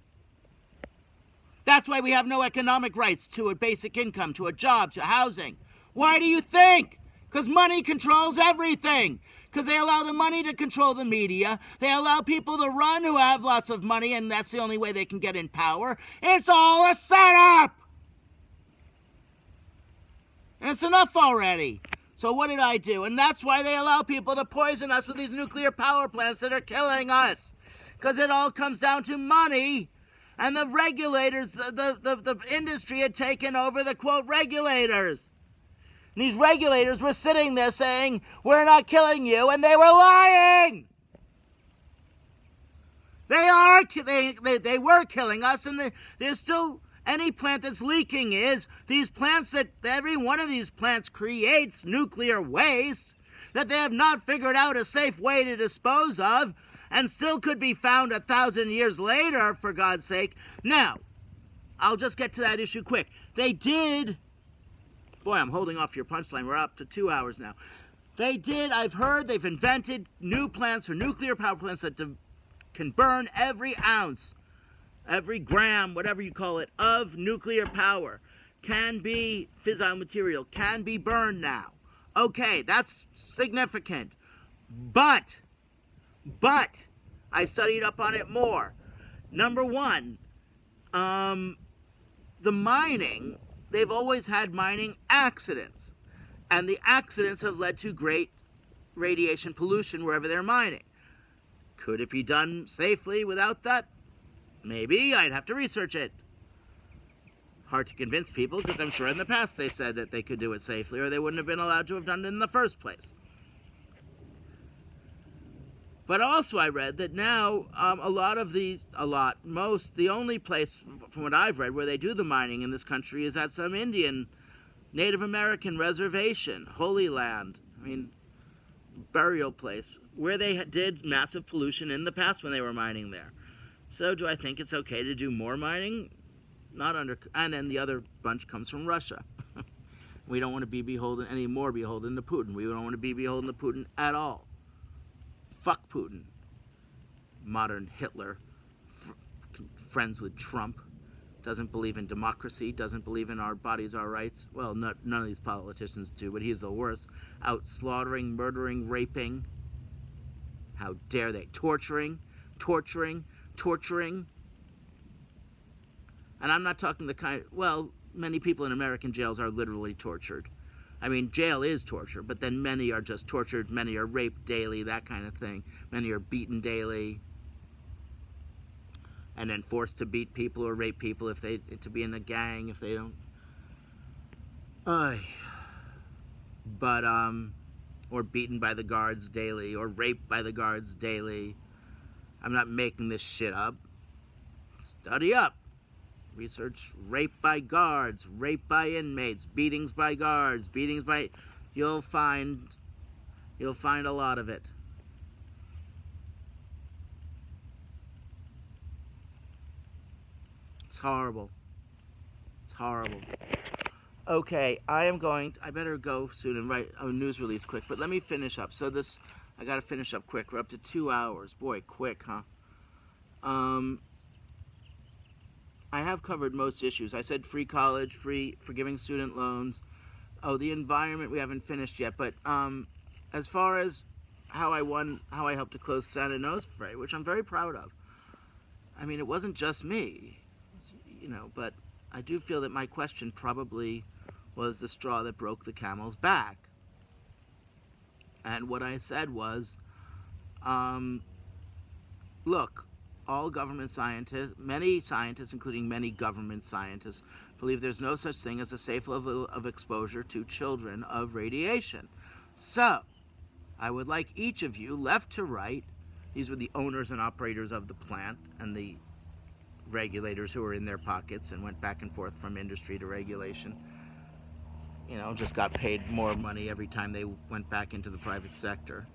That's why we have no economic rights to a basic income, to a job, to housing. Why do you think? Because money controls everything. Because they allow the money to control the media. They allow people to run who have lots of money, and that's the only way they can get in power. It's all a setup. And it's enough already. So what did I do? And that's why they allow people to poison us with these nuclear power plants that are killing us. Because it all comes down to money. And the regulators, the industry had taken over the, quote, regulators. And these regulators were sitting there saying, we're not killing you, and they were lying. They were killing us, and there's still, any plant that's leaking is, these plants that, every one of these plants creates nuclear waste that they have not figured out a safe way to dispose of, and still could be found 1,000 years later, for God's sake. Now, I'll just get to that issue quick. They did, boy, I'm holding off your punchline, we're up to 2 hours now. They did, I've heard, they've invented new plants or nuclear power plants that can burn every ounce, every gram, whatever you call it, of nuclear power. Can be fissile material, can be burned now. Okay, that's significant. But, I studied up on it more. Number one, the mining, they've always had mining accidents. And the accidents have led to great radiation pollution wherever they're mining. Could it be done safely without that? Maybe. I'd have to research it. Hard to convince people, because I'm sure in the past they said that they could do it safely, or they wouldn't have been allowed to have done it in the first place. But also I read that now the only place, from what I've read, where they do the mining in this country is at some Indian, Native American reservation, Holy Land, burial place, where they did massive pollution in the past when they were mining there. So do I think it's okay to do more mining? And then the other bunch comes from Russia. We don't want to be beholden to Putin. We don't want to be beholden to Putin at all. Fuck Putin. Modern Hitler. Friends with Trump. Doesn't believe in democracy. Doesn't believe in our bodies, our rights. Well, none of these politicians do, but he's the worst. Out slaughtering, murdering, raping. How dare they? Torturing. And I'm not talking many people in American jails are literally tortured. Jail is torture, but then many are just tortured, many are raped daily, that kind of thing. Many are beaten daily, and then forced to beat people or rape people to be in a gang if they don't. Or beaten by the guards daily, or raped by the guards daily. I'm not making this shit up. Study up. Research rape by guards, rape by inmates, beatings by guards, you'll find a lot of it. It's horrible. Okay, I better go soon and write a news release quick, but let me finish up. So I gotta finish up quick. We're up to 2 hours. Boy, quick, huh? I have covered most issues. I said free college, forgiving student loans. Oh, the environment we haven't finished yet. But as far as how I helped to close Santa Nose Fray, which I'm very proud of. It wasn't just me, but I do feel that my question probably was the straw that broke the camel's back. And what I said was, look, all government scientists, many scientists, including many government scientists, believe there's no such thing as a safe level of exposure to children of radiation. So, I would like each of you, left to right, these were the owners and operators of the plant and the regulators who were in their pockets and went back and forth from industry to regulation, just got paid more money every time they went back into the private sector.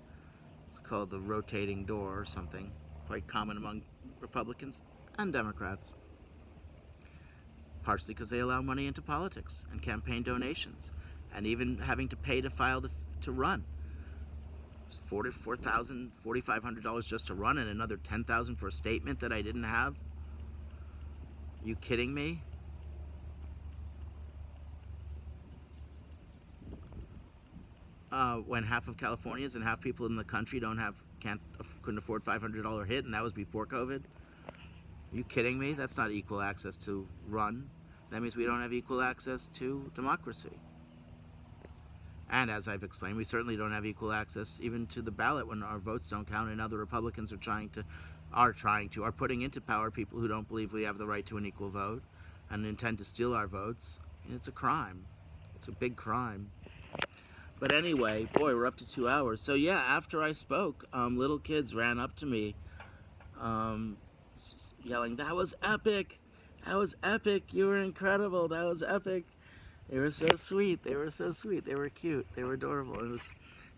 It's called the rotating door or something, quite common among Republicans and Democrats, partially because they allow money into politics and campaign donations, and even having to pay to file to run. It's $4,000, $4,500 just to run, and another $10,000 for a statement that I didn't have. You kidding me? When half of Californians and half people in the country couldn't afford $500 hit, and that was before COVID. Are you kidding me? That's not equal access to run. That means we don't have equal access to democracy. And as I've explained, we certainly don't have equal access even to the ballot when our votes don't count, and now the Republicans are trying to are putting into power people who don't believe we have the right to an equal vote and intend to steal our votes. It's a crime. It's a big crime. But anyway, boy, we're up to 2 hours. So yeah, after I spoke, little kids ran up to me, um, yelling, "That was epic! That was epic! You were incredible! That was epic!" They were so sweet. They were so sweet. They were cute. They were adorable. It was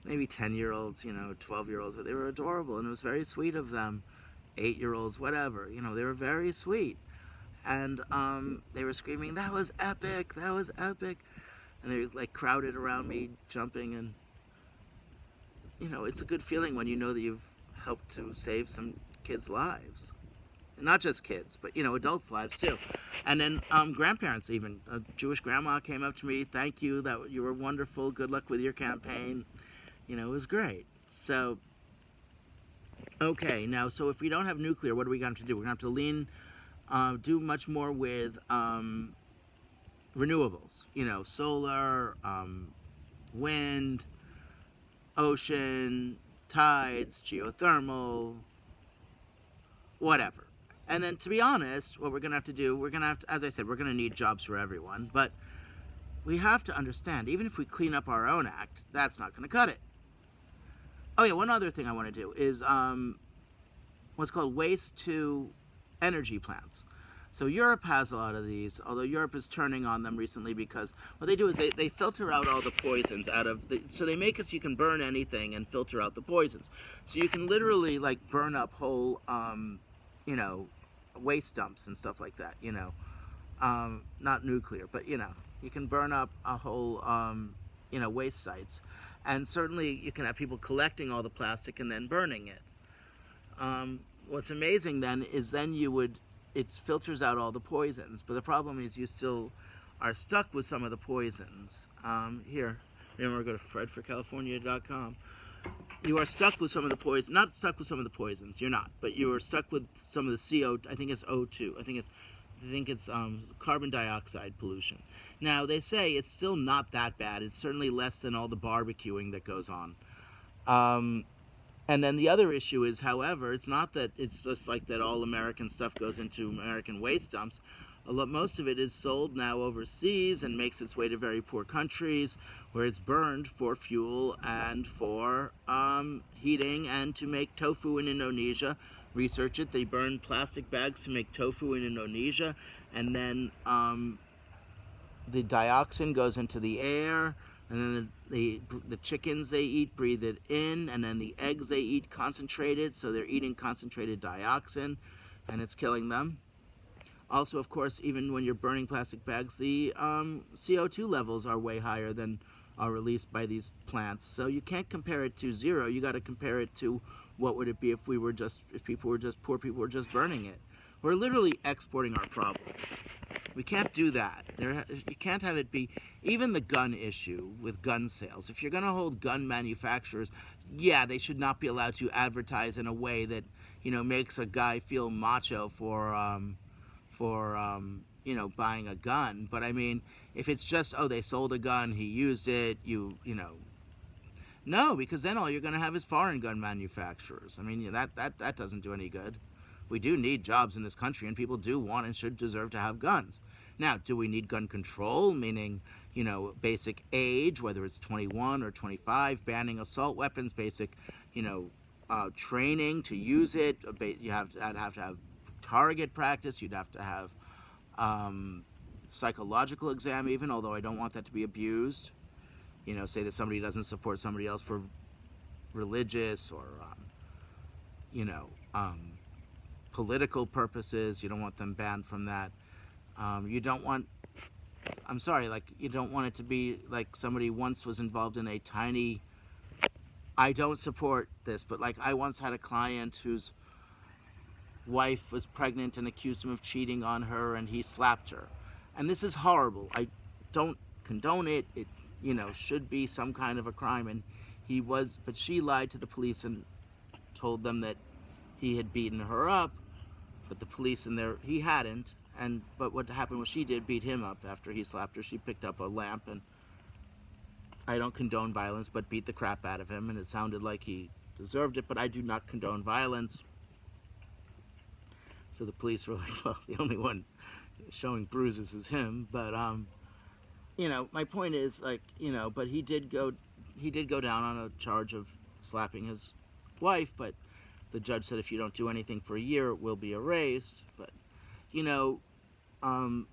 maybe 10-year-olds, 12-year-olds, but they were adorable, and it was very sweet of them. 8-year-olds, whatever, they were very sweet. And they were screaming, "That was epic! That was epic!" And they like crowded around me, jumping, and it's a good feeling when you know that you've helped to save some kids' lives. Not just kids, but adults' lives too. And then grandparents, even a Jewish grandma came up to me, "Thank you, that you were wonderful. Good luck with your campaign." It was great. So, okay, now, so if we don't have nuclear, what are we going to do? We're going to have to do much more with renewables. Solar, wind, ocean, tides, geothermal, whatever. And then, to be honest, what we're going to have to do, as I said, we're going to need jobs for everyone, but we have to understand, even if we clean up our own act, that's not going to cut it. Oh yeah, one other thing I want to do is what's called waste-to-energy plants. So Europe has a lot of these, although Europe is turning on them recently because what they do is they filter out all the poisons so they make us, you can burn anything and filter out the poisons. So you can literally like burn up whole, waste dumps and stuff like that, not nuclear, but you can burn up a whole, waste sites. And certainly you can have people collecting all the plastic and then burning it. What's amazing then is it filters out all the poisons, but the problem is you still are stuck with some of the poisons. Here, remember, go to fredforcalifornia.com. You are stuck with some of the poisons, not stuck with some of the poisons, you're not, but you are stuck with some of the CO, I think it's O2, I think it's carbon dioxide pollution. Now, they say it's still not that bad. It's certainly less than all the barbecuing that goes on. And then the other issue is, however, it's not that it's just like that all American stuff goes into American waste dumps. Most of it is sold now overseas and makes its way to very poor countries where it's burned for fuel and for heating and to make tofu in Indonesia. Research it. They burn plastic bags to make tofu in Indonesia, and then the dioxin goes into the air, and then the chickens they eat breathe it in, and then the eggs they eat concentrated, so they're eating concentrated dioxin, and it's killing them. Also, of course, even when you're burning plastic bags, the CO2 levels are way higher than are released by these plants. So you can't compare it to zero. You got to compare it to what would it be if poor people were just burning it. We're literally exporting our problems. We can't do that. You can't have it be, even the gun issue with gun sales. If you're going to hold gun manufacturers, yeah, they should not be allowed to advertise in a way that, makes a guy feel macho for buying a gun. But I mean, if it's just, oh, they sold a gun, he used it, no, because then all you're going to have is foreign gun manufacturers. I mean, that doesn't do any good. We do need jobs in this country, and people do want and should deserve to have guns. Now, do we need gun control, meaning, basic age, whether it's 21 or 25, banning assault weapons, basic, training to use it. You have to have target practice. You'd have to have psychological exam even, although I don't want that to be abused. Say that somebody doesn't support somebody else for religious or, political purposes. You don't want them banned from that. You don't want it to be like somebody once was involved in a tiny, I don't support this, but like I once had a client whose wife was pregnant and accused him of cheating on her, and he slapped her. And this is horrible. I don't condone it. It, should be some kind of a crime. But she lied to the police and told them that he had beaten her up, but the police he hadn't. But what happened was she did beat him up after he slapped her. She picked up a lamp, and I don't condone violence, but beat the crap out of him, and it sounded like he deserved it, but I do not condone violence. So the police were like, well, the only one showing bruises is him. But my point is, like, but he did go down on a charge of slapping his wife. But the judge said if you don't do anything for a year, it will be erased. But I'm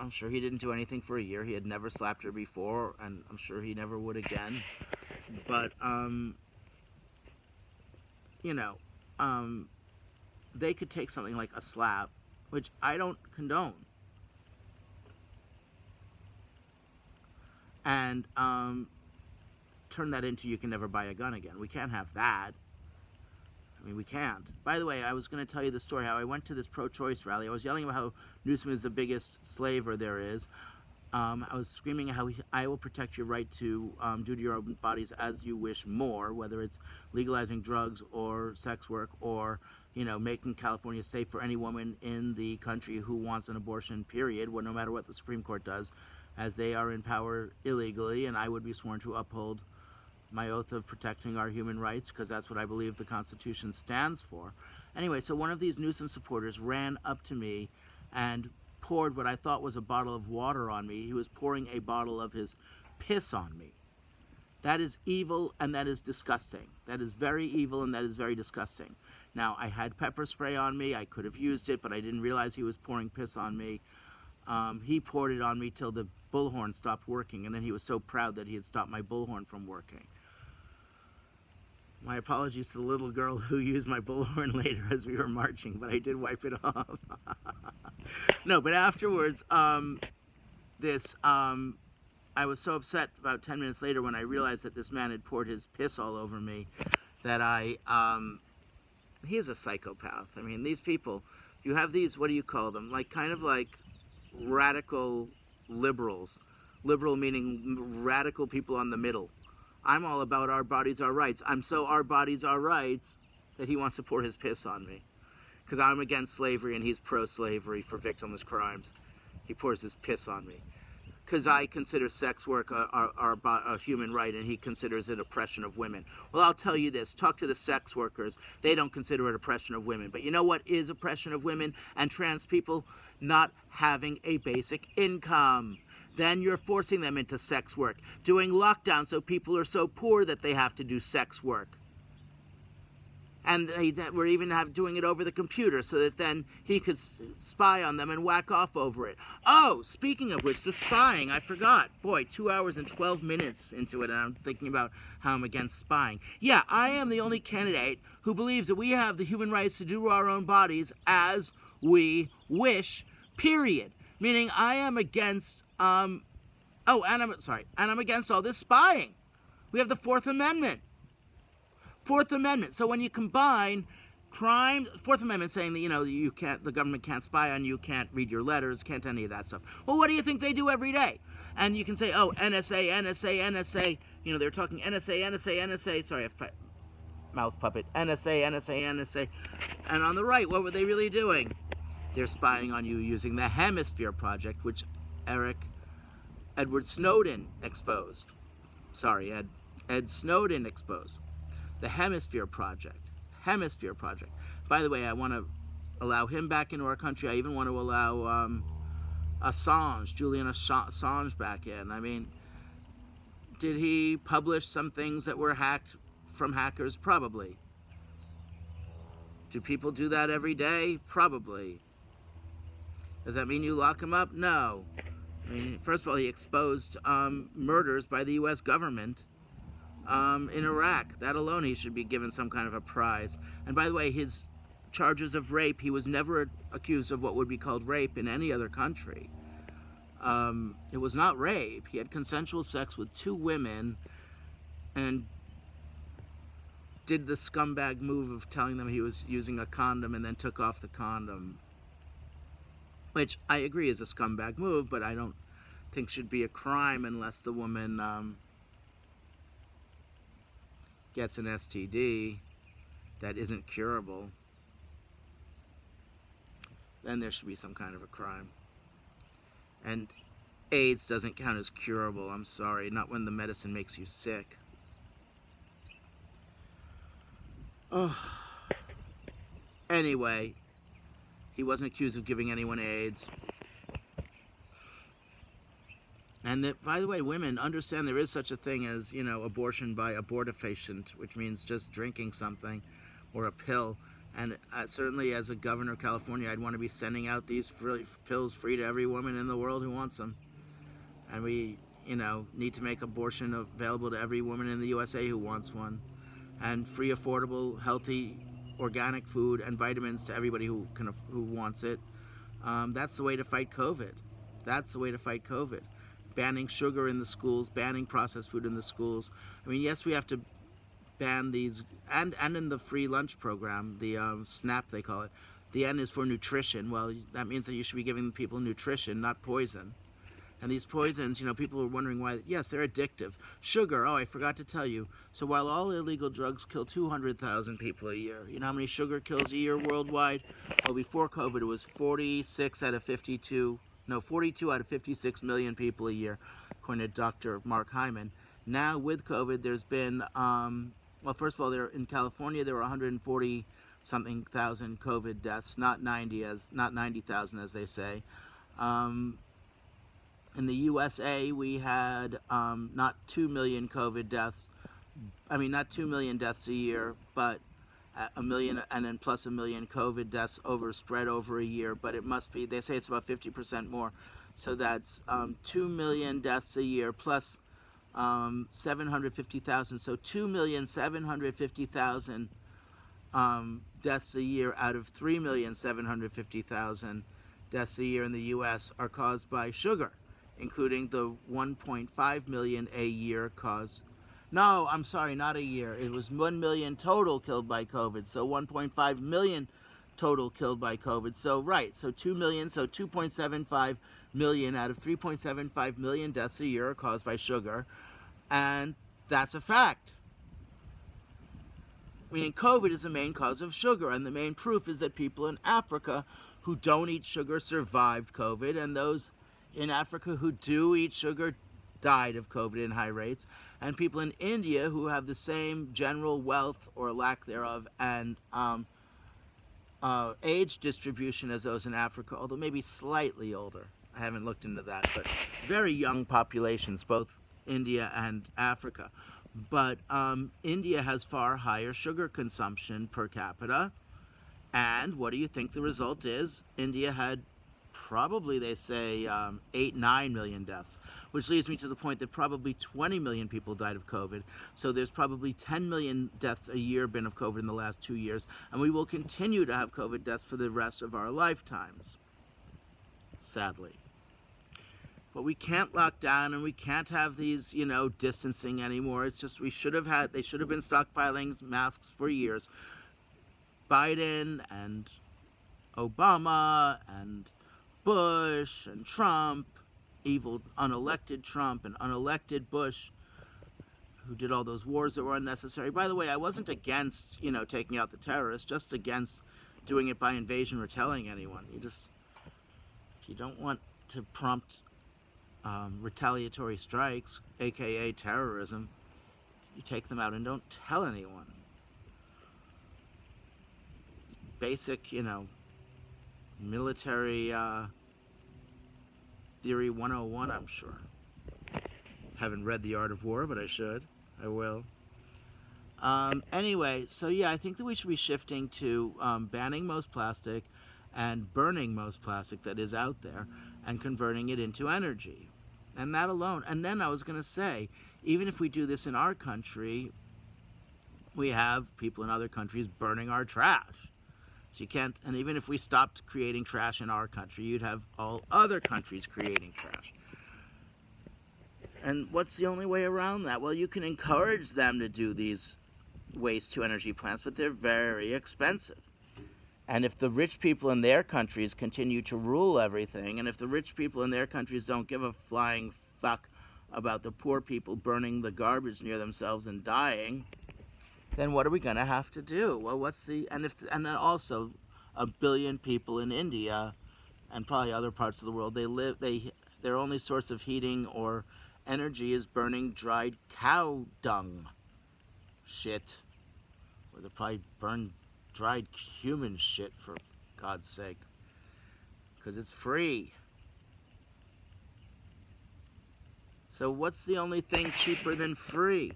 sure he didn't do anything for a year. He had never slapped her before, and I'm sure he never would again. But they could take something like a slap, which I don't condone, and turn that into you can never buy a gun again. We can't have that. I mean, we can't. By the way, I was going to tell you the story how I went to this pro-choice rally. I was yelling about how Newsom is the biggest slaver there is. I was screaming how I will protect your right to do to your own bodies as you wish more, whether it's legalizing drugs or sex work or, making California safe for any woman in the country who wants an abortion, period, no matter what the Supreme Court does, as they are in power illegally, and I would be sworn to uphold my oath of protecting our human rights, because that's what I believe the Constitution stands for. Anyway, so one of these Newsom supporters ran up to me and poured what I thought was a bottle of water on me. He was pouring a bottle of his piss on me. That is evil, and that is disgusting. That is very evil, and that is very disgusting. Now, I had pepper spray on me. I could have used it, but I didn't realize he was pouring piss on me. He poured it on me till the bullhorn stopped working, and then he was so proud that he had stopped my bullhorn from working. My apologies to the little girl who used my bullhorn later as we were marching, but I did wipe it off. No, but afterwards, I was so upset about 10 minutes later when I realized that this man had poured his piss all over me that he is a psychopath. I mean, these people, you have these, what do you call them? Kind of like radical liberals. Liberal meaning radical people on the middle. I'm all about our bodies, our rights. I'm so our bodies, our rights that he wants to pour his piss on me. Because I'm against slavery and he's pro-slavery for victimless crimes. He pours his piss on me. Because I consider sex work a human right and he considers it oppression of women. Well, I'll tell you this. Talk to the sex workers. They don't consider it oppression of women. But you know what is oppression of women and trans people? Not having a basic income. Then you're forcing them into sex work, doing lockdown so people are so poor that they have to do sex work. And we're even doing it over the computer so that then he could spy on them and whack off over it. Oh, speaking of which, the spying, I forgot. Boy, 2 hours and 12 minutes into it, and I'm thinking about how I'm against spying. Yeah, I am the only candidate who believes that we have the human rights to do our own bodies as we wish, period. Meaning I am against and I'm against all this spying. We have the Fourth Amendment. Fourth Amendment. So when you combine crime, Fourth Amendment saying that, the government can't spy on you, can't read your letters, can't any of that stuff. Well, what do you think they do every day? And you can say, oh, NSA, NSA, NSA. They're talking NSA, NSA, NSA. Sorry, mouth puppet. NSA, NSA, NSA. And on the right, what were they really doing? They're spying on you using the Hemisphere Project, which Edward Snowden exposed. Sorry, Ed Snowden exposed. The Hemisphere Project. Hemisphere Project. By the way, I want to allow him back into our country. I even want to allow Julian Assange back in. I mean, did he publish some things that were hacked from hackers? Probably. Do people do that every day? Probably. Does that mean you lock him up? No. I mean, first of all, he exposed murders by the U.S. government in Iraq. That alone, he should be given some kind of a prize. And by the way, his charges of rape, he was never accused of what would be called rape in any other country. It was not rape. He had consensual sex with 2 women and did the scumbag move of telling them he was using a condom and then took off the condom. Which I agree is a scumbag move, but I don't think should be a crime unless the woman gets an STD that isn't curable. Then there should be some kind of a crime. And AIDS doesn't count as curable, I'm sorry, not when the medicine makes you sick. Oh. Anyway, He wasn't accused of giving anyone AIDS. And that, by the way, women understand there is such a thing as, abortion by abortifacient, which means just drinking something or a pill. And certainly as a governor of California, I'd want to be sending out these pills free to every woman in the world who wants them. And we, need to make abortion available to every woman in the USA who wants one. And free, affordable, healthy, organic food and vitamins to everybody who wants it. That's the way to fight COVID. That's the way to fight COVID. Banning sugar in the schools, banning processed food in the schools. I mean, yes, we have to ban these, and in the free lunch program, the SNAP they call it, the N is for nutrition. Well, that means that you should be giving people nutrition, not poison. And these poisons, people are wondering why. Yes, they're addictive. Sugar, I forgot to tell you. So while all illegal drugs kill 200,000 people a year, you know how many sugar kills a year worldwide? Well, before COVID, it was 42 out of 56 million people a year, according to Dr. Mark Hyman. Now, with COVID, there's been, first of all, in California, there were 140-something thousand COVID deaths, not 90,000 as they say. In the USA, we had not 2 million COVID deaths. Not 2 million deaths a year, but a million and then plus a million COVID deaths spread over a year. But it must be, they say it's about 50% more. So that's 2 million deaths a year plus 750,000. So 2,750,000 deaths a year out of 3,750,000 deaths a year in the U.S. are caused by sugar, including the 1.5 million a year caused. No, I'm sorry, not a year. It was 1 million total killed by COVID. So 1.5 million total killed by COVID. So, right, so 2 million, so 2.75 million out of 3.75 million deaths a year are caused by sugar. And that's a fact. Meaning COVID is the main cause of sugar. And the main proof is that people in Africa who don't eat sugar survived COVID. And those in Africa who do eat sugar died of COVID in high rates. And people in India who have the same general wealth or lack thereof and age distribution as those in Africa, although maybe slightly older. I haven't looked into that, but very young populations, both India and Africa. But India has far higher sugar consumption per capita. And what do you think the result is? India had probably, they say, 8-9 million deaths, which leads me to the point that probably 20 million people died of COVID. So there's probably 10 million deaths a year been of COVID in the last 2 years, and we will continue to have COVID deaths for the rest of our lifetimes, sadly. But we can't lock down, and we can't have these, distancing anymore. It's just they should have been stockpiling masks for years. Biden and Obama and Bush and Trump, evil unelected Trump and unelected Bush, who did all those wars that were unnecessary. By the way, I wasn't against, taking out the terrorists, just against doing it by invasion or telling anyone. If you don't want to prompt retaliatory strikes, aka terrorism, you take them out and don't tell anyone. It's basic, military theory 101, I'm sure. Haven't read The Art of War, but I should. I will. Anyway, so yeah, I think that we should be shifting to banning most plastic and burning most plastic that is out there and converting it into energy. And that alone. And then I was going to say, even if we do this in our country, we have people in other countries burning our trash. So you can't, and even if we stopped creating trash in our country, you'd have all other countries creating trash. And what's the only way around that? Well, you can encourage them to do these waste-to-energy plants, but they're very expensive. And if the rich people in their countries continue to rule everything, and if the rich people in their countries don't give a flying fuck about the poor people burning the garbage near themselves and dying, then what are we going to have to do? Well, and then also 1 billion people in India and probably other parts of the world, their only source of heating or energy is burning dried cow dung. Shit. Or they probably burn dried human shit, for God's sake. because it's free. So what's the only thing cheaper than free?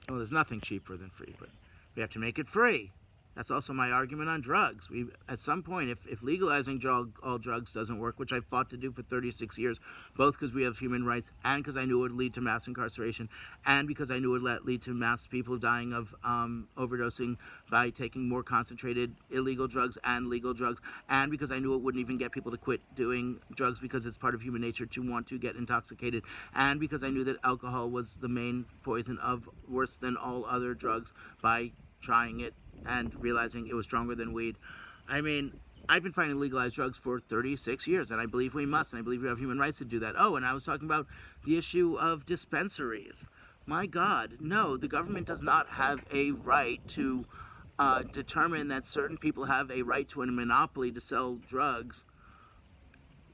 Well, there's nothing cheaper than free, but we have to make it free. That's also my argument on drugs. At some point, if legalizing all drugs doesn't work, which I've fought to do for 36 years, both because we have human rights and because I knew it would lead to mass incarceration and because I knew it would lead to mass people dying of overdosing by taking more concentrated illegal drugs and legal drugs, and because I knew it wouldn't even get people to quit doing drugs because it's part of human nature to want to get intoxicated, and because I knew that alcohol was the main poison of worse than all other drugs by trying it and realizing it was stronger than weed. I mean, I've been fighting legalized drugs for 36 years, and I believe we must, and I believe we have human rights to do that. Oh, and I was talking about the issue of dispensaries. My God, no, the government does not have a right to determine that certain people have a right to a monopoly to sell drugs,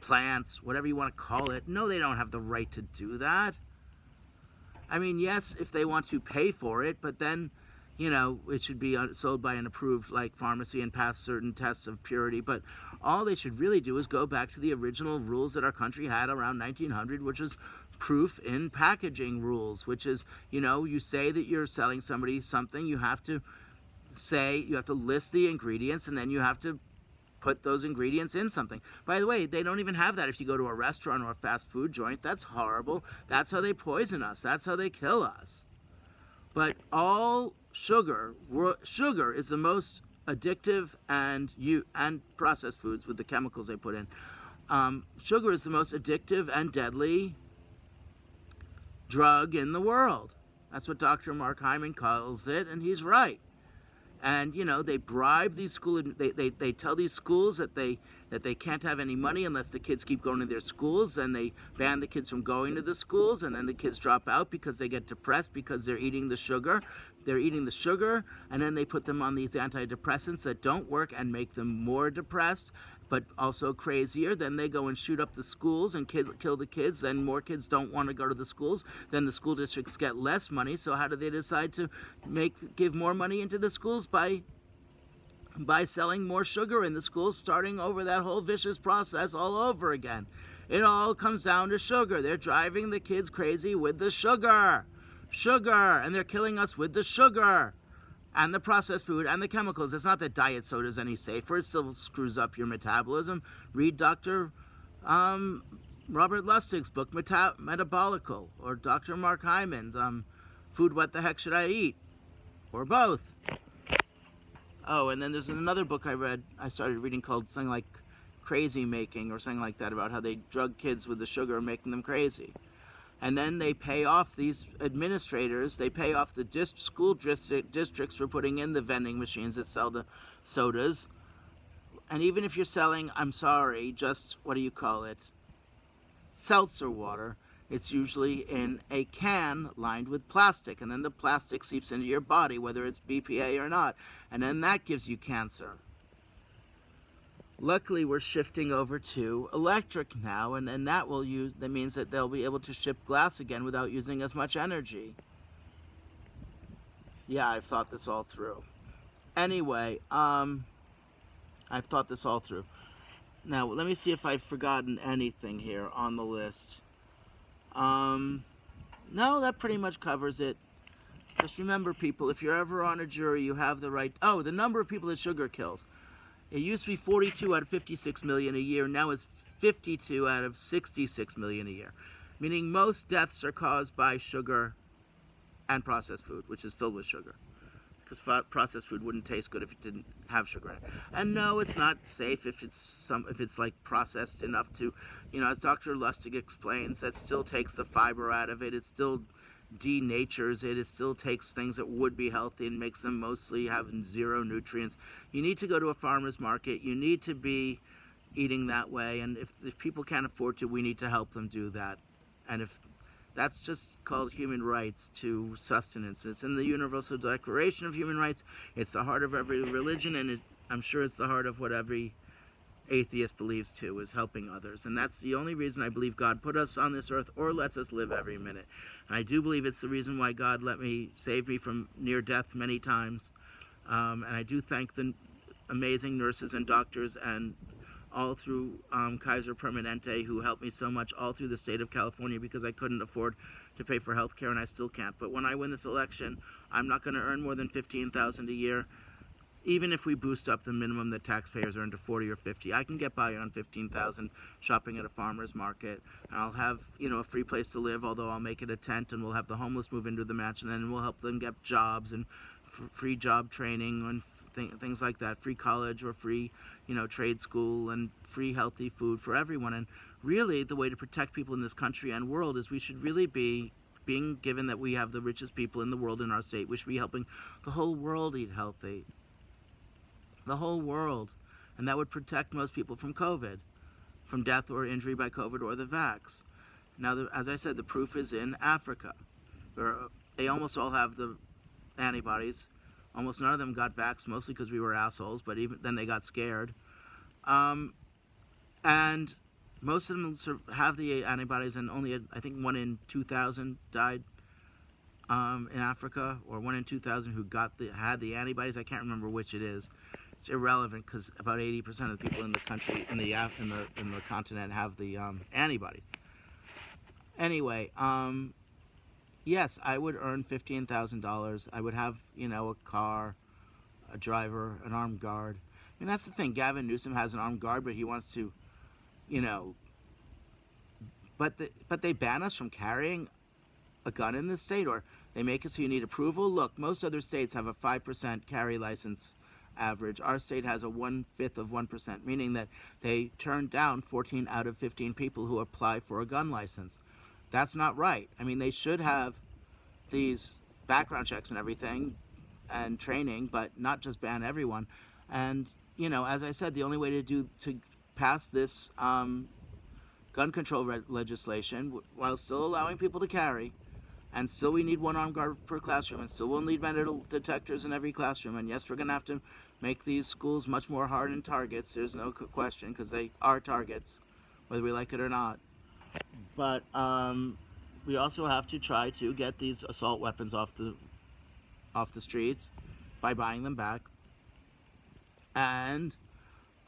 plants, whatever you want to call it. No, they don't have the right to do that. I mean, yes, if they want to pay for it, but then it should be sold by an approved pharmacy and pass certain tests of purity. But all they should really do is go back to the original rules that our country had around 1900, which is proof in packaging rules, which is, you say that you're selling somebody something, you have to list the ingredients, and then you have to put those ingredients in something. By the way, they don't even have that if you go to a restaurant or a fast food joint. That's horrible. That's how they poison us. That's how they kill us. But all sugar is the most addictive, and processed foods with the chemicals they put in. Sugar is the most addictive and deadly drug in the world. That's what Dr. Mark Hyman calls it, and he's right. And they bribe these they tell these schools that they can't have any money unless the kids keep going to their schools, and they ban the kids from going to the schools, and then the kids drop out because they get depressed because they're eating the sugar. They're eating the sugar, and then they put them on these antidepressants that don't work and make them more depressed, but also crazier. Then they go and shoot up the schools and kill the kids, and more kids don't want to go to the schools. Then the school districts get less money, so how do they decide to give more money into the schools? By selling more sugar in the schools, starting over that whole vicious process all over again. It all comes down to sugar. They're driving the kids crazy with the sugar, and they're killing us with the sugar and the processed food and the chemicals. It's not that diet soda is any safer. It still screws up your metabolism. Read Dr. Robert Lustig's book, Metabolical, or Dr. Mark Hyman's Food, What the Heck Should I Eat? Or both. Oh, and then there's another book I started reading called something like Crazy Making or something like that, about how they drug kids with the sugar, making them crazy. And then they pay off these administrators, they pay off the school districts for putting in the vending machines that sell the sodas. And even if you're selling, just, seltzer water, it's usually in a can lined with plastic, and then the plastic seeps into your body, whether it's BPA or not, and then that gives you cancer. Luckily, we're shifting over to electric now, and that means that they'll be able to ship glass again without using as much energy. Yeah, I've thought this all through. Anyway, I've thought this all through. Now, let me see if I've forgotten anything here on the list. No, that pretty much covers it. Just remember, people, if you're ever on a jury, you have the right... Oh, the number of people that sugar kills. It used to be 42 out of 56 million a year. Now it's 52 out of 66 million a year. Meaning most deaths are caused by sugar and processed food, which is filled with sugar. Because processed food wouldn't taste good if it didn't have sugar in it. And no, it's not safe if it's like processed enough to, as Dr. Lustig explains, that still takes the fiber out of it. It still denatures it. It still takes things that would be healthy and makes them mostly have zero nutrients. You need to go to a farmer's market. You need to be eating that way. And if people can't afford to, we need to help them do that. And if that's just called human rights to sustenance. It's in the Universal Declaration of Human Rights. It's the heart of every religion, and I'm sure it's the heart of what every atheist believes too, is helping others. And that's the only reason I believe God put us on this earth or lets us live every minute. And I do believe it's the reason why God saved me from near death many times. And I do thank the amazing nurses and doctors and all through Kaiser Permanente, who helped me so much all through the state of California because I couldn't afford to pay for health care, and I still can't. But when I win this election, I'm not going to earn more than $15,000 a year. Even if we boost up the minimum that taxpayers earn to 40 or 50, I can get by on 15,000 shopping at a farmer's market. And I'll have, a free place to live, although I'll make it a tent, and we'll have the homeless move into the mansion, and we'll help them get jobs and free job training and things like that, free college or free, trade school, and free healthy food for everyone. And really, the way to protect people in this country and world is we should really be, being given that we have the richest people in the world in our state, we should be helping the whole world eat healthy. The whole world. And that would protect most people from COVID, from death or injury by COVID or the vax. Now, as I said, the proof is in Africa, where they almost all have the antibodies. Almost none of them got vaxxed, mostly because we were assholes, but even then they got scared. And most of them have the antibodies, and only, I think, 1 in 2,000 died in Africa, or 1 in 2,000 who had the antibodies. I can't remember which it is. It's irrelevant because about 80% of the people in the country, in the continent, have the antibodies. Anyway, yes, I would earn $15,000. I would have, a car, a driver, an armed guard. I mean, that's the thing. Gavin Newsom has an armed guard, but he wants to, but they ban us from carrying a gun in this state, or they make it so you need approval. Look, most other states have a 5% carry license average. Our state has a 1/5 of 1%, meaning that they turn down 14 out of 15 people who apply for a gun license. That's not right. I mean, they should have these background checks and everything and training, but not just ban everyone. And, as I said, the only way to pass this gun control legislation while still allowing people to carry, and still we need 1 armed guard per classroom, and still we'll need metal detectors in every classroom. And yes, we're going to have to make these schools much more hardened targets. There's no question, because they are targets, whether we like it or not. But we also have to try to get these assault weapons off the streets by buying them back, and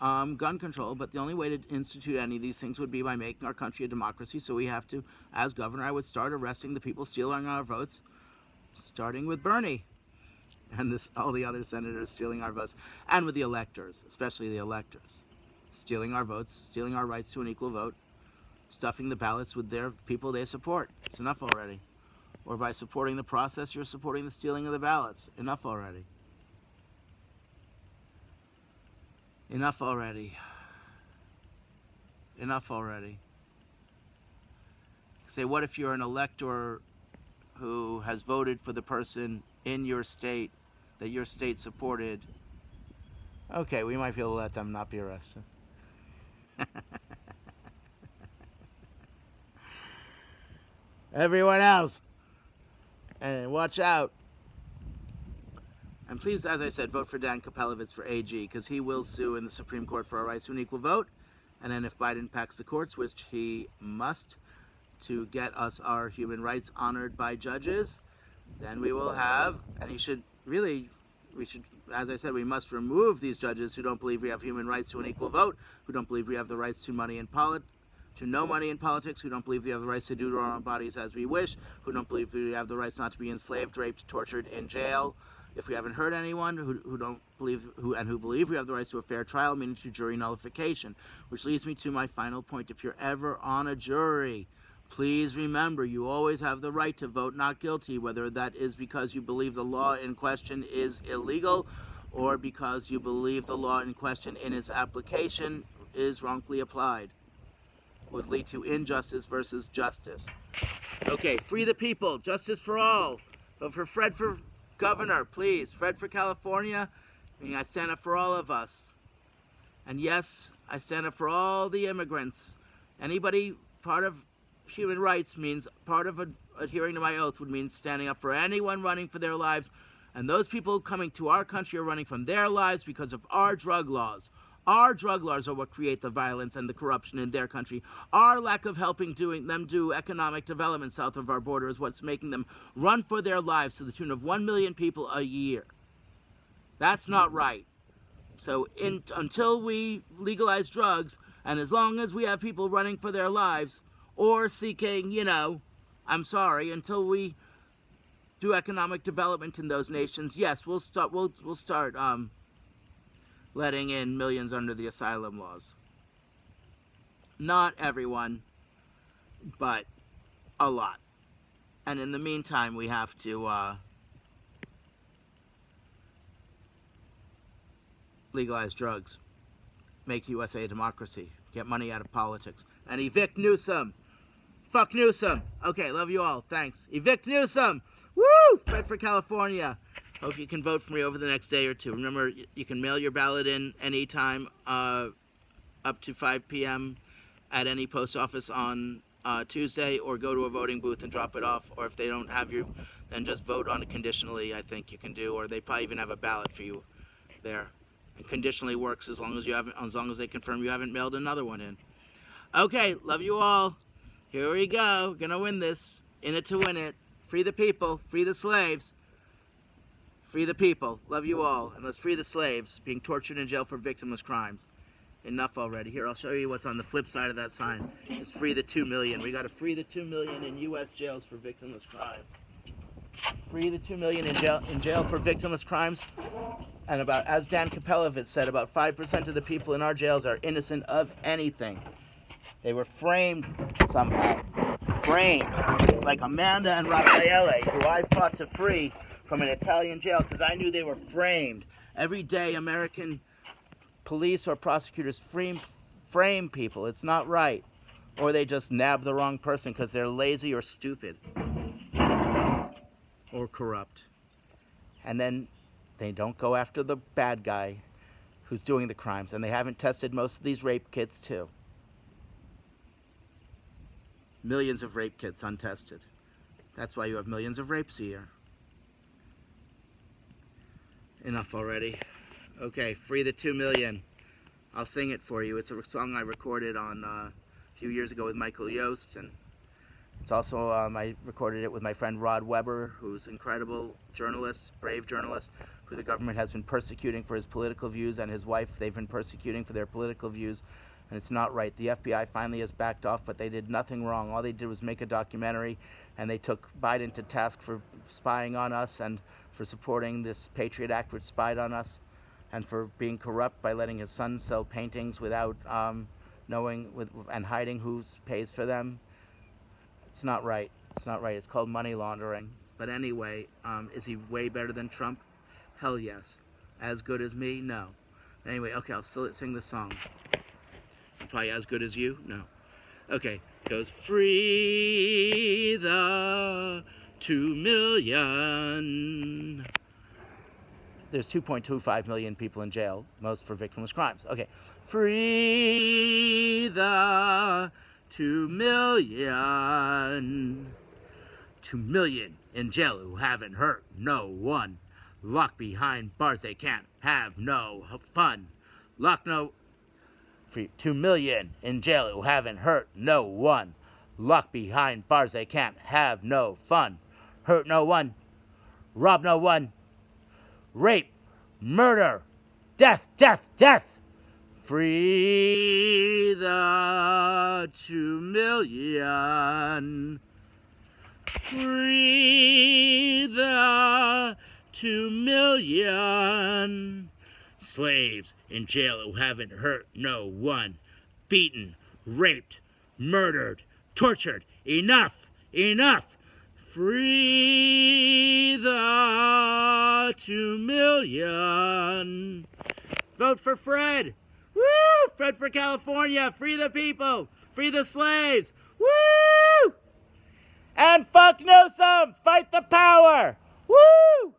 gun control. But the only way to institute any of these things would be by making our country a democracy. So we have to, as governor, I would start arresting the people stealing our votes, starting with Bernie and all the other senators stealing our votes, and with the electors, especially the electors, stealing our votes, stealing our rights to an equal vote, stuffing the ballots with their people they support. It's enough already. Or by supporting the process, you're supporting the stealing of the ballots. Enough already. Enough already. Enough already. Say, what if you're an elector who has voted for the person in your state that your state supported? Okay, we might be able to let them not be arrested. Everyone else, and watch out. And please, as I said, vote for Dan Kopelovitz for AG, because he will sue in the Supreme Court for our rights to an equal vote. And then if Biden packs the courts, which he must, to get us our human rights honored by judges, then we will have, and we should, as I said, we must remove these judges who don't believe we have human rights to an equal vote, who don't believe we have the rights to no money in politics, who don't believe we have the rights to do to our own bodies as we wish, who don't believe we have the rights not to be enslaved, raped, tortured, in jail. If we haven't hurt anyone, who believe we have the rights to a fair trial, meaning to jury nullification. Which leads me to my final point. If you're ever on a jury, please remember you always have the right to vote not guilty, whether that is because you believe the law in question is illegal, or because you believe the law in question in its application is wrongfully applied. Would lead to injustice versus justice. Okay, free the people, justice for all. Vote for Fred for governor, please. Fred for California. I stand up for all of us. And yes, I stand up for all the immigrants. Anybody, part of human rights means, part of adhering to my oath would mean standing up for anyone running for their lives. And those people coming to our country are running from their lives because of our drug laws. Our drug laws are what create the violence and the corruption in their country. Our lack of helping them do economic development south of our border is what's making them run for their lives to the tune of 1 million people a year. That's not right. So until we legalize drugs, and as long as we have people running for their lives or seeking, I'm sorry, until we do economic development in those nations, yes, we'll start letting in millions under the asylum laws. Not everyone, but a lot. And in the meantime, we have to legalize drugs, make USA a democracy, get money out of politics, and evict Newsom. Fuck Newsom. Okay, love you all. Thanks. Evict Newsom. Woo! Fred for California. Hope you can vote for me over the next day or two. Remember, you can mail your ballot in anytime up to 5 p.m. at any post office on Tuesday, or go to a voting booth and drop it off. Or if they don't have you, then just vote on it conditionally, I think you can do. Or they probably even have a ballot for you there. And conditionally works as long as they confirm you haven't mailed another one in. Okay, love you all. Here we go. Gonna win this. In it to win it. Free the people. Free the slaves. Free the people. Love you all. And let's free the slaves being tortured in jail for victimless crimes. Enough already. Here, I'll show you what's on the flip side of that sign. It's free the 2 million. We gotta free the 2 million in U.S. jails for victimless crimes. Free the 2 million in jail for victimless crimes. And about, as Dan Kapelovitz said, about 5% of the people in our jails are innocent of anything. They were framed somehow. Framed. Like Amanda and Raffaele, who I fought to free from an Italian jail because I knew they were framed. Every day, American police or prosecutors frame people. It's not right. Or they just nab the wrong person because they're lazy or stupid. Or corrupt. And then they don't go after the bad guy who's doing the crimes. And they haven't tested most of these rape kits, too. Millions of rape kits untested. That's why you have millions of rapes a year. Enough already. Okay, free the 2 million. I'll sing it for you. It's a song I recorded on a few years ago with Michael Yost, and it's also I recorded it with my friend Rod Weber, who's an incredible journalist, brave journalist, who the government has been persecuting for his political views, and his wife they've been persecuting for their political views, and it's not right. The FBI finally has backed off, but they did nothing wrong. All they did was make a documentary, and they took Biden to task for spying on us and for supporting this Patriot Act which spied on us, and for being corrupt by letting his son sell paintings without knowing and hiding who pays for them. It's not right. It's not right. It's called money laundering. But anyway, is he way better than Trump? Hell yes. As good as me? No. Anyway, okay, I'll still sing the song. Probably as good as you? No. Okay, it goes, free the 2 million. There's 2.25 million people in jail, most for victimless crimes. Okay, free the 2 million. 2 million in jail who haven't hurt no one. Locked behind bars, they can't have no fun. Locked no... Free 2 million in jail who haven't hurt no one. Locked behind bars, they can't have no fun. Hurt no one. Rob no one. Rape. Murder. Death, death, death. Free the 2 million. Free the 2 million. Slaves in jail who haven't hurt no one. Beaten, raped, murdered, tortured. Enough, enough. Free the 2 million. Vote for Fred. Woo! Fred for California. Free the people. Free the slaves. Woo! And fuck Newsom. Fight the power. Woo!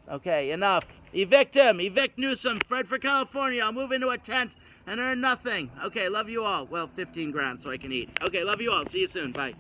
Okay, enough. Evict him. Evict Newsom. Fred for California. I'll move into a tent and earn nothing. Okay, love you all. Well, 15 grand so I can eat. Okay, love you all. See you soon. Bye.